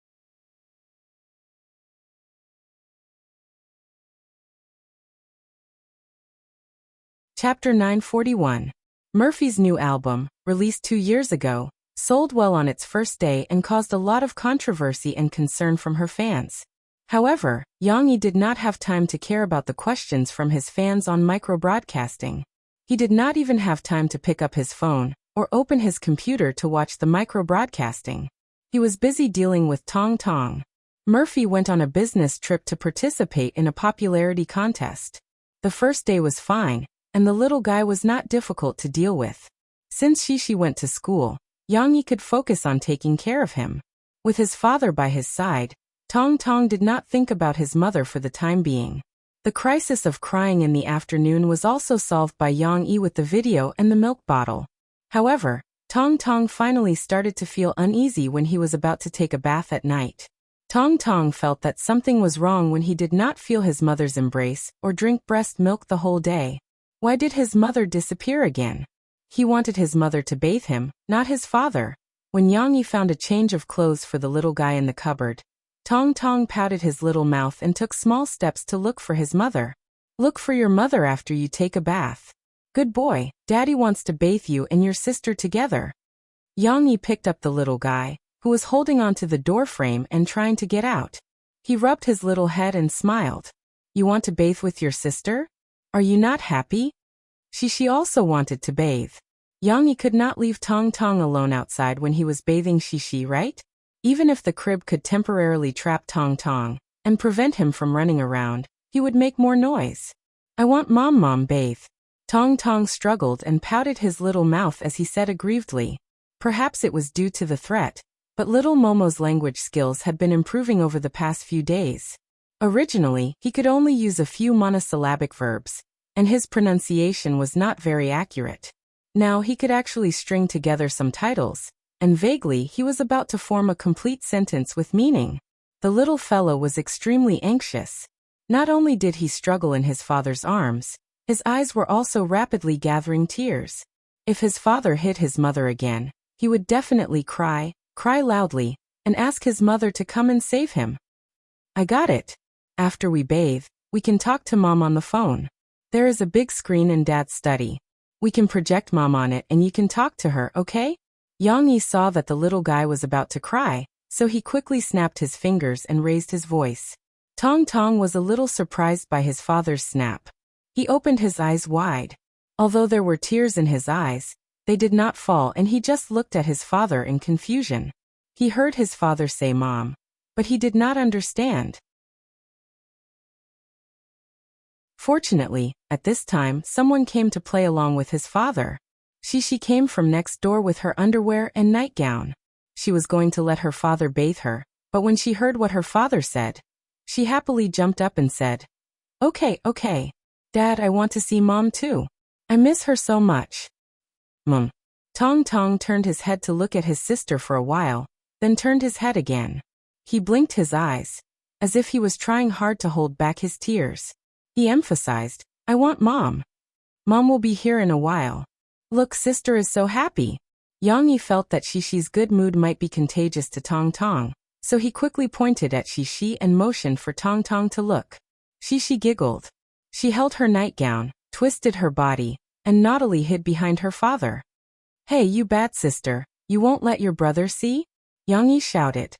Chapter 941. Murphy's new album, released 2 years ago, sold well on its first day and caused a lot of controversy and concern from her fans. However, Yang Yi did not have time to care about the questions from his fans on micro-broadcasting. He did not even have time to pick up his phone or open his computer to watch the micro-broadcasting. He was busy dealing with Tong Tong. Murphy went on a business trip to participate in a popularity contest. The first day was fine, and the little guy was not difficult to deal with. Since Shishi went to school, Yang Yi could focus on taking care of him. With his father by his side, Tong Tong did not think about his mother for the time being. The crisis of crying in the afternoon was also solved by Yang Yi with the video and the milk bottle. However, Tong Tong finally started to feel uneasy when he was about to take a bath at night. Tong Tong felt that something was wrong when he did not feel his mother's embrace or drink breast milk the whole day. Why did his mother disappear again? He wanted his mother to bathe him, not his father. When Yang Yi found a change of clothes for the little guy in the cupboard, Tong Tong pouted his little mouth and took small steps to look for his mother. Look for your mother after you take a bath. Good boy, Daddy wants to bathe you and your sister together. Yang Yi picked up the little guy, who was holding onto the door frame and trying to get out. He rubbed his little head and smiled. You want to bathe with your sister? Are you not happy? Shishi also wanted to bathe. Yang Yi could not leave Tong Tong alone outside when he was bathing Shishi, right? Even if the crib could temporarily trap Tong Tong and prevent him from running around, he would make more noise. I want Mom bathe. Tong Tong struggled and pouted his little mouth as he said aggrievedly. Perhaps it was due to the threat, but little Momo's language skills had been improving over the past few days. Originally, he could only use a few monosyllabic verbs, and his pronunciation was not very accurate. Now he could actually string together some titles, and vaguely he was about to form a complete sentence with meaning. The little fellow was extremely anxious. Not only did he struggle in his father's arms, his eyes were also rapidly gathering tears. If his father hit his mother again, he would definitely cry loudly, and ask his mother to come and save him. I got it. After we bathe, we can talk to Mom on the phone. There is a big screen in Dad's study. We can project Mom on it and you can talk to her, okay? Yang Yi saw that the little guy was about to cry, so he quickly snapped his fingers and raised his voice. Tong Tong was a little surprised by his father's snap. He opened his eyes wide. Although there were tears in his eyes, they did not fall and he just looked at his father in confusion. He heard his father say Mom, but he did not understand. Fortunately, at this time someone came to play along with his father. She came from next door with her underwear and nightgown. She was going to let her father bathe her, but when she heard what her father said, she happily jumped up and said, Okay. Dad, I want to see Mom too. I miss her so much. Mom. Tong Tong turned his head to look at his sister for a while, then turned his head again. He blinked his eyes, as if he was trying hard to hold back his tears. He emphasized, I want Mom. Mom will be here in a while. Look, sister is so happy. Yang Yi felt that Shishi's good mood might be contagious to Tong Tong, so he quickly pointed at Shishi and motioned for Tong Tong to look. Shishi giggled. She held her nightgown, twisted her body, and naughtily hid behind her father. Hey, you bad sister, you won't let your brother see? Yang Yi shouted.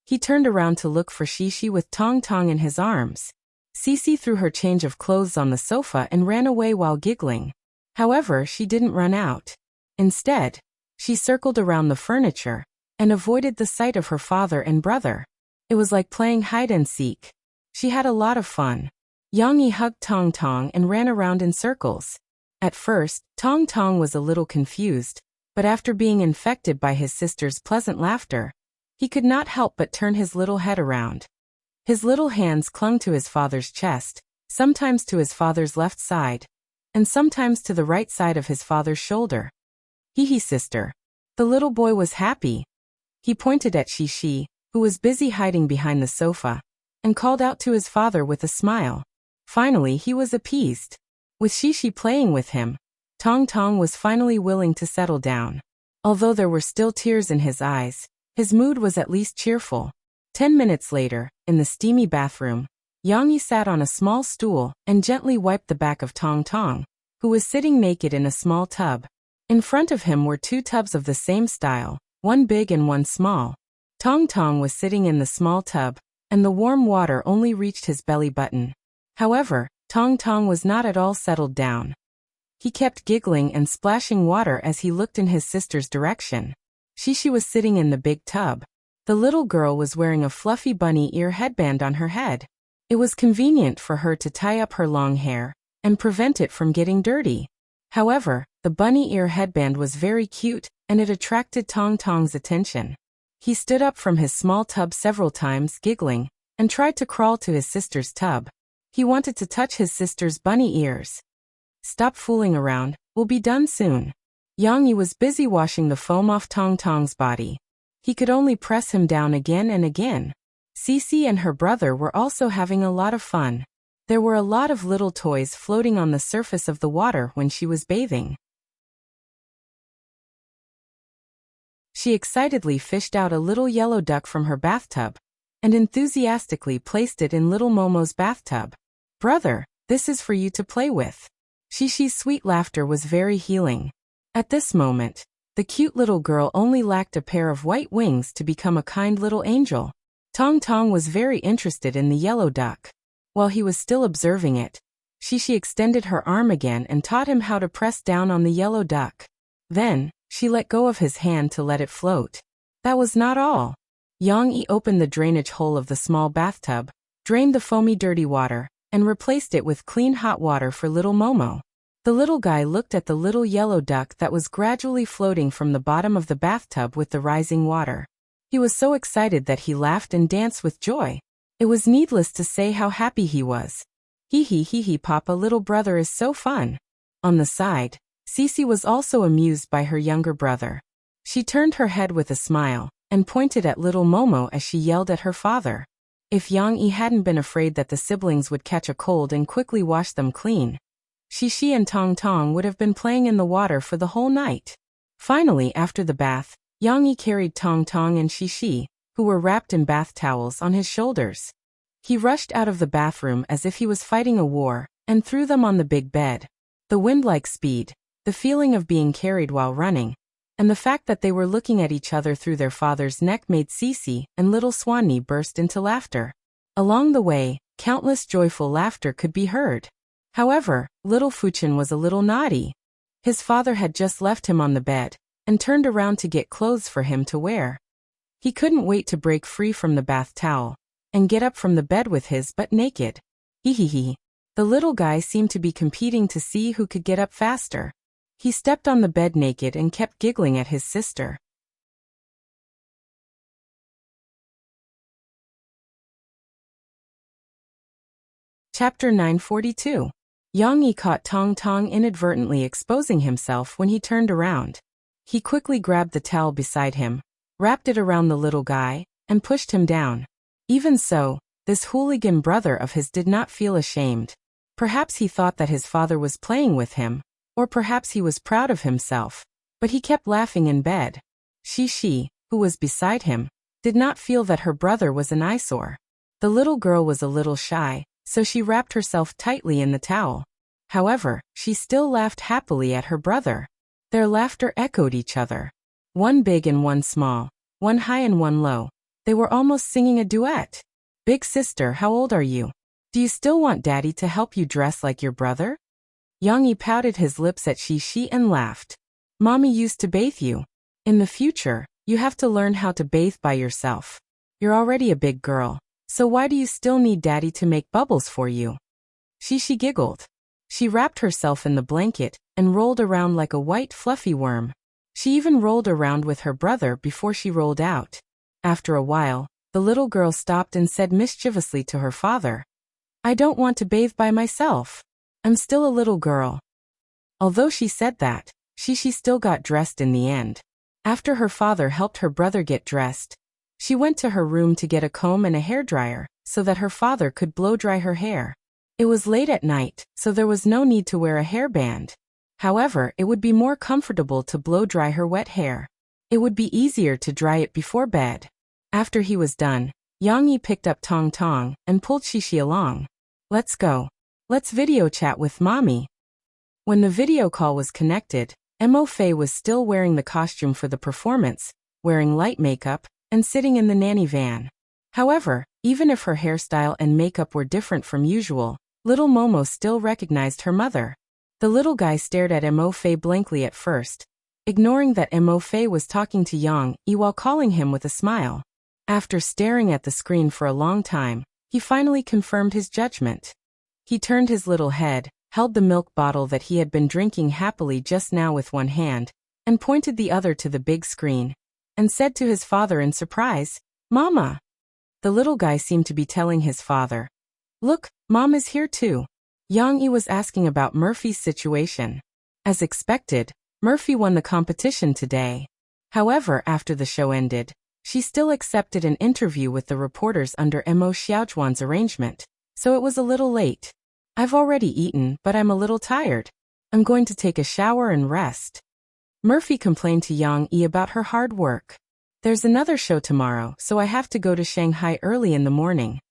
He turned around to look for Shishi with Tong Tong in his arms. Sisi threw her change of clothes on the sofa and ran away while giggling. However, she didn't run out. Instead, she circled around the furniture and avoided the sight of her father and brother. It was like playing hide and seek. She had a lot of fun. Yang Yi hugged Tong Tong and ran around in circles. At first, Tong Tong was a little confused, but after being infected by his sister's pleasant laughter, he could not help but turn his little head around. His little hands clung to his father's chest, sometimes to his father's left side, and sometimes to the right side of his father's shoulder. Hee sister. The little boy was happy. He pointed at Shishi, who was busy hiding behind the sofa, and called out to his father with a smile. Finally, he was appeased. With Shishi playing with him, Tong Tong was finally willing to settle down. Although there were still tears in his eyes, his mood was at least cheerful. 10 minutes later, in the steamy bathroom, Yang Yi sat on a small stool and gently wiped the back of Tong Tong, who was sitting naked in a small tub. In front of him were 2 tubs of the same style, one big and one small. Tong Tong was sitting in the small tub, and the warm water only reached his belly button. However, Tong Tong was not at all settled down. He kept giggling and splashing water as he looked in his sister's direction. Shishi was sitting in the big tub. The little girl was wearing a fluffy bunny ear headband on her head. It was convenient for her to tie up her long hair and prevent it from getting dirty. However, the bunny ear headband was very cute, and it attracted Tong Tong's attention. He stood up from his small tub several times, giggling, and tried to crawl to his sister's tub. He wanted to touch his sister's bunny ears. Stop fooling around, we'll be done soon. Yang Yi was busy washing the foam off Tong Tong's body. He could only press him down again and again. Sisi and her brother were also having a lot of fun. There were a lot of little toys floating on the surface of the water when she was bathing. She excitedly fished out a little yellow duck from her bathtub and enthusiastically placed it in little Momo's bathtub. Brother, this is for you to play with. Shishi's sweet laughter was very healing. At this moment, the cute little girl only lacked a pair of white wings to become a kind little angel. Tong Tong was very interested in the yellow duck. While he was still observing it, Shishi extended her arm again and taught him how to press down on the yellow duck. Then, she let go of his hand to let it float. That was not all. Yang Yi opened the drainage hole of the small bathtub, drained the foamy dirty water, and replaced it with clean hot water for little Momo. The little guy looked at the little yellow duck that was gradually floating from the bottom of the bathtub with the rising water. He was so excited that he laughed and danced with joy. It was needless to say how happy he was. Hee, Papa, little brother is so fun. On the side, Sisi was also amused by her younger brother. She turned her head with a smile and pointed at little Momo as she yelled at her father. If Yang Yi hadn't been afraid that the siblings would catch a cold and quickly wash them clean, Shishi and Tong Tong would have been playing in the water for the whole night. Finally, after the bath, Yang Yi carried Tong Tong and Shishi, who were wrapped in bath towels, on his shoulders. He rushed out of the bathroom as if he was fighting a war, and threw them on the big bed. The wind-like speed, the feeling of being carried while running, and the fact that they were looking at each other through their father's neck made Cece and little Swanee burst into laughter. Along the way, countless joyful laughter could be heard. However, little Fuchin was a little naughty. His father had just left him on the bed, and turned around to get clothes for him to wear. He couldn't wait to break free from the bath towel, and get up from the bed with his butt naked. Hee. The little guy seemed to be competing to see who could get up faster. He stepped on the bed naked and kept giggling at his sister. Chapter 942. Yang Yi caught Tong Tong inadvertently exposing himself when he turned around. He quickly grabbed the towel beside him, wrapped it around the little guy, and pushed him down. Even so, this hooligan brother of his did not feel ashamed. Perhaps he thought that his father was playing with him, or perhaps he was proud of himself, but he kept laughing in bed. She, who was beside him, did not feel that her brother was an eyesore. The little girl was a little shy, so she wrapped herself tightly in the towel. However, she still laughed happily at her brother. Their laughter echoed each other. One big and one small, one high and one low. They were almost singing a duet. Big sister, how old are you? Do you still want daddy to help you dress like your brother? Yang Yi pouted his lips at Shi and laughed. Mommy used to bathe you. In the future, you have to learn how to bathe by yourself. You're already a big girl, so why do you still need daddy to make bubbles for you? She giggled. She wrapped herself in the blanket and rolled around like a white fluffy worm. She even rolled around with her brother before she rolled out. After a while, the little girl stopped and said mischievously to her father, I don't want to bathe by myself. I'm still a little girl. Although she said that, she still got dressed in the end. After her father helped her brother get dressed, she went to her room to get a comb and a hairdryer so that her father could blow dry her hair. It was late at night, so there was no need to wear a hairband. However, it would be more comfortable to blow dry her wet hair. It would be easier to dry it before bed. After he was done, Yang Yi picked up Tong Tong and pulled Shi along. Let's go. Let's video chat with mommy. When the video call was connected, Mo Fei was still wearing the costume for the performance, wearing light makeup, and sitting in the nanny van. However, even if her hairstyle and makeup were different from usual, little Momo still recognized her mother. The little guy stared at Mo Fei blankly at first, ignoring that Mo Fei was talking to Yang Yi while calling him with a smile. After staring at the screen for a long time, he finally confirmed his judgment. He turned his little head, held the milk bottle that he had been drinking happily just now with one hand, and pointed the other to the big screen, and said to his father in surprise, Mama! The little guy seemed to be telling his father, Look, Mom is here too. Yang Yi was asking about Murphy's situation. As expected, Murphy won the competition today. However, after the show ended, she still accepted an interview with the reporters under Mo Xiaojuan's arrangement, so it was a little late. I've already eaten, but I'm a little tired. I'm going to take a shower and rest. Murphy complained to Yang Yi about her hard work. There's another show tomorrow, so I have to go to Shanghai early in the morning.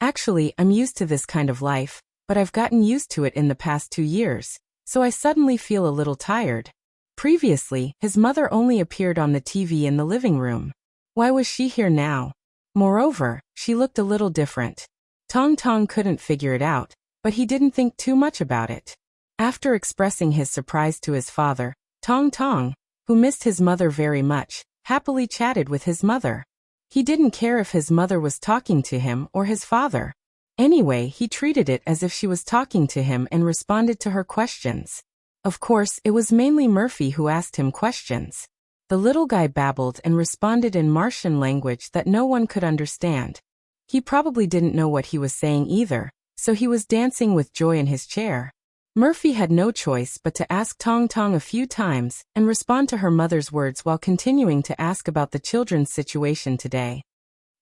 Actually, I'm used to this kind of life, but I've gotten used to it in the past 2 years, so I suddenly feel a little tired. Previously, his mother only appeared on the TV in the living room. Why was she here now? Moreover, she looked a little different. Tong Tong couldn't figure it out, but he didn't think too much about it. After expressing his surprise to his father, Tong Tong, who missed his mother very much, happily chatted with his mother. He didn't care if his mother was talking to him or his father. Anyway, he treated it as if she was talking to him and responded to her questions. Of course, it was mainly Murphy who asked him questions. The little guy babbled and responded in Martian language that no one could understand. He probably didn't know what he was saying either, so he was dancing with joy in his chair. Murphy had no choice but to ask Tong Tong a few times and respond to her mother's words while continuing to ask about the children's situation today.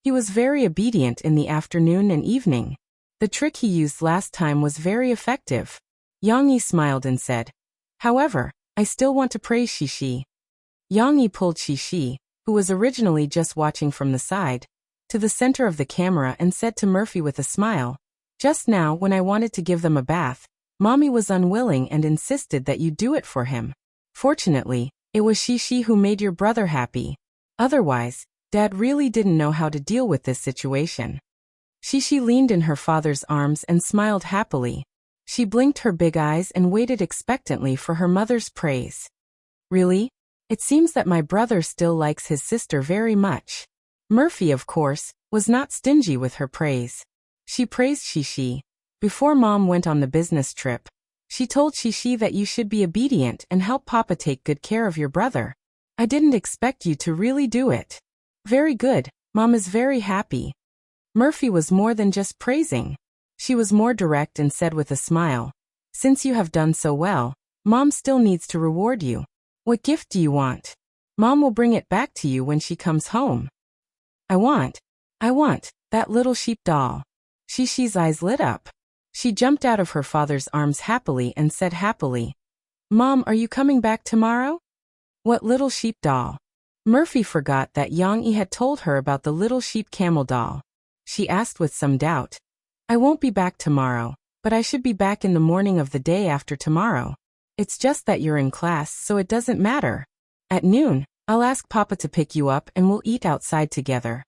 He was very obedient in the afternoon and evening. The trick he used last time was very effective. Yang Yi smiled and said, However, I still want to praise Shi. Yang Yi pulled Shi, who was originally just watching from the side, to the center of the camera and said to Murphy with a smile, "Just now, when I wanted to give them a bath, Mommy was unwilling and insisted that you do it for him. Fortunately, it was she who made your brother happy. Otherwise, Dad really didn't know how to deal with this situation." She leaned in her father's arms and smiled happily. She blinked her big eyes and waited expectantly for her mother's praise. "Really? It seems that my brother still likes his sister very much." Murphy, of course, was not stingy with her praise. She praised Shishi. Before Mom went on the business trip, she told Shishi that you should be obedient and help Papa take good care of your brother. "I didn't expect you to really do it." "Very good, Mom is very happy." Murphy was more than just praising. She was more direct and said with a smile, "Since you have done so well, Mom still needs to reward you. What gift do you want? Mom will bring it back to you when she comes home." I want that little sheep doll." Shishi's eyes lit up. She jumped out of her father's arms happily and said happily, "Mom, are you coming back tomorrow?" "What little sheep doll?" Murphy forgot that Yang-yi had told her about the little sheep camel doll. She asked with some doubt, "I won't be back tomorrow, but I should be back in the morning of the day after tomorrow. It's just that you're in class, so it doesn't matter. At noon, I'll ask Papa to pick you up and we'll eat outside together."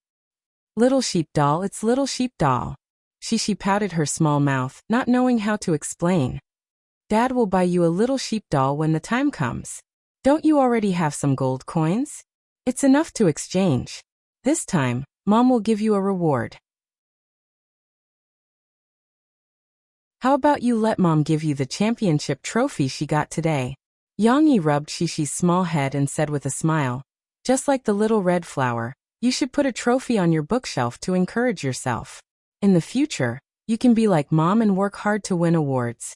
"Little sheep doll, it's little sheep doll." She pouted her small mouth, not knowing how to explain. "Dad will buy you a little sheep doll when the time comes. Don't you already have some gold coins? It's enough to exchange. This time, Mom will give you a reward. How about you let Mom give you the championship trophy she got today?" Yang-yi rubbed Shishi's small head and said with a smile, "Just like the little red flower, you should put a trophy on your bookshelf to encourage yourself. In the future, you can be like Mom and work hard to win awards."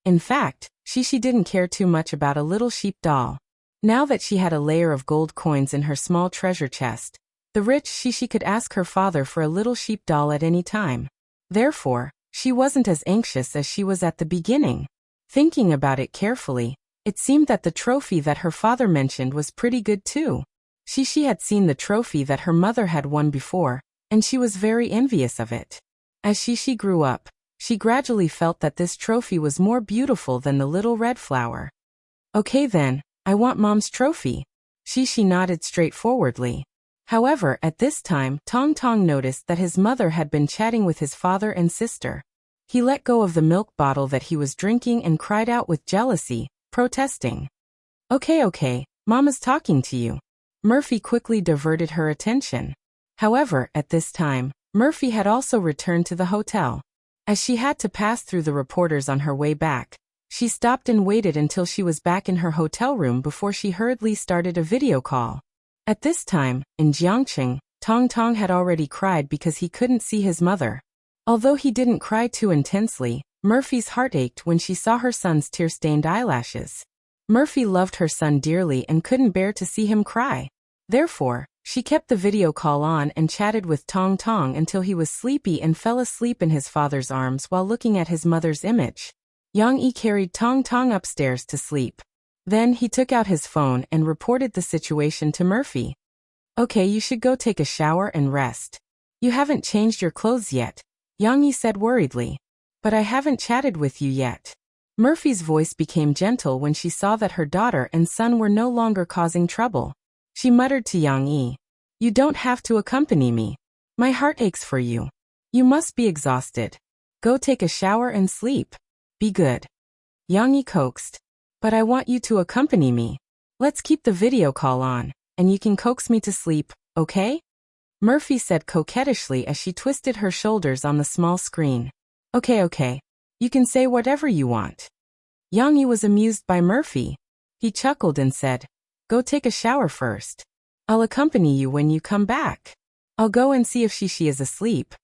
In fact, Shishi didn't care too much about a little sheep doll. Now that she had a layer of gold coins in her small treasure chest, the rich Shishi could ask her father for a little sheep doll at any time. Therefore, she wasn't as anxious as she was at the beginning. Thinking about it carefully, it seemed that the trophy that her father mentioned was pretty good too. Shishi had seen the trophy that her mother had won before, and she was very envious of it. As Shishi grew up, she gradually felt that this trophy was more beautiful than the little red flower. "Okay then, I want Mom's trophy." Shishi nodded straightforwardly. However, at this time, Tong Tong noticed that his mother had been chatting with his father and sister. He let go of the milk bottle that he was drinking and cried out with jealousy, protesting. Okay, Mama's talking to you." Murphy quickly diverted her attention. However, at this time, Murphy had also returned to the hotel. As she had to pass through the reporters on her way back, she stopped and waited until she was back in her hotel room before she hurriedly started a video call. At this time, in Jiangqing, Tong Tong had already cried because he couldn't see his mother. Although he didn't cry too intensely, Murphy's heart ached when she saw her son's tear-stained eyelashes. Murphy loved her son dearly and couldn't bear to see him cry. Therefore, she kept the video call on and chatted with Tong Tong until he was sleepy and fell asleep in his father's arms while looking at his mother's image. Yang-yi carried Tong Tong upstairs to sleep. Then he took out his phone and reported the situation to Murphy. "Okay, you should go take a shower and rest. You haven't changed your clothes yet," Yang-yi said worriedly. "But I haven't chatted with you yet." Murphy's voice became gentle when she saw that her daughter and son were no longer causing trouble. She muttered to Yang-yi, "You don't have to accompany me. My heart aches for you. You must be exhausted. Go take a shower and sleep. Be good." Yang-yi coaxed, "But I want you to accompany me. Let's keep the video call on, and you can coax me to sleep, okay?" Murphy said coquettishly as she twisted her shoulders on the small screen. Okay. You can say whatever you want." Yang-yi was amused by Murphy. He chuckled and said, "Go take a shower first. I'll accompany you when you come back. I'll go and see if Shishi is asleep."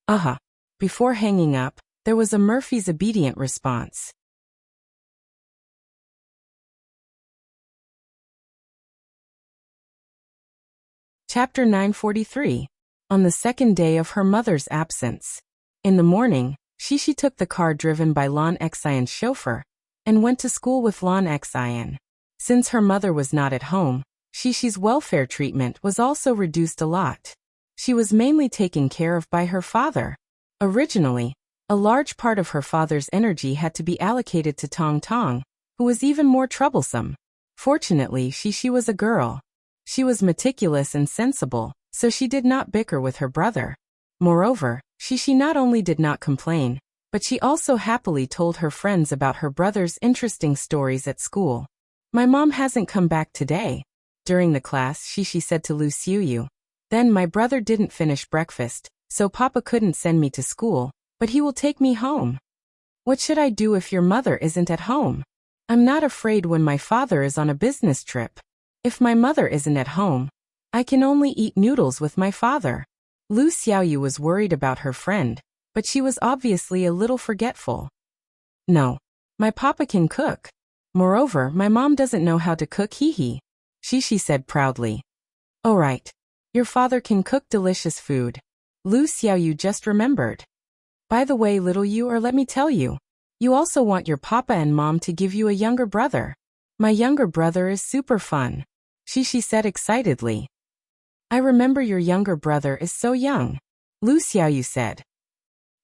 Aha. Before hanging up, there was a Murphy's obedient response. Chapter 943. On the second day of her mother's absence. In the morning, Shishi took the car driven by Lan Xian's chauffeur, and went to school with Lan Xian. Since her mother was not at home, Shishi's welfare treatment was also reduced a lot. She was mainly taken care of by her father. Originally, a large part of her father's energy had to be allocated to Tong Tong, who was even more troublesome. Fortunately, she was a girl. She was meticulous and sensible, so she did not bicker with her brother. Moreover, she not only did not complain, but she also happily told her friends about her brother's interesting stories at school. My mom hasn't come back today. During the class, she said to Lu Xiuyu. Then my brother didn't finish breakfast, so Papa couldn't send me to school, but he will take me home. What should I do if your mother isn't at home? I'm not afraid when my father is on a business trip. If my mother isn't at home, I can only eat noodles with my father. Lu Xiaoyu was worried about her friend, but she was obviously a little forgetful. No. My papa can cook. Moreover, my mom doesn't know how to cook hee. She said proudly. Oh right. Your father can cook delicious food. Lu Xiaoyu just remembered. By the way, little you, or let me tell you, you also want your papa and mom to give you a younger brother. My younger brother is super fun. She said excitedly. I remember your younger brother is so young. Lu Xiaoyu said.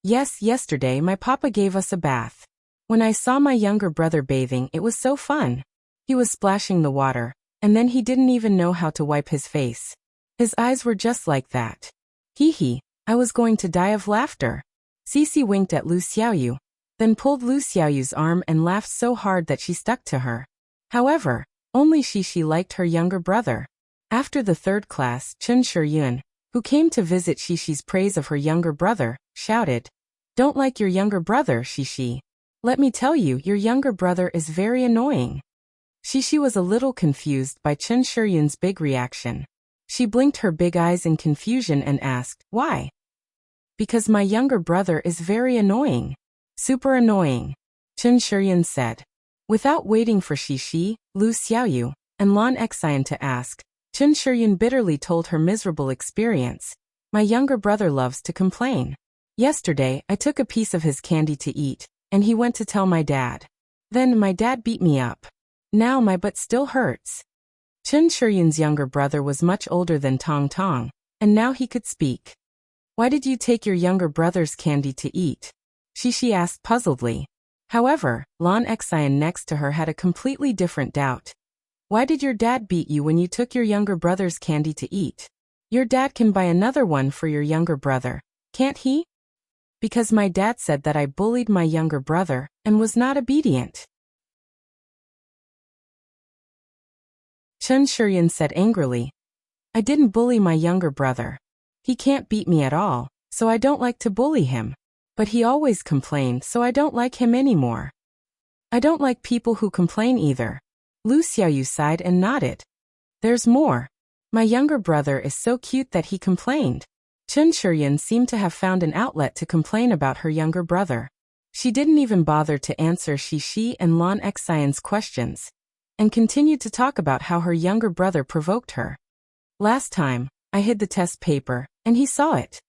Yes, yesterday my papa gave us a bath. When I saw my younger brother bathing, it was so fun. He was splashing the water, and then he didn't even know how to wipe his face. His eyes were just like that. I was going to die of laughter. Cici winked at Lu Xiaoyu, then pulled Lu Xiaoyu's arm and laughed so hard that she stuck to her. However, only she liked her younger brother. After the third class, Chen Shiyun, who came to visit Shishi's praise of her younger brother, shouted, Don't like your younger brother, Shishi. Let me tell you, your younger brother is very annoying. Shishi was a little confused by Chen Shiyun's big reaction. She blinked her big eyes in confusion and asked, Why? Because my younger brother is very annoying. Super annoying, Chen Shiyun said. Without waiting for Shishi, Lu Xiaoyu, and Lan Xian to ask, Chen Shiyun bitterly told her miserable experience. My younger brother loves to complain. Yesterday, I took a piece of his candy to eat, and he went to tell my dad. Then my dad beat me up. Now my butt still hurts. Chen Shiyun's younger brother was much older than Tong Tong, and now he could speak. Why did you take your younger brother's candy to eat? She asked puzzledly. However, Lan Xian next to her had a completely different doubt. Why did your dad beat you when you took your younger brother's candy to eat? Your dad can buy another one for your younger brother, can't he? Because my dad said that I bullied my younger brother and was not obedient. Chen Shiyun said angrily. I didn't bully my younger brother. He can't beat me at all, so I don't like to bully him. But he always complained, so I don't like him anymore. I don't like people who complain either. Lu Xiaoyu sighed and nodded. There's more. My younger brother is so cute that he complained. Chen Shiyun seemed to have found an outlet to complain about her younger brother. She didn't even bother to answer Shishi and Lan Xian's questions, and continued to talk about how her younger brother provoked her. Last time, I hid the test paper, and he saw it.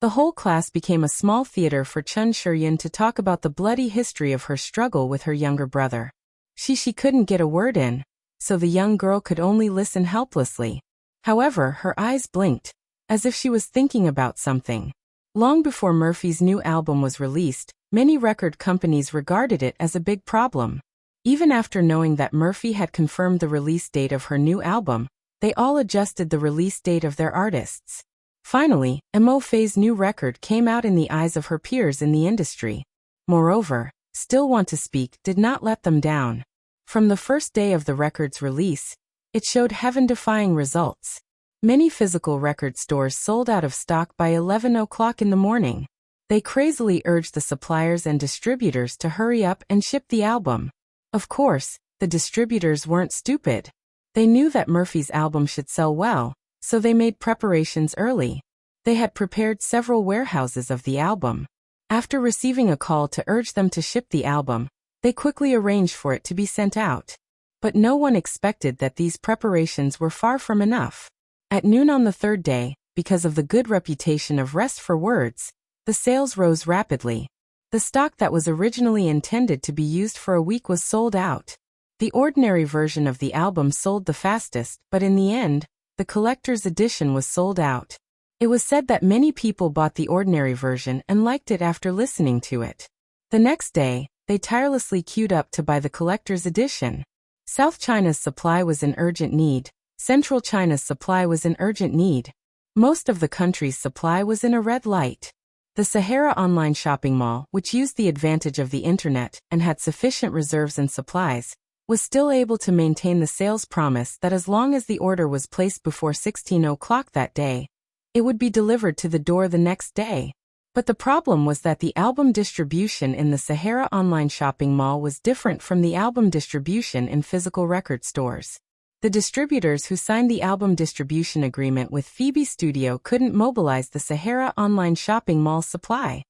The whole class became a small theater for Chen Shiyun to talk about the bloody history of her struggle with her younger brother. She couldn't get a word in, so the young girl could only listen helplessly. However, her eyes blinked, as if she was thinking about something. Long before Murphy's new album was released, many record companies regarded it as a big problem. Even after knowing that Murphy had confirmed the release date of her new album, they all adjusted the release date of their artists. Finally, Mo Fei's new record came out in the eyes of her peers in the industry. Moreover, Still Want to Speak did not let them down. From the first day of the record's release, it showed heaven-defying results. Many physical record stores sold out of stock by 11 o'clock in the morning. They crazily urged the suppliers and distributors to hurry up and ship the album. Of course, the distributors weren't stupid. They knew that Murphy's album should sell well, so they made preparations early. They had prepared several warehouses of the album. After receiving a call to urge them to ship the album, they quickly arranged for it to be sent out. But no one expected that these preparations were far from enough. At noon on the third day, because of the good reputation of Rest for Words, the sales rose rapidly. The stock that was originally intended to be used for a week was sold out. The ordinary version of the album sold the fastest, but in the end, the collector's edition was sold out. It was said that many people bought the ordinary version and liked it after listening to it. The next day, they tirelessly queued up to buy the collector's edition. South China's supply was in urgent need. Central China's supply was in urgent need. Most of the country's supply was in a red light. The Sahara online shopping mall, which used the advantage of the internet and had sufficient reserves and supplies, was still able to maintain the sales promise that as long as the order was placed before 16 o'clock that day, it would be delivered to the door the next day. But the problem was that the album distribution in the Sahara online shopping mall was different from the album distribution in physical record stores. The distributors who signed the album distribution agreement with Phoebe Studio couldn't mobilize the Sahara online shopping mall supply.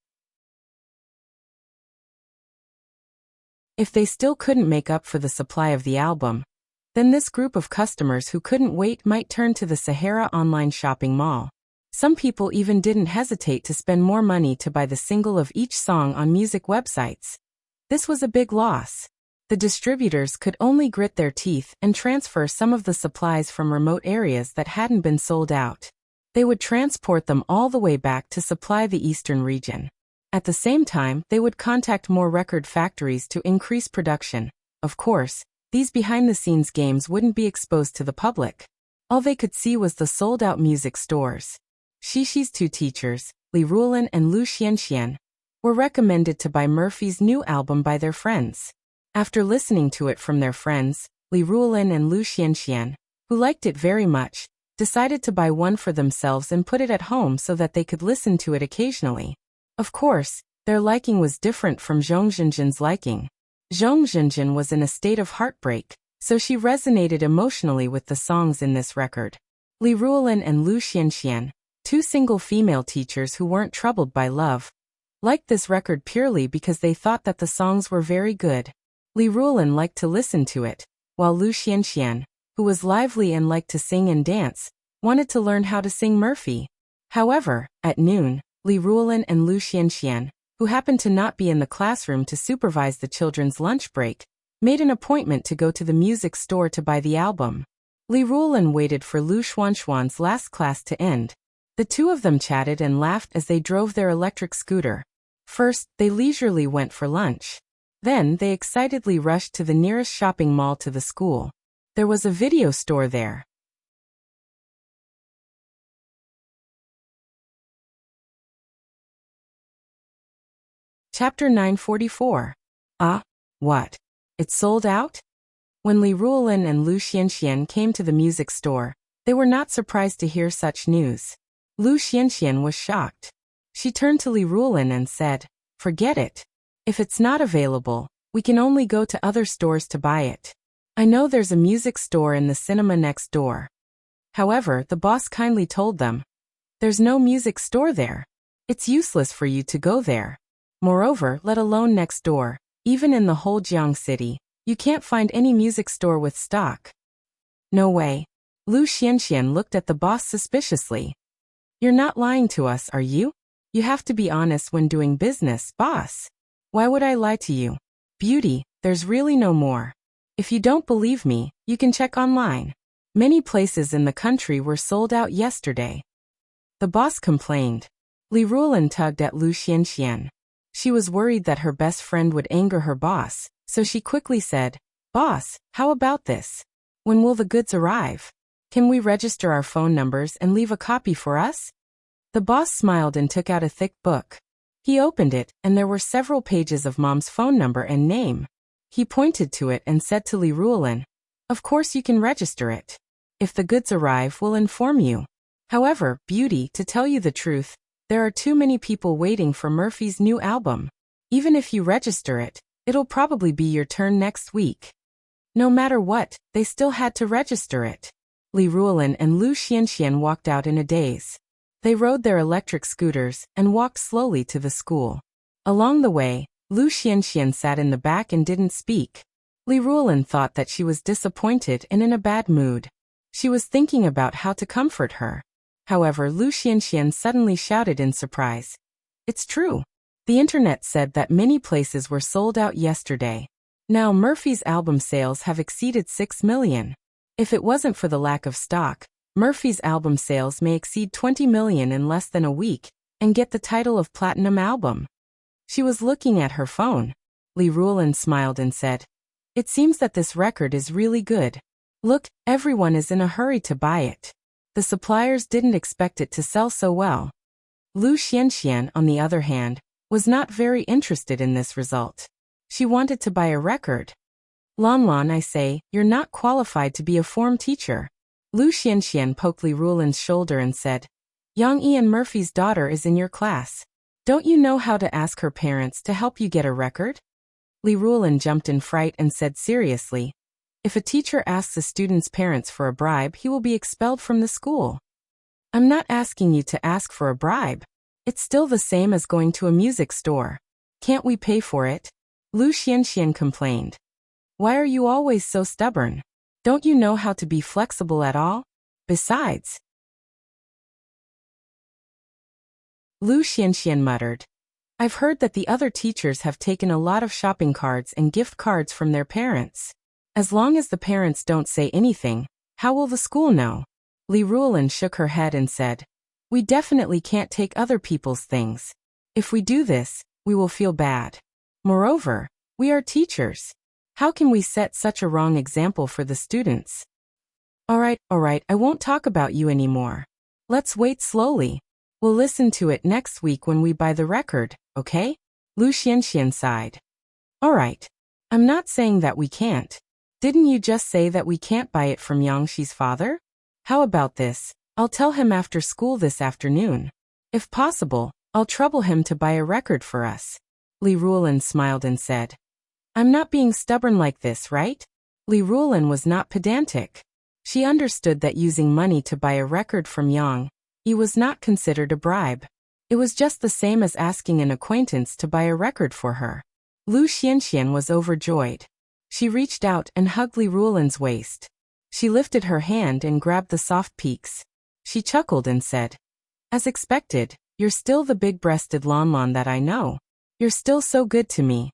If they still couldn't make up for the supply of the album, then this group of customers who couldn't wait might turn to the Sahara online shopping mall. Some people even didn't hesitate to spend more money to buy the single of each song on music websites. This was a big loss. The distributors could only grit their teeth and transfer some of the supplies from remote areas that hadn't been sold out. They would transport them all the way back to supply the eastern region. At the same time, they would contact more record factories to increase production. Of course, these behind-the-scenes games wouldn't be exposed to the public. All they could see was the sold-out music stores. Shishi's two teachers, Li Ruolin and Lu Xianxian, were recommended to buy Murphy's new album by their friends. After listening to it from their friends, Li Ruolin and Lu Xianxian, who liked it very much, decided to buy one for themselves and put it at home so that they could listen to it occasionally. Of course, their liking was different from Zhong Zhenjin's liking. Zhong Zhenjin was in a state of heartbreak, so she resonated emotionally with the songs in this record. Li Ruolin and Lu Xianxian, two single female teachers who weren't troubled by love, liked this record purely because they thought that the songs were very good. Li Ruolin liked to listen to it, while Lu Xianxian, who was lively and liked to sing and dance, wanted to learn how to sing Murphy. However, at noon, Li Ruolin and Lu Xianxian, who happened to not be in the classroom to supervise the children's lunch break, made an appointment to go to the music store to buy the album. Li Ruolin waited for Lu Xuanxuan's last class to end. The two of them chatted and laughed as they drove their electric scooter. First, they leisurely went for lunch. Then, they excitedly rushed to the nearest shopping mall to the school. There was a video store there. Chapter 944. What? It's sold out? When Li Ruolin and Lu Xianxian came to the music store, they were not surprised to hear such news. Lu Xianxian was shocked. She turned to Li Ruolin and said, "Forget it. If it's not available, we can only go to other stores to buy it. I know there's a music store in the cinema next door." However, the boss kindly told them, "There's no music store there. It's useless for you to go there. Moreover, let alone next door, even in the whole Jiang city, you can't find any music store with stock." "No way." Lu Xianxian looked at the boss suspiciously. "You're not lying to us, are you? You have to be honest when doing business, boss." "Why would I lie to you? Beauty, there's really no more. If you don't believe me, you can check online. Many places in the country were sold out yesterday." The boss complained. Li Ruolin tugged at Lu Xianxian. She was worried that her best friend would anger her boss, so she quickly said, "Boss, how about this? When will the goods arrive? Can we register our phone numbers and leave a copy for us?" The boss smiled and took out a thick book. He opened it, and there were several pages of Mom's phone number and name. He pointed to it and said to Li Ruolin, "Of course you can register it. If the goods arrive, we'll inform you. However, Beauty, to tell you the truth, there are too many people waiting for Murphy's new album. Even if you register it, it'll probably be your turn next week." No matter what, they still had to register it. Li Ruolin and Lu Xianxian walked out in a daze. They rode their electric scooters and walked slowly to the school. Along the way, Lu Xianxian sat in the back and didn't speak. Li Ruolin thought that she was disappointed and in a bad mood. She was thinking about how to comfort her. However, Lu Xianxian suddenly shouted in surprise, "It's true. The internet said that many places were sold out yesterday. Now Murphy's album sales have exceeded 6 million. If it wasn't for the lack of stock, Murphy's album sales may exceed 20 million in less than a week and get the title of Platinum Album. She was looking at her phone. Li Ruolin smiled and said, "It seems that this record is really good. Look, everyone is in a hurry to buy it. The suppliers didn't expect it to sell so well." Lu Xianxian, on the other hand, was not very interested in this result. She wanted to buy a record. "Lon Lon, I say, you're not qualified to be a form teacher." Lu Xianxian poked Li Ruolin's shoulder and said, "Yang Ian Murphy's daughter is in your class. Don't you know how to ask her parents to help you get a record?" Li Ruolin jumped in fright and said seriously, "If a teacher asks a student's parents for a bribe, he will be expelled from the school." "I'm not asking you to ask for a bribe. It's still the same as going to a music store. Can't we pay for it?" Lu Xianxian complained. "Why are you always so stubborn? Don't you know how to be flexible at all? Besides..." Lu Xianxian muttered, "I've heard that the other teachers have taken a lot of shopping cards and gift cards from their parents. As long as the parents don't say anything, how will the school know?" Li Ruolin shook her head and said, "We definitely can't take other people's things. If we do this, we will feel bad. Moreover, we are teachers. How can we set such a wrong example for the students?" All right, I won't talk about you anymore. Let's wait slowly. We'll listen to it next week when we buy the record, okay?" Lu Xianxian sighed. "All right. I'm not saying that we can't. Didn't you just say that we can't buy it from Yangxi's father? How about this? I'll tell him after school this afternoon. If possible, I'll trouble him to buy a record for us." Li Ruolin smiled and said, "I'm not being stubborn like this, right?" Li Ruolin was not pedantic. She understood that using money to buy a record from Yang Yi was not considered a bribe. It was just the same as asking an acquaintance to buy a record for her. Lu Xianxian was overjoyed. She reached out and hugged Li Ruolin's waist. She lifted her hand and grabbed the soft peaks. She chuckled and said, "As expected, you're still the big-breasted Lon Lon that I know. You're still so good to me."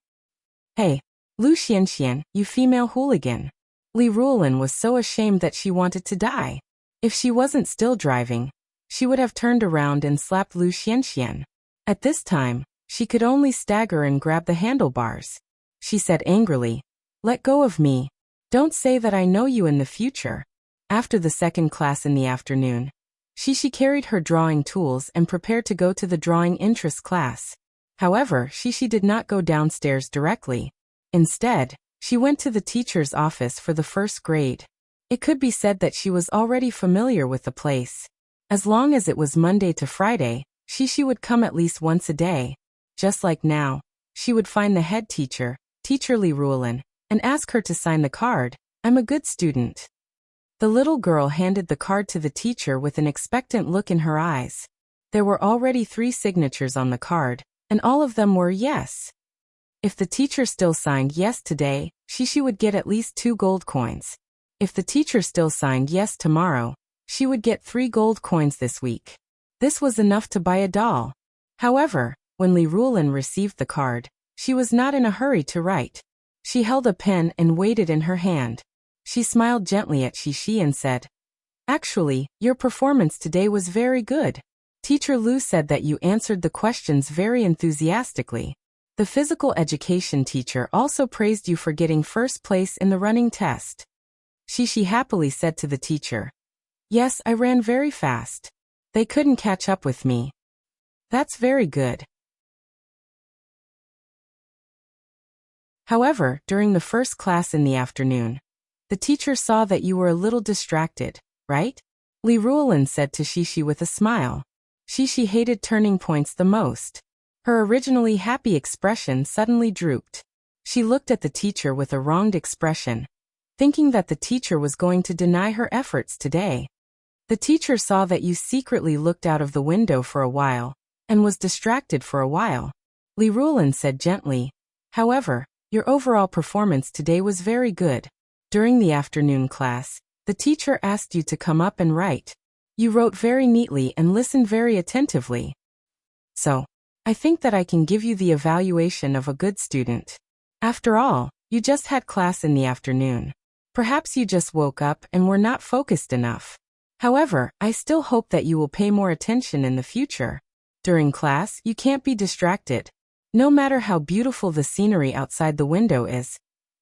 "Hey, Lu Xianxian, you female hooligan." Li Ruolin was so ashamed that she wanted to die. If she wasn't still driving, she would have turned around and slapped Lu Xianxian. At this time, she could only stagger and grab the handlebars. She said angrily, "Let go of me. Don't say that I know you in the future." After the second class in the afternoon, she carried her drawing tools and prepared to go to the drawing interest class. However, she did not go downstairs directly. Instead, she went to the teacher's office for the first grade. It could be said that she was already familiar with the place. As long as it was Monday to Friday, she would come at least once a day. Just like now, she would find the head teacher, Teacher Li Ruolin, and ask her to sign the card. "I'm a good student." The little girl handed the card to the teacher with an expectant look in her eyes. There were already 3 signatures on the card, and all of them were yes. If the teacher still signed yes today, she would get at least 2 gold coins. If the teacher still signed yes tomorrow, she would get 3 gold coins this week. This was enough to buy a doll. However, when Li Ruolin received the card, she was not in a hurry to write. She held a pen and weighed it in her hand. She smiled gently at Xi and said, "Actually, your performance today was very good. Teacher Lu said that you answered the questions very enthusiastically. The physical education teacher also praised you for getting first place in the running test." Xi happily said to the teacher, "Yes, I ran very fast. They couldn't catch up with me." "That's very good." However, during the first class in the afternoon, the teacher saw that you were a little distracted, right? Li Ruolin said to Xi with a smile. Xi hated turning points the most. Her originally happy expression suddenly drooped. She looked at the teacher with a wronged expression, thinking that the teacher was going to deny her efforts today. The teacher saw that you secretly looked out of the window for a while, and was distracted for a while. Li Ruolin said gently, "However, your overall performance today was very good. During the afternoon class, the teacher asked you to come up and write. You wrote very neatly and listened very attentively. So, I think that I can give you the evaluation of a good student. After all, you just had class in the afternoon. Perhaps you just woke up and were not focused enough. However, I still hope that you will pay more attention in the future. During class, you can't be distracted. No matter how beautiful the scenery outside the window is,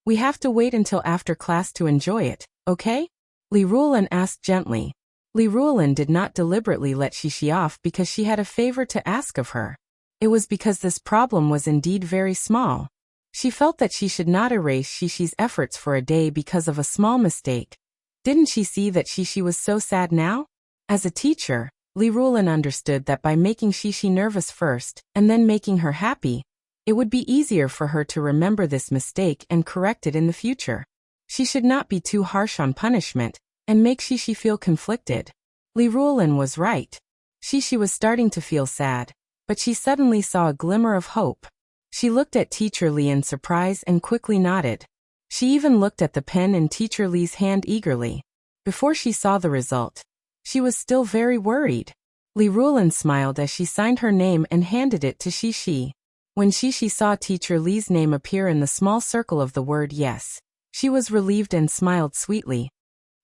we have to wait until after class to enjoy it, okay? Li Ruolin asked gently. Li Ruolin did not deliberately let Shishi off because she had a favor to ask of her. It was because this problem was indeed very small. She felt that she should not erase Shishi's efforts for a day because of a small mistake. Didn't she see that Shishi was so sad now? As a teacher, Li Ruolin understood that by making Shishi nervous first, and then making her happy, it would be easier for her to remember this mistake and correct it in the future. She should not be too harsh on punishment, and make Shishi feel conflicted. Li Ruolin was right. Shishi was starting to feel sad, but she suddenly saw a glimmer of hope. She looked at Teacher Li in surprise and quickly nodded. She even looked at the pen in Teacher Li's hand eagerly. Before she saw the result, she was still very worried. Li Ruolin smiled as she signed her name and handed it to Shishi. When Shishi saw Teacher Li's name appear in the small circle of the word yes, she was relieved and smiled sweetly.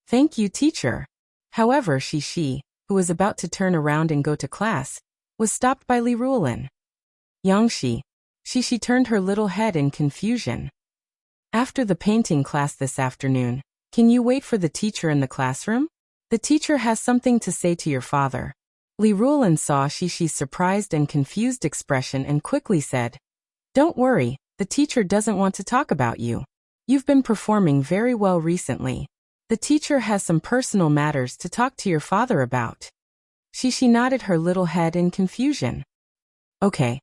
Thank you, teacher. However, Shishi, who was about to turn around and go to class, was stopped by Li Ruolin. Yangshi. Shishi turned her little head in confusion. After the painting class this afternoon, can you wait for the teacher in the classroom? The teacher has something to say to your father. Li Ruolin saw Shishi's surprised and confused expression and quickly said, Don't worry, the teacher doesn't want to talk about you. You've been performing very well recently. The teacher has some personal matters to talk to your father about. Shishi nodded her little head in confusion. Okay.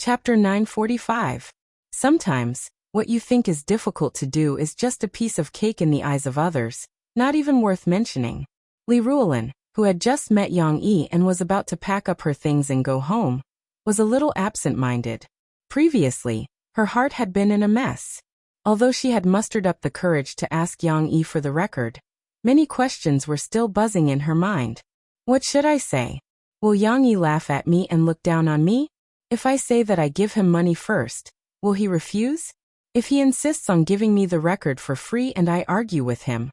Chapter 945. Sometimes, what you think is difficult to do is just a piece of cake in the eyes of others, not even worth mentioning. Li Ruolin, who had just met Yang Yi and was about to pack up her things and go home, was a little absent-minded. Previously, her heart had been in a mess. Although she had mustered up the courage to ask Yang Yi for the record, many questions were still buzzing in her mind. What should I say? Will Yang Yi laugh at me and look down on me? If I say that I give him money first, will he refuse? If he insists on giving me the record for free and I argue with him,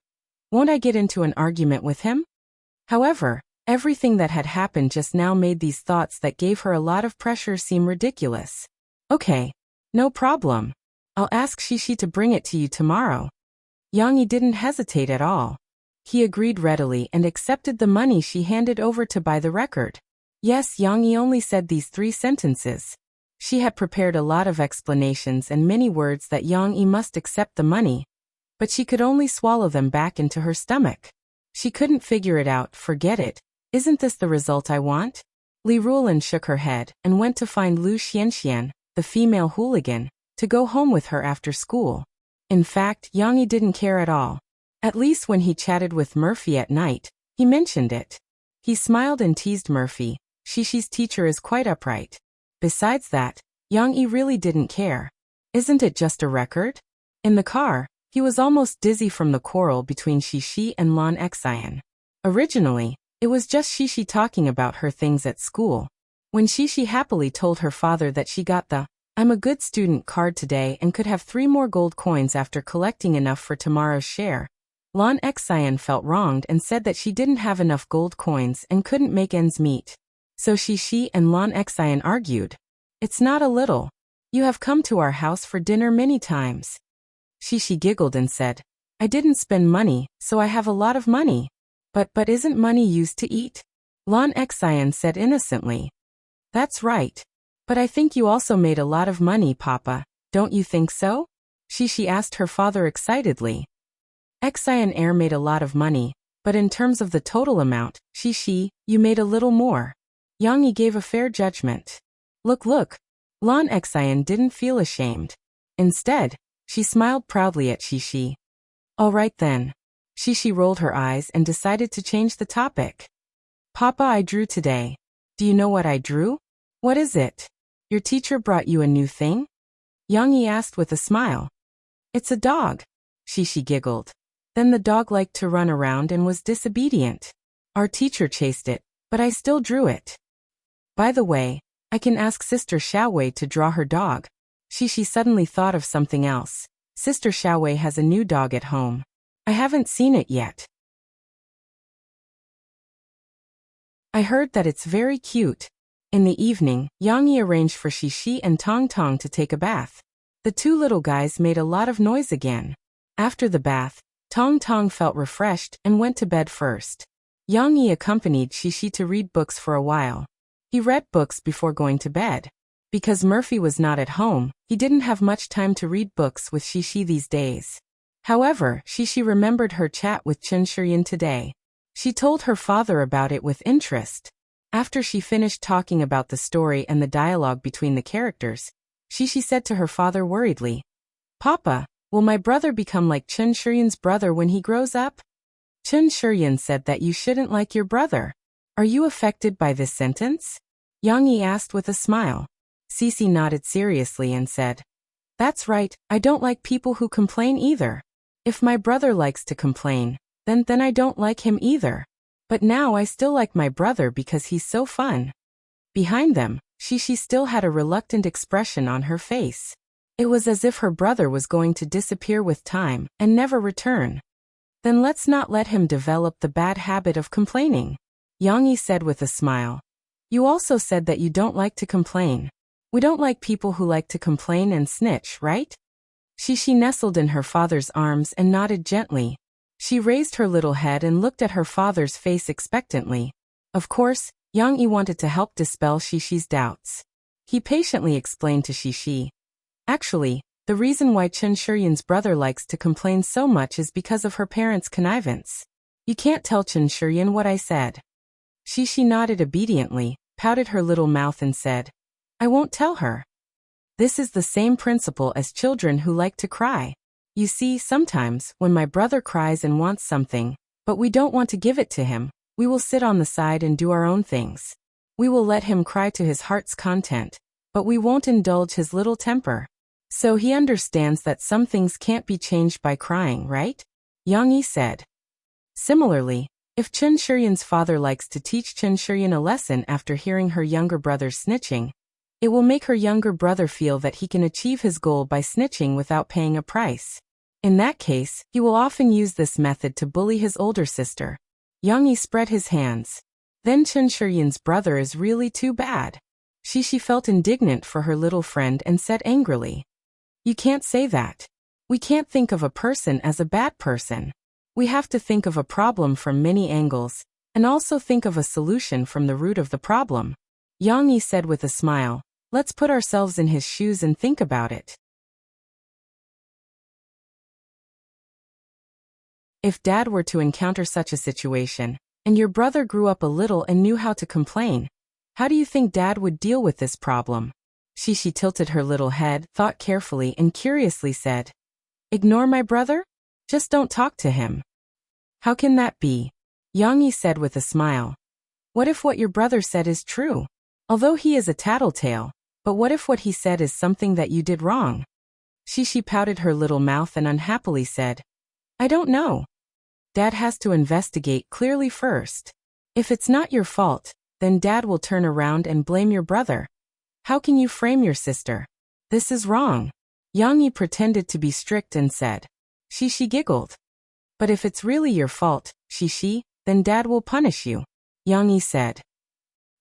won't I get into an argument with him? However, everything that had happened just now made these thoughts that gave her a lot of pressure seem ridiculous. Okay, no problem. I'll ask Shishi to bring it to you tomorrow. Yang Yi didn't hesitate at all. He agreed readily and accepted the money she handed over to buy the record. Yes, Yang Yi only said these 3 sentences. She had prepared a lot of explanations and many words that Yang Yi must accept the money, but she could only swallow them back into her stomach. She couldn't figure it out. Forget it. Isn't this the result I want? Li Ruolin shook her head and went to find Lu Xianxian, the female hooligan, to go home with her after school. In fact, Yang Yi didn't care at all. At least when he chatted with Murphy at night, he mentioned it. He smiled and teased Murphy. Shishi's teacher is quite upright. Besides that, Yang Yi really didn't care. Isn't it just a record? In the car, he was almost dizzy from the quarrel between Shishi and Lan Xian. Originally, it was just Shishi talking about her things at school. When Shishi happily told her father that she got the I'm a good student card today and could have 3 more gold coins after collecting enough for tomorrow's share, Lan Xian felt wronged and said that she didn't have enough gold coins and couldn't make ends meet. So Shishi and Lan Xian argued. It's not a little. You have come to our house for dinner many times. Shishi giggled and said, I didn't spend money, so I have a lot of money. But isn't money used to eat? Lan Xian said innocently. That's right. But I think you also made a lot of money, Papa. Don't you think so? Shishi asked her father excitedly. Xian made a lot of money, but in terms of the total amount, Shishi, you made a little more. Yang Yi gave a fair judgment. Look. Lan Xian didn't feel ashamed. Instead, she smiled proudly at Shishi. All right then. Shishi rolled her eyes and decided to change the topic. Papa, I drew today. Do you know what I drew? What is it? Your teacher brought you a new thing? Yang Yi asked with a smile. It's a dog. Shishi giggled. Then the dog liked to run around and was disobedient. Our teacher chased it, but I still drew it. By the way, I can ask Sister Xiaowei to draw her dog. She suddenly thought of something else. Sister Xiaowei has a new dog at home. I haven't seen it yet. I heard that it's very cute. In the evening, Yang Yi arranged for Xixi and Tong Tong to take a bath. The two little guys made a lot of noise again. After the bath, Tong Tong felt refreshed and went to bed first. Yang Yi accompanied Xixi to read books for a while. He read books before going to bed. Because Murphy was not at home, he didn't have much time to read books with Xixi these days. However, Xixi remembered her chat with Chen Shiyin today. She told her father about it with interest. After she finished talking about the story and the dialogue between the characters, Xixi said to her father worriedly, "Papa, will my brother become like Chen Shiyin's brother when he grows up?" Chen Shiyin said that you shouldn't like your brother. Are you affected by this sentence? Yang Yi asked with a smile. Cece nodded seriously and said, "That's right, I don't like people who complain either. If my brother likes to complain, then I don't like him either. But now I still like my brother because he's so fun." Behind them, Xixi still had a reluctant expression on her face. It was as if her brother was going to disappear with time and never return. Then let's not let him develop the bad habit of complaining, Yang Yi said with a smile. You also said that you don't like to complain. We don't like people who like to complain and snitch, right? Xixi nestled in her father's arms and nodded gently. She raised her little head and looked at her father's face expectantly. Of course, Yang Yi wanted to help dispel Xixi's doubts. He patiently explained to Xixi. Actually, the reason why Chen Shiyin's brother likes to complain so much is because of her parents' connivance. You can't tell Chen Shiyin what I said. Xixi nodded obediently, pouted her little mouth and said, I won't tell her. This is the same principle as children who like to cry. You see, sometimes, when my brother cries and wants something, but we don't want to give it to him, we will sit on the side and do our own things. We will let him cry to his heart's content, but we won't indulge his little temper. So he understands that some things can't be changed by crying, right? Yang Yi said. Similarly, if Chen Shiyin's father likes to teach Chen Shiyin a lesson after hearing her younger brother's snitching, it will make her younger brother feel that he can achieve his goal by snitching without paying a price. In that case, he will often use this method to bully his older sister. Yang Yi spread his hands. Then Chen Shiyin's brother is really too bad. Xixi felt indignant for her little friend and said angrily, You can't say that. We can't think of a person as a bad person. We have to think of a problem from many angles, and also think of a solution from the root of the problem. Yang Yi said with a smile, Let's put ourselves in his shoes and think about it. If Dad were to encounter such a situation, and your brother grew up a little and knew how to complain, how do you think Dad would deal with this problem? Xixi tilted her little head, thought carefully and curiously said, Ignore my brother? Just don't talk to him. How can that be? Yang Yi said with a smile. What if what your brother said is true? Although he is a tattletale, but what if what he said is something that you did wrong? Xixi pouted her little mouth and unhappily said, I don't know. Dad has to investigate clearly first. If it's not your fault, then Dad will turn around and blame your brother. How can you frame your sister? This is wrong. Yang Yi pretended to be strict and said. Xixi giggled. But if it's really your fault, Xixi, then Dad will punish you. Yang Yi said.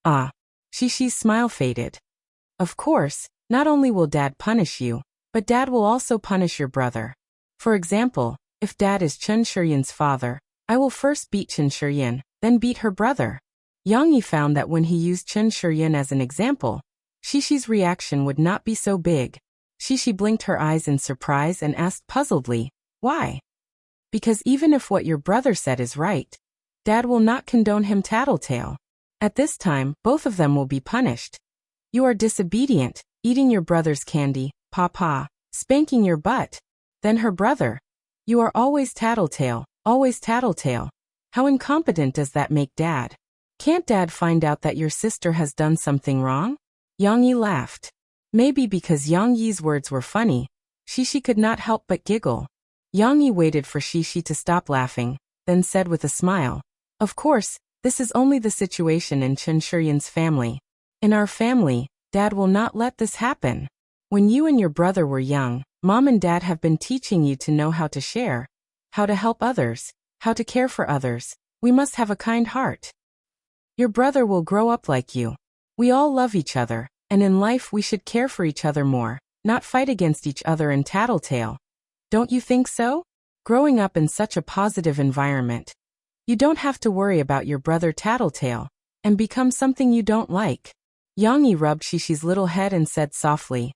Ah. Xixi's smile faded. Of course, not only will Dad punish you, but Dad will also punish your brother. For example, if Dad is Chen Shiyin's father, I will first beat Chen Shiyin, then beat her brother. Yang Yi found that when he used Chen Shiyin as an example, Xixi's reaction would not be so big. Xixi blinked her eyes in surprise and asked puzzledly, Why? Because even if what your brother said is right, Dad will not condone him tattletale. At this time, both of them will be punished. You are disobedient, eating your brother's candy, papa, spanking your butt. Then her brother. You are always tattletale, always tattletale. How incompetent does that make Dad? Can't Dad find out that your sister has done something wrong? Yang Yi laughed. Maybe because Yang Yi's words were funny, Xixi could not help but giggle. Yang Yi waited for Xixi to stop laughing, then said with a smile, Of course, this is only the situation in Chen Shiyin's family. In our family, Dad will not let this happen. When you and your brother were young, Mom and Dad have been teaching you to know how to share, how to help others, how to care for others. We must have a kind heart. Your brother will grow up like you. We all love each other, and in life we should care for each other more, not fight against each other and tattletale. Don't you think so? Growing up in such a positive environment, you don't have to worry about your brother tattletale and become something you don't like. Yang Yi rubbed Shishi's little head and said softly,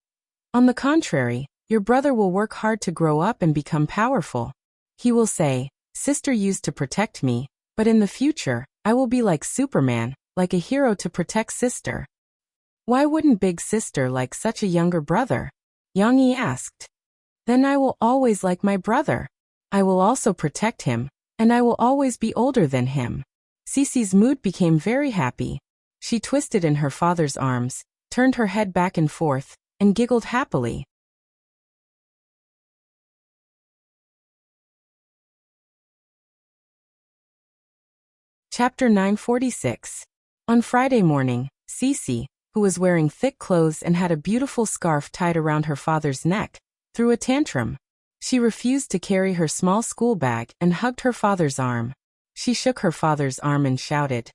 on the contrary, your brother will work hard to grow up and become powerful. He will say, sister used to protect me, but in the future, I will be like Superman, like a hero to protect sister. Why wouldn't big sister like such a younger brother? Yang Yi asked. Then I will always like my brother. I will also protect him, and I will always be older than him. Cece's mood became very happy. She twisted in her father's arms, turned her head back and forth, and giggled happily. Chapter 946. On Friday morning, Cece, who was wearing thick clothes and had a beautiful scarf tied around her father's neck, threw a tantrum. She refused to carry her small school bag and hugged her father's arm. She shook her father's arm and shouted,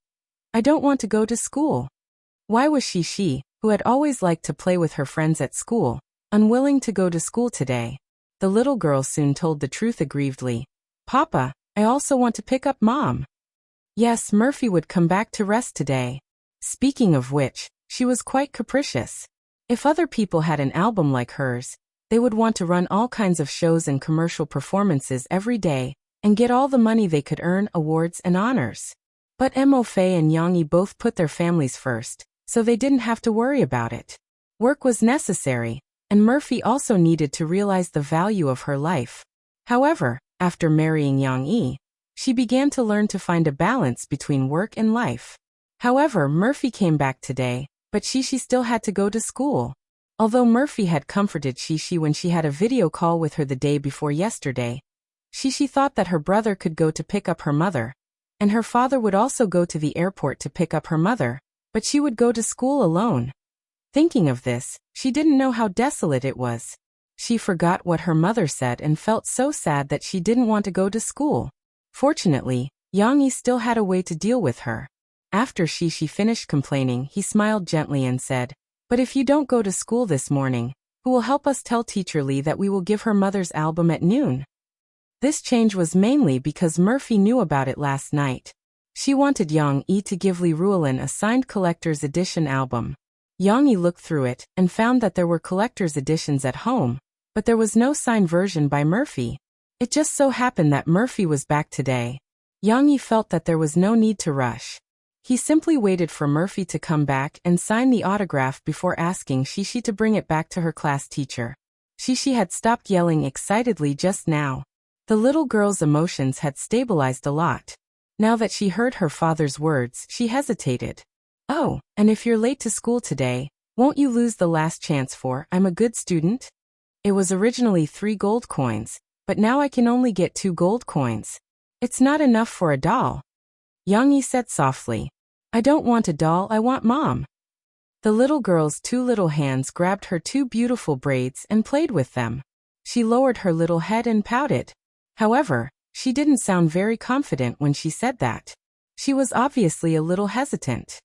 I don't want to go to school. Why was she, who had always liked to play with her friends at school, unwilling to go to school today? The little girl soon told the truth aggrievedly. Papa, I also want to pick up Mom. Yes, Murphy would come back to rest today. Speaking of which, she was quite capricious. If other people had an album like hers, they would want to run all kinds of shows and commercial performances every day, and get all the money they could earn, awards and honors. But Mo Fei and Yang Yi both put their families first, so they didn't have to worry about it. Work was necessary, and Murphy also needed to realize the value of her life. However, after marrying Yang Yi, she began to learn to find a balance between work and life. However, Murphy came back today, but Shishi still had to go to school. Although Murphy had comforted Shishi when she had a video call with her the day before yesterday, Shishi thought that her brother could go to pick up her mother, and her father would also go to the airport to pick up her mother, but she would go to school alone. Thinking of this, she didn't know how desolate it was. She forgot what her mother said and felt so sad that she didn't want to go to school. Fortunately, Yang Yi still had a way to deal with her. After Shishi finished complaining, he smiled gently and said, But if you don't go to school this morning, who will help us tell Teacher Lee that we will give her mother's album at noon? This change was mainly because Murphy knew about it last night. She wanted Yang Yi to give Li Ruolin a signed collector's edition album. Yang Yi looked through it and found that there were collector's editions at home, but there was no signed version by Murphy. It just so happened that Murphy was back today. Yang Yi felt that there was no need to rush. He simply waited for Murphy to come back and sign the autograph before asking Shishi to bring it back to her class teacher. Shishi had stopped yelling excitedly just now. The little girl's emotions had stabilized a lot. Now that she heard her father's words, she hesitated. Oh, and if you're late to school today, won't you lose the last chance for I'm a good student? It was originally 3 gold coins, but now I can only get 2 gold coins. It's not enough for a doll. Yang Yi said softly. I don't want a doll, I want Mom. The little girl's 2 little hands grabbed her 2 beautiful braids and played with them. She lowered her little head and pouted. However, she didn't sound very confident when she said that. She was obviously a little hesitant.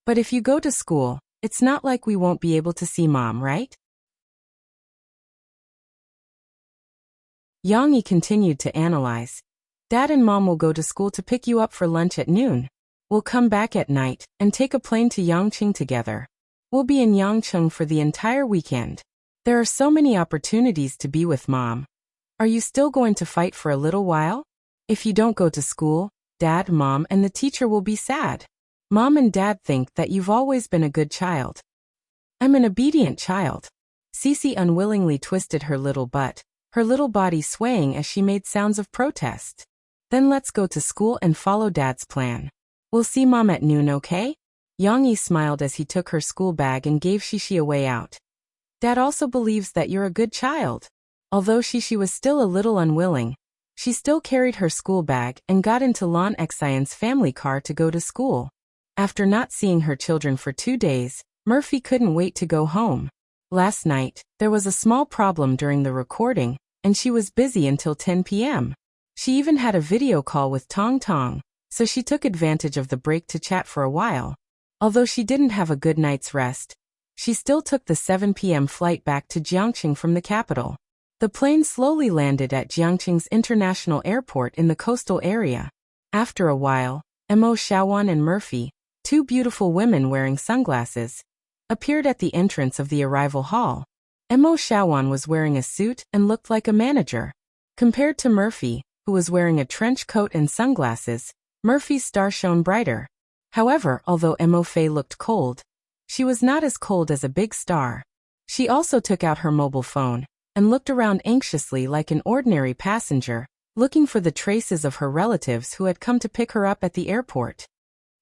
But if you go to school, it's not like we won't be able to see Mom, right? Yang Yi continued to analyze. Dad and Mom will go to school to pick you up for lunch at noon. We'll come back at night and take a plane to Yangcheng together. We'll be in Yangcheng for the entire weekend. There are so many opportunities to be with Mom. Are you still going to fight for a little while? If you don't go to school, Dad, Mom, and the teacher will be sad. Mom and Dad think that you've always been a good child. I'm an obedient child. Cece unwillingly twisted her little butt, her little body swaying as she made sounds of protest. Then let's go to school and follow Dad's plan. We'll see Mom at noon, okay? Yang Yi smiled as he took her school bag and gave Shishi a way out. Dad also believes that you're a good child. Although Shishi was still a little unwilling, she still carried her school bag and got into Lan Xian's family car to go to school. After not seeing her children for 2 days, Murphy couldn't wait to go home. Last night, there was a small problem during the recording, and she was busy until 10 p.m. She even had a video call with Tong Tong, so she took advantage of the break to chat for a while. Although she didn't have a good night's rest, she still took the 7 p.m. flight back to Jiangqing from the capital. The plane slowly landed at Jiangqing's international airport in the coastal area. After a while, Mo Xiaowan and Murphy, two beautiful women wearing sunglasses, appeared at the entrance of the arrival hall. Mo Xiaowan was wearing a suit and looked like a manager. Compared to Murphy, who was wearing a trench coat and sunglasses, Murphy's star shone brighter. However, although Mo Fei looked cold, she was not as cold as a big star. She also took out her mobile phone and looked around anxiously like an ordinary passenger, looking for the traces of her relatives who had come to pick her up at the airport.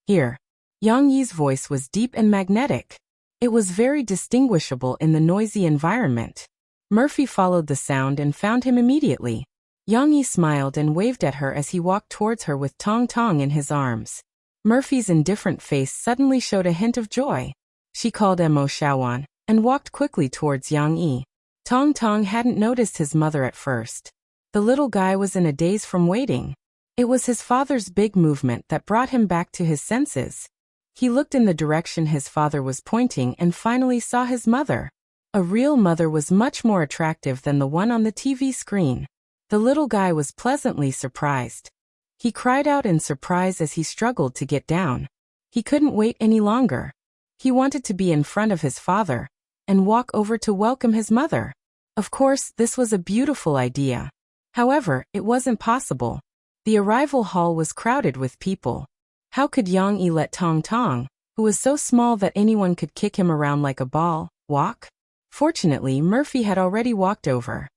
Here, Yang Yi's voice was deep and magnetic. It was very distinguishable in the noisy environment. Murphy followed the sound and found him immediately. Yang Yi smiled and waved at her as he walked towards her with Tong Tong in his arms. Murphy's indifferent face suddenly showed a hint of joy. She called Mo Xiaowan and walked quickly towards Yang Yi. Tong Tong hadn't noticed his mother at first. The little guy was in a daze from waiting. It was his father's big movement that brought him back to his senses. He looked in the direction his father was pointing and finally saw his mother. A real mother was much more attractive than the one on the TV screen. The little guy was pleasantly surprised. He cried out in surprise as he struggled to get down. He couldn't wait any longer. He wanted to be in front of his father and walk over to welcome his mother. Of course, this was a beautiful idea. However, it wasn't possible. The arrival hall was crowded with people. How could Yang Yi let Tong Tong, who was so small that anyone could kick him around like a ball, walk? Fortunately, Murphy had already walked over.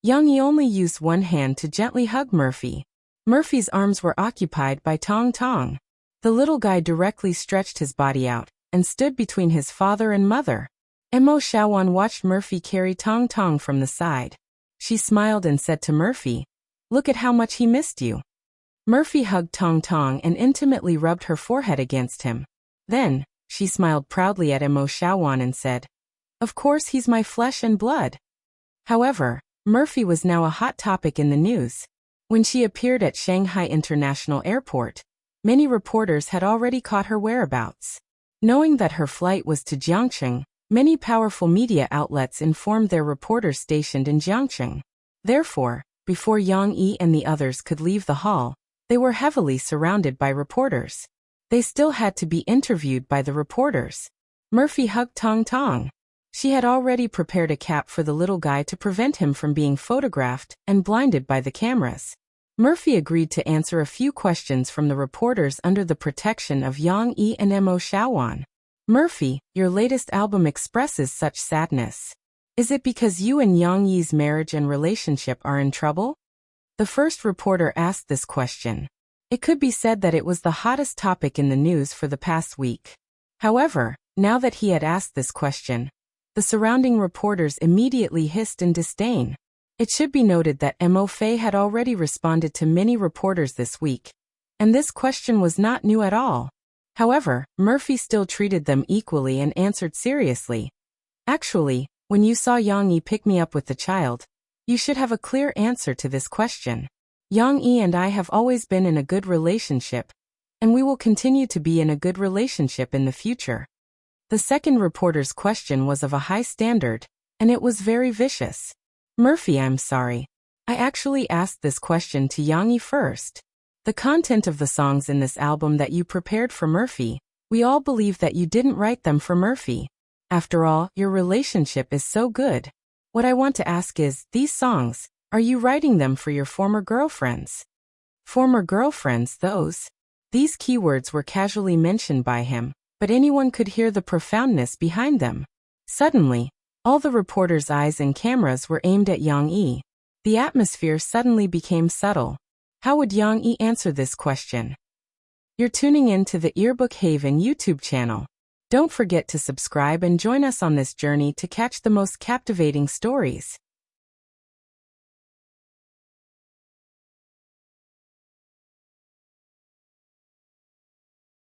Yang Yi only used one hand to gently hug Murphy. Murphy's arms were occupied by Tong Tong. The little guy directly stretched his body out and stood between his father and mother. Mo Xiaowan watched Murphy carry Tong Tong from the side. She smiled and said to Murphy, "Look at how much he missed you." Murphy hugged Tong Tong and intimately rubbed her forehead against him. Then, she smiled proudly at Mo Xiaowan and said, "Of course he's my flesh and blood." However, Murphy was now a hot topic in the news. When she appeared at Shanghai International Airport, many reporters had already caught her whereabouts. Knowing that her flight was to Jiangqing, many powerful media outlets informed their reporters stationed in Jiangqing. Therefore, before Yang Yi and the others could leave the hall, they were heavily surrounded by reporters. They still had to be interviewed by the reporters. Murphy hugged Tong Tong. She had already prepared a cap for the little guy to prevent him from being photographed and blinded by the cameras. Murphy agreed to answer a few questions from the reporters under the protection of Yang Yi and Mo Xiaowan. "Murphy, your latest album expresses such sadness. Is it because you and Yang Yi's marriage and relationship are in trouble?" The first reporter asked this question. It could be said that it was the hottest topic in the news for the past week. However, now that he had asked this question, the surrounding reporters immediately hissed in disdain. It should be noted that Mo Fei had already responded to many reporters this week, and this question was not new at all. However, Murphy still treated them equally and answered seriously. "Actually, when you saw Yang Yi pick me up with the child, you should have a clear answer to this question. Yang Yi and I have always been in a good relationship, and we will continue to be in a good relationship in the future." The second reporter's question was of a high standard, and it was very vicious. "Murphy, I'm sorry. I actually asked this question to Yang Yi first. The content of the songs in this album that you prepared for Murphy, we all believe that you didn't write them for Murphy. After all, your relationship is so good. What I want to ask is, these songs, are you writing them for your former girlfriends?" Former girlfriends, those. These keywords were casually mentioned by him, but anyone could hear the profoundness behind them. Suddenly, all the reporters' eyes and cameras were aimed at Yang Yi. The atmosphere suddenly became subtle. How would Yang Yi answer this question? You're tuning in to the Earbook Haven YouTube channel. Don't forget to subscribe and join us on this journey to catch the most captivating stories.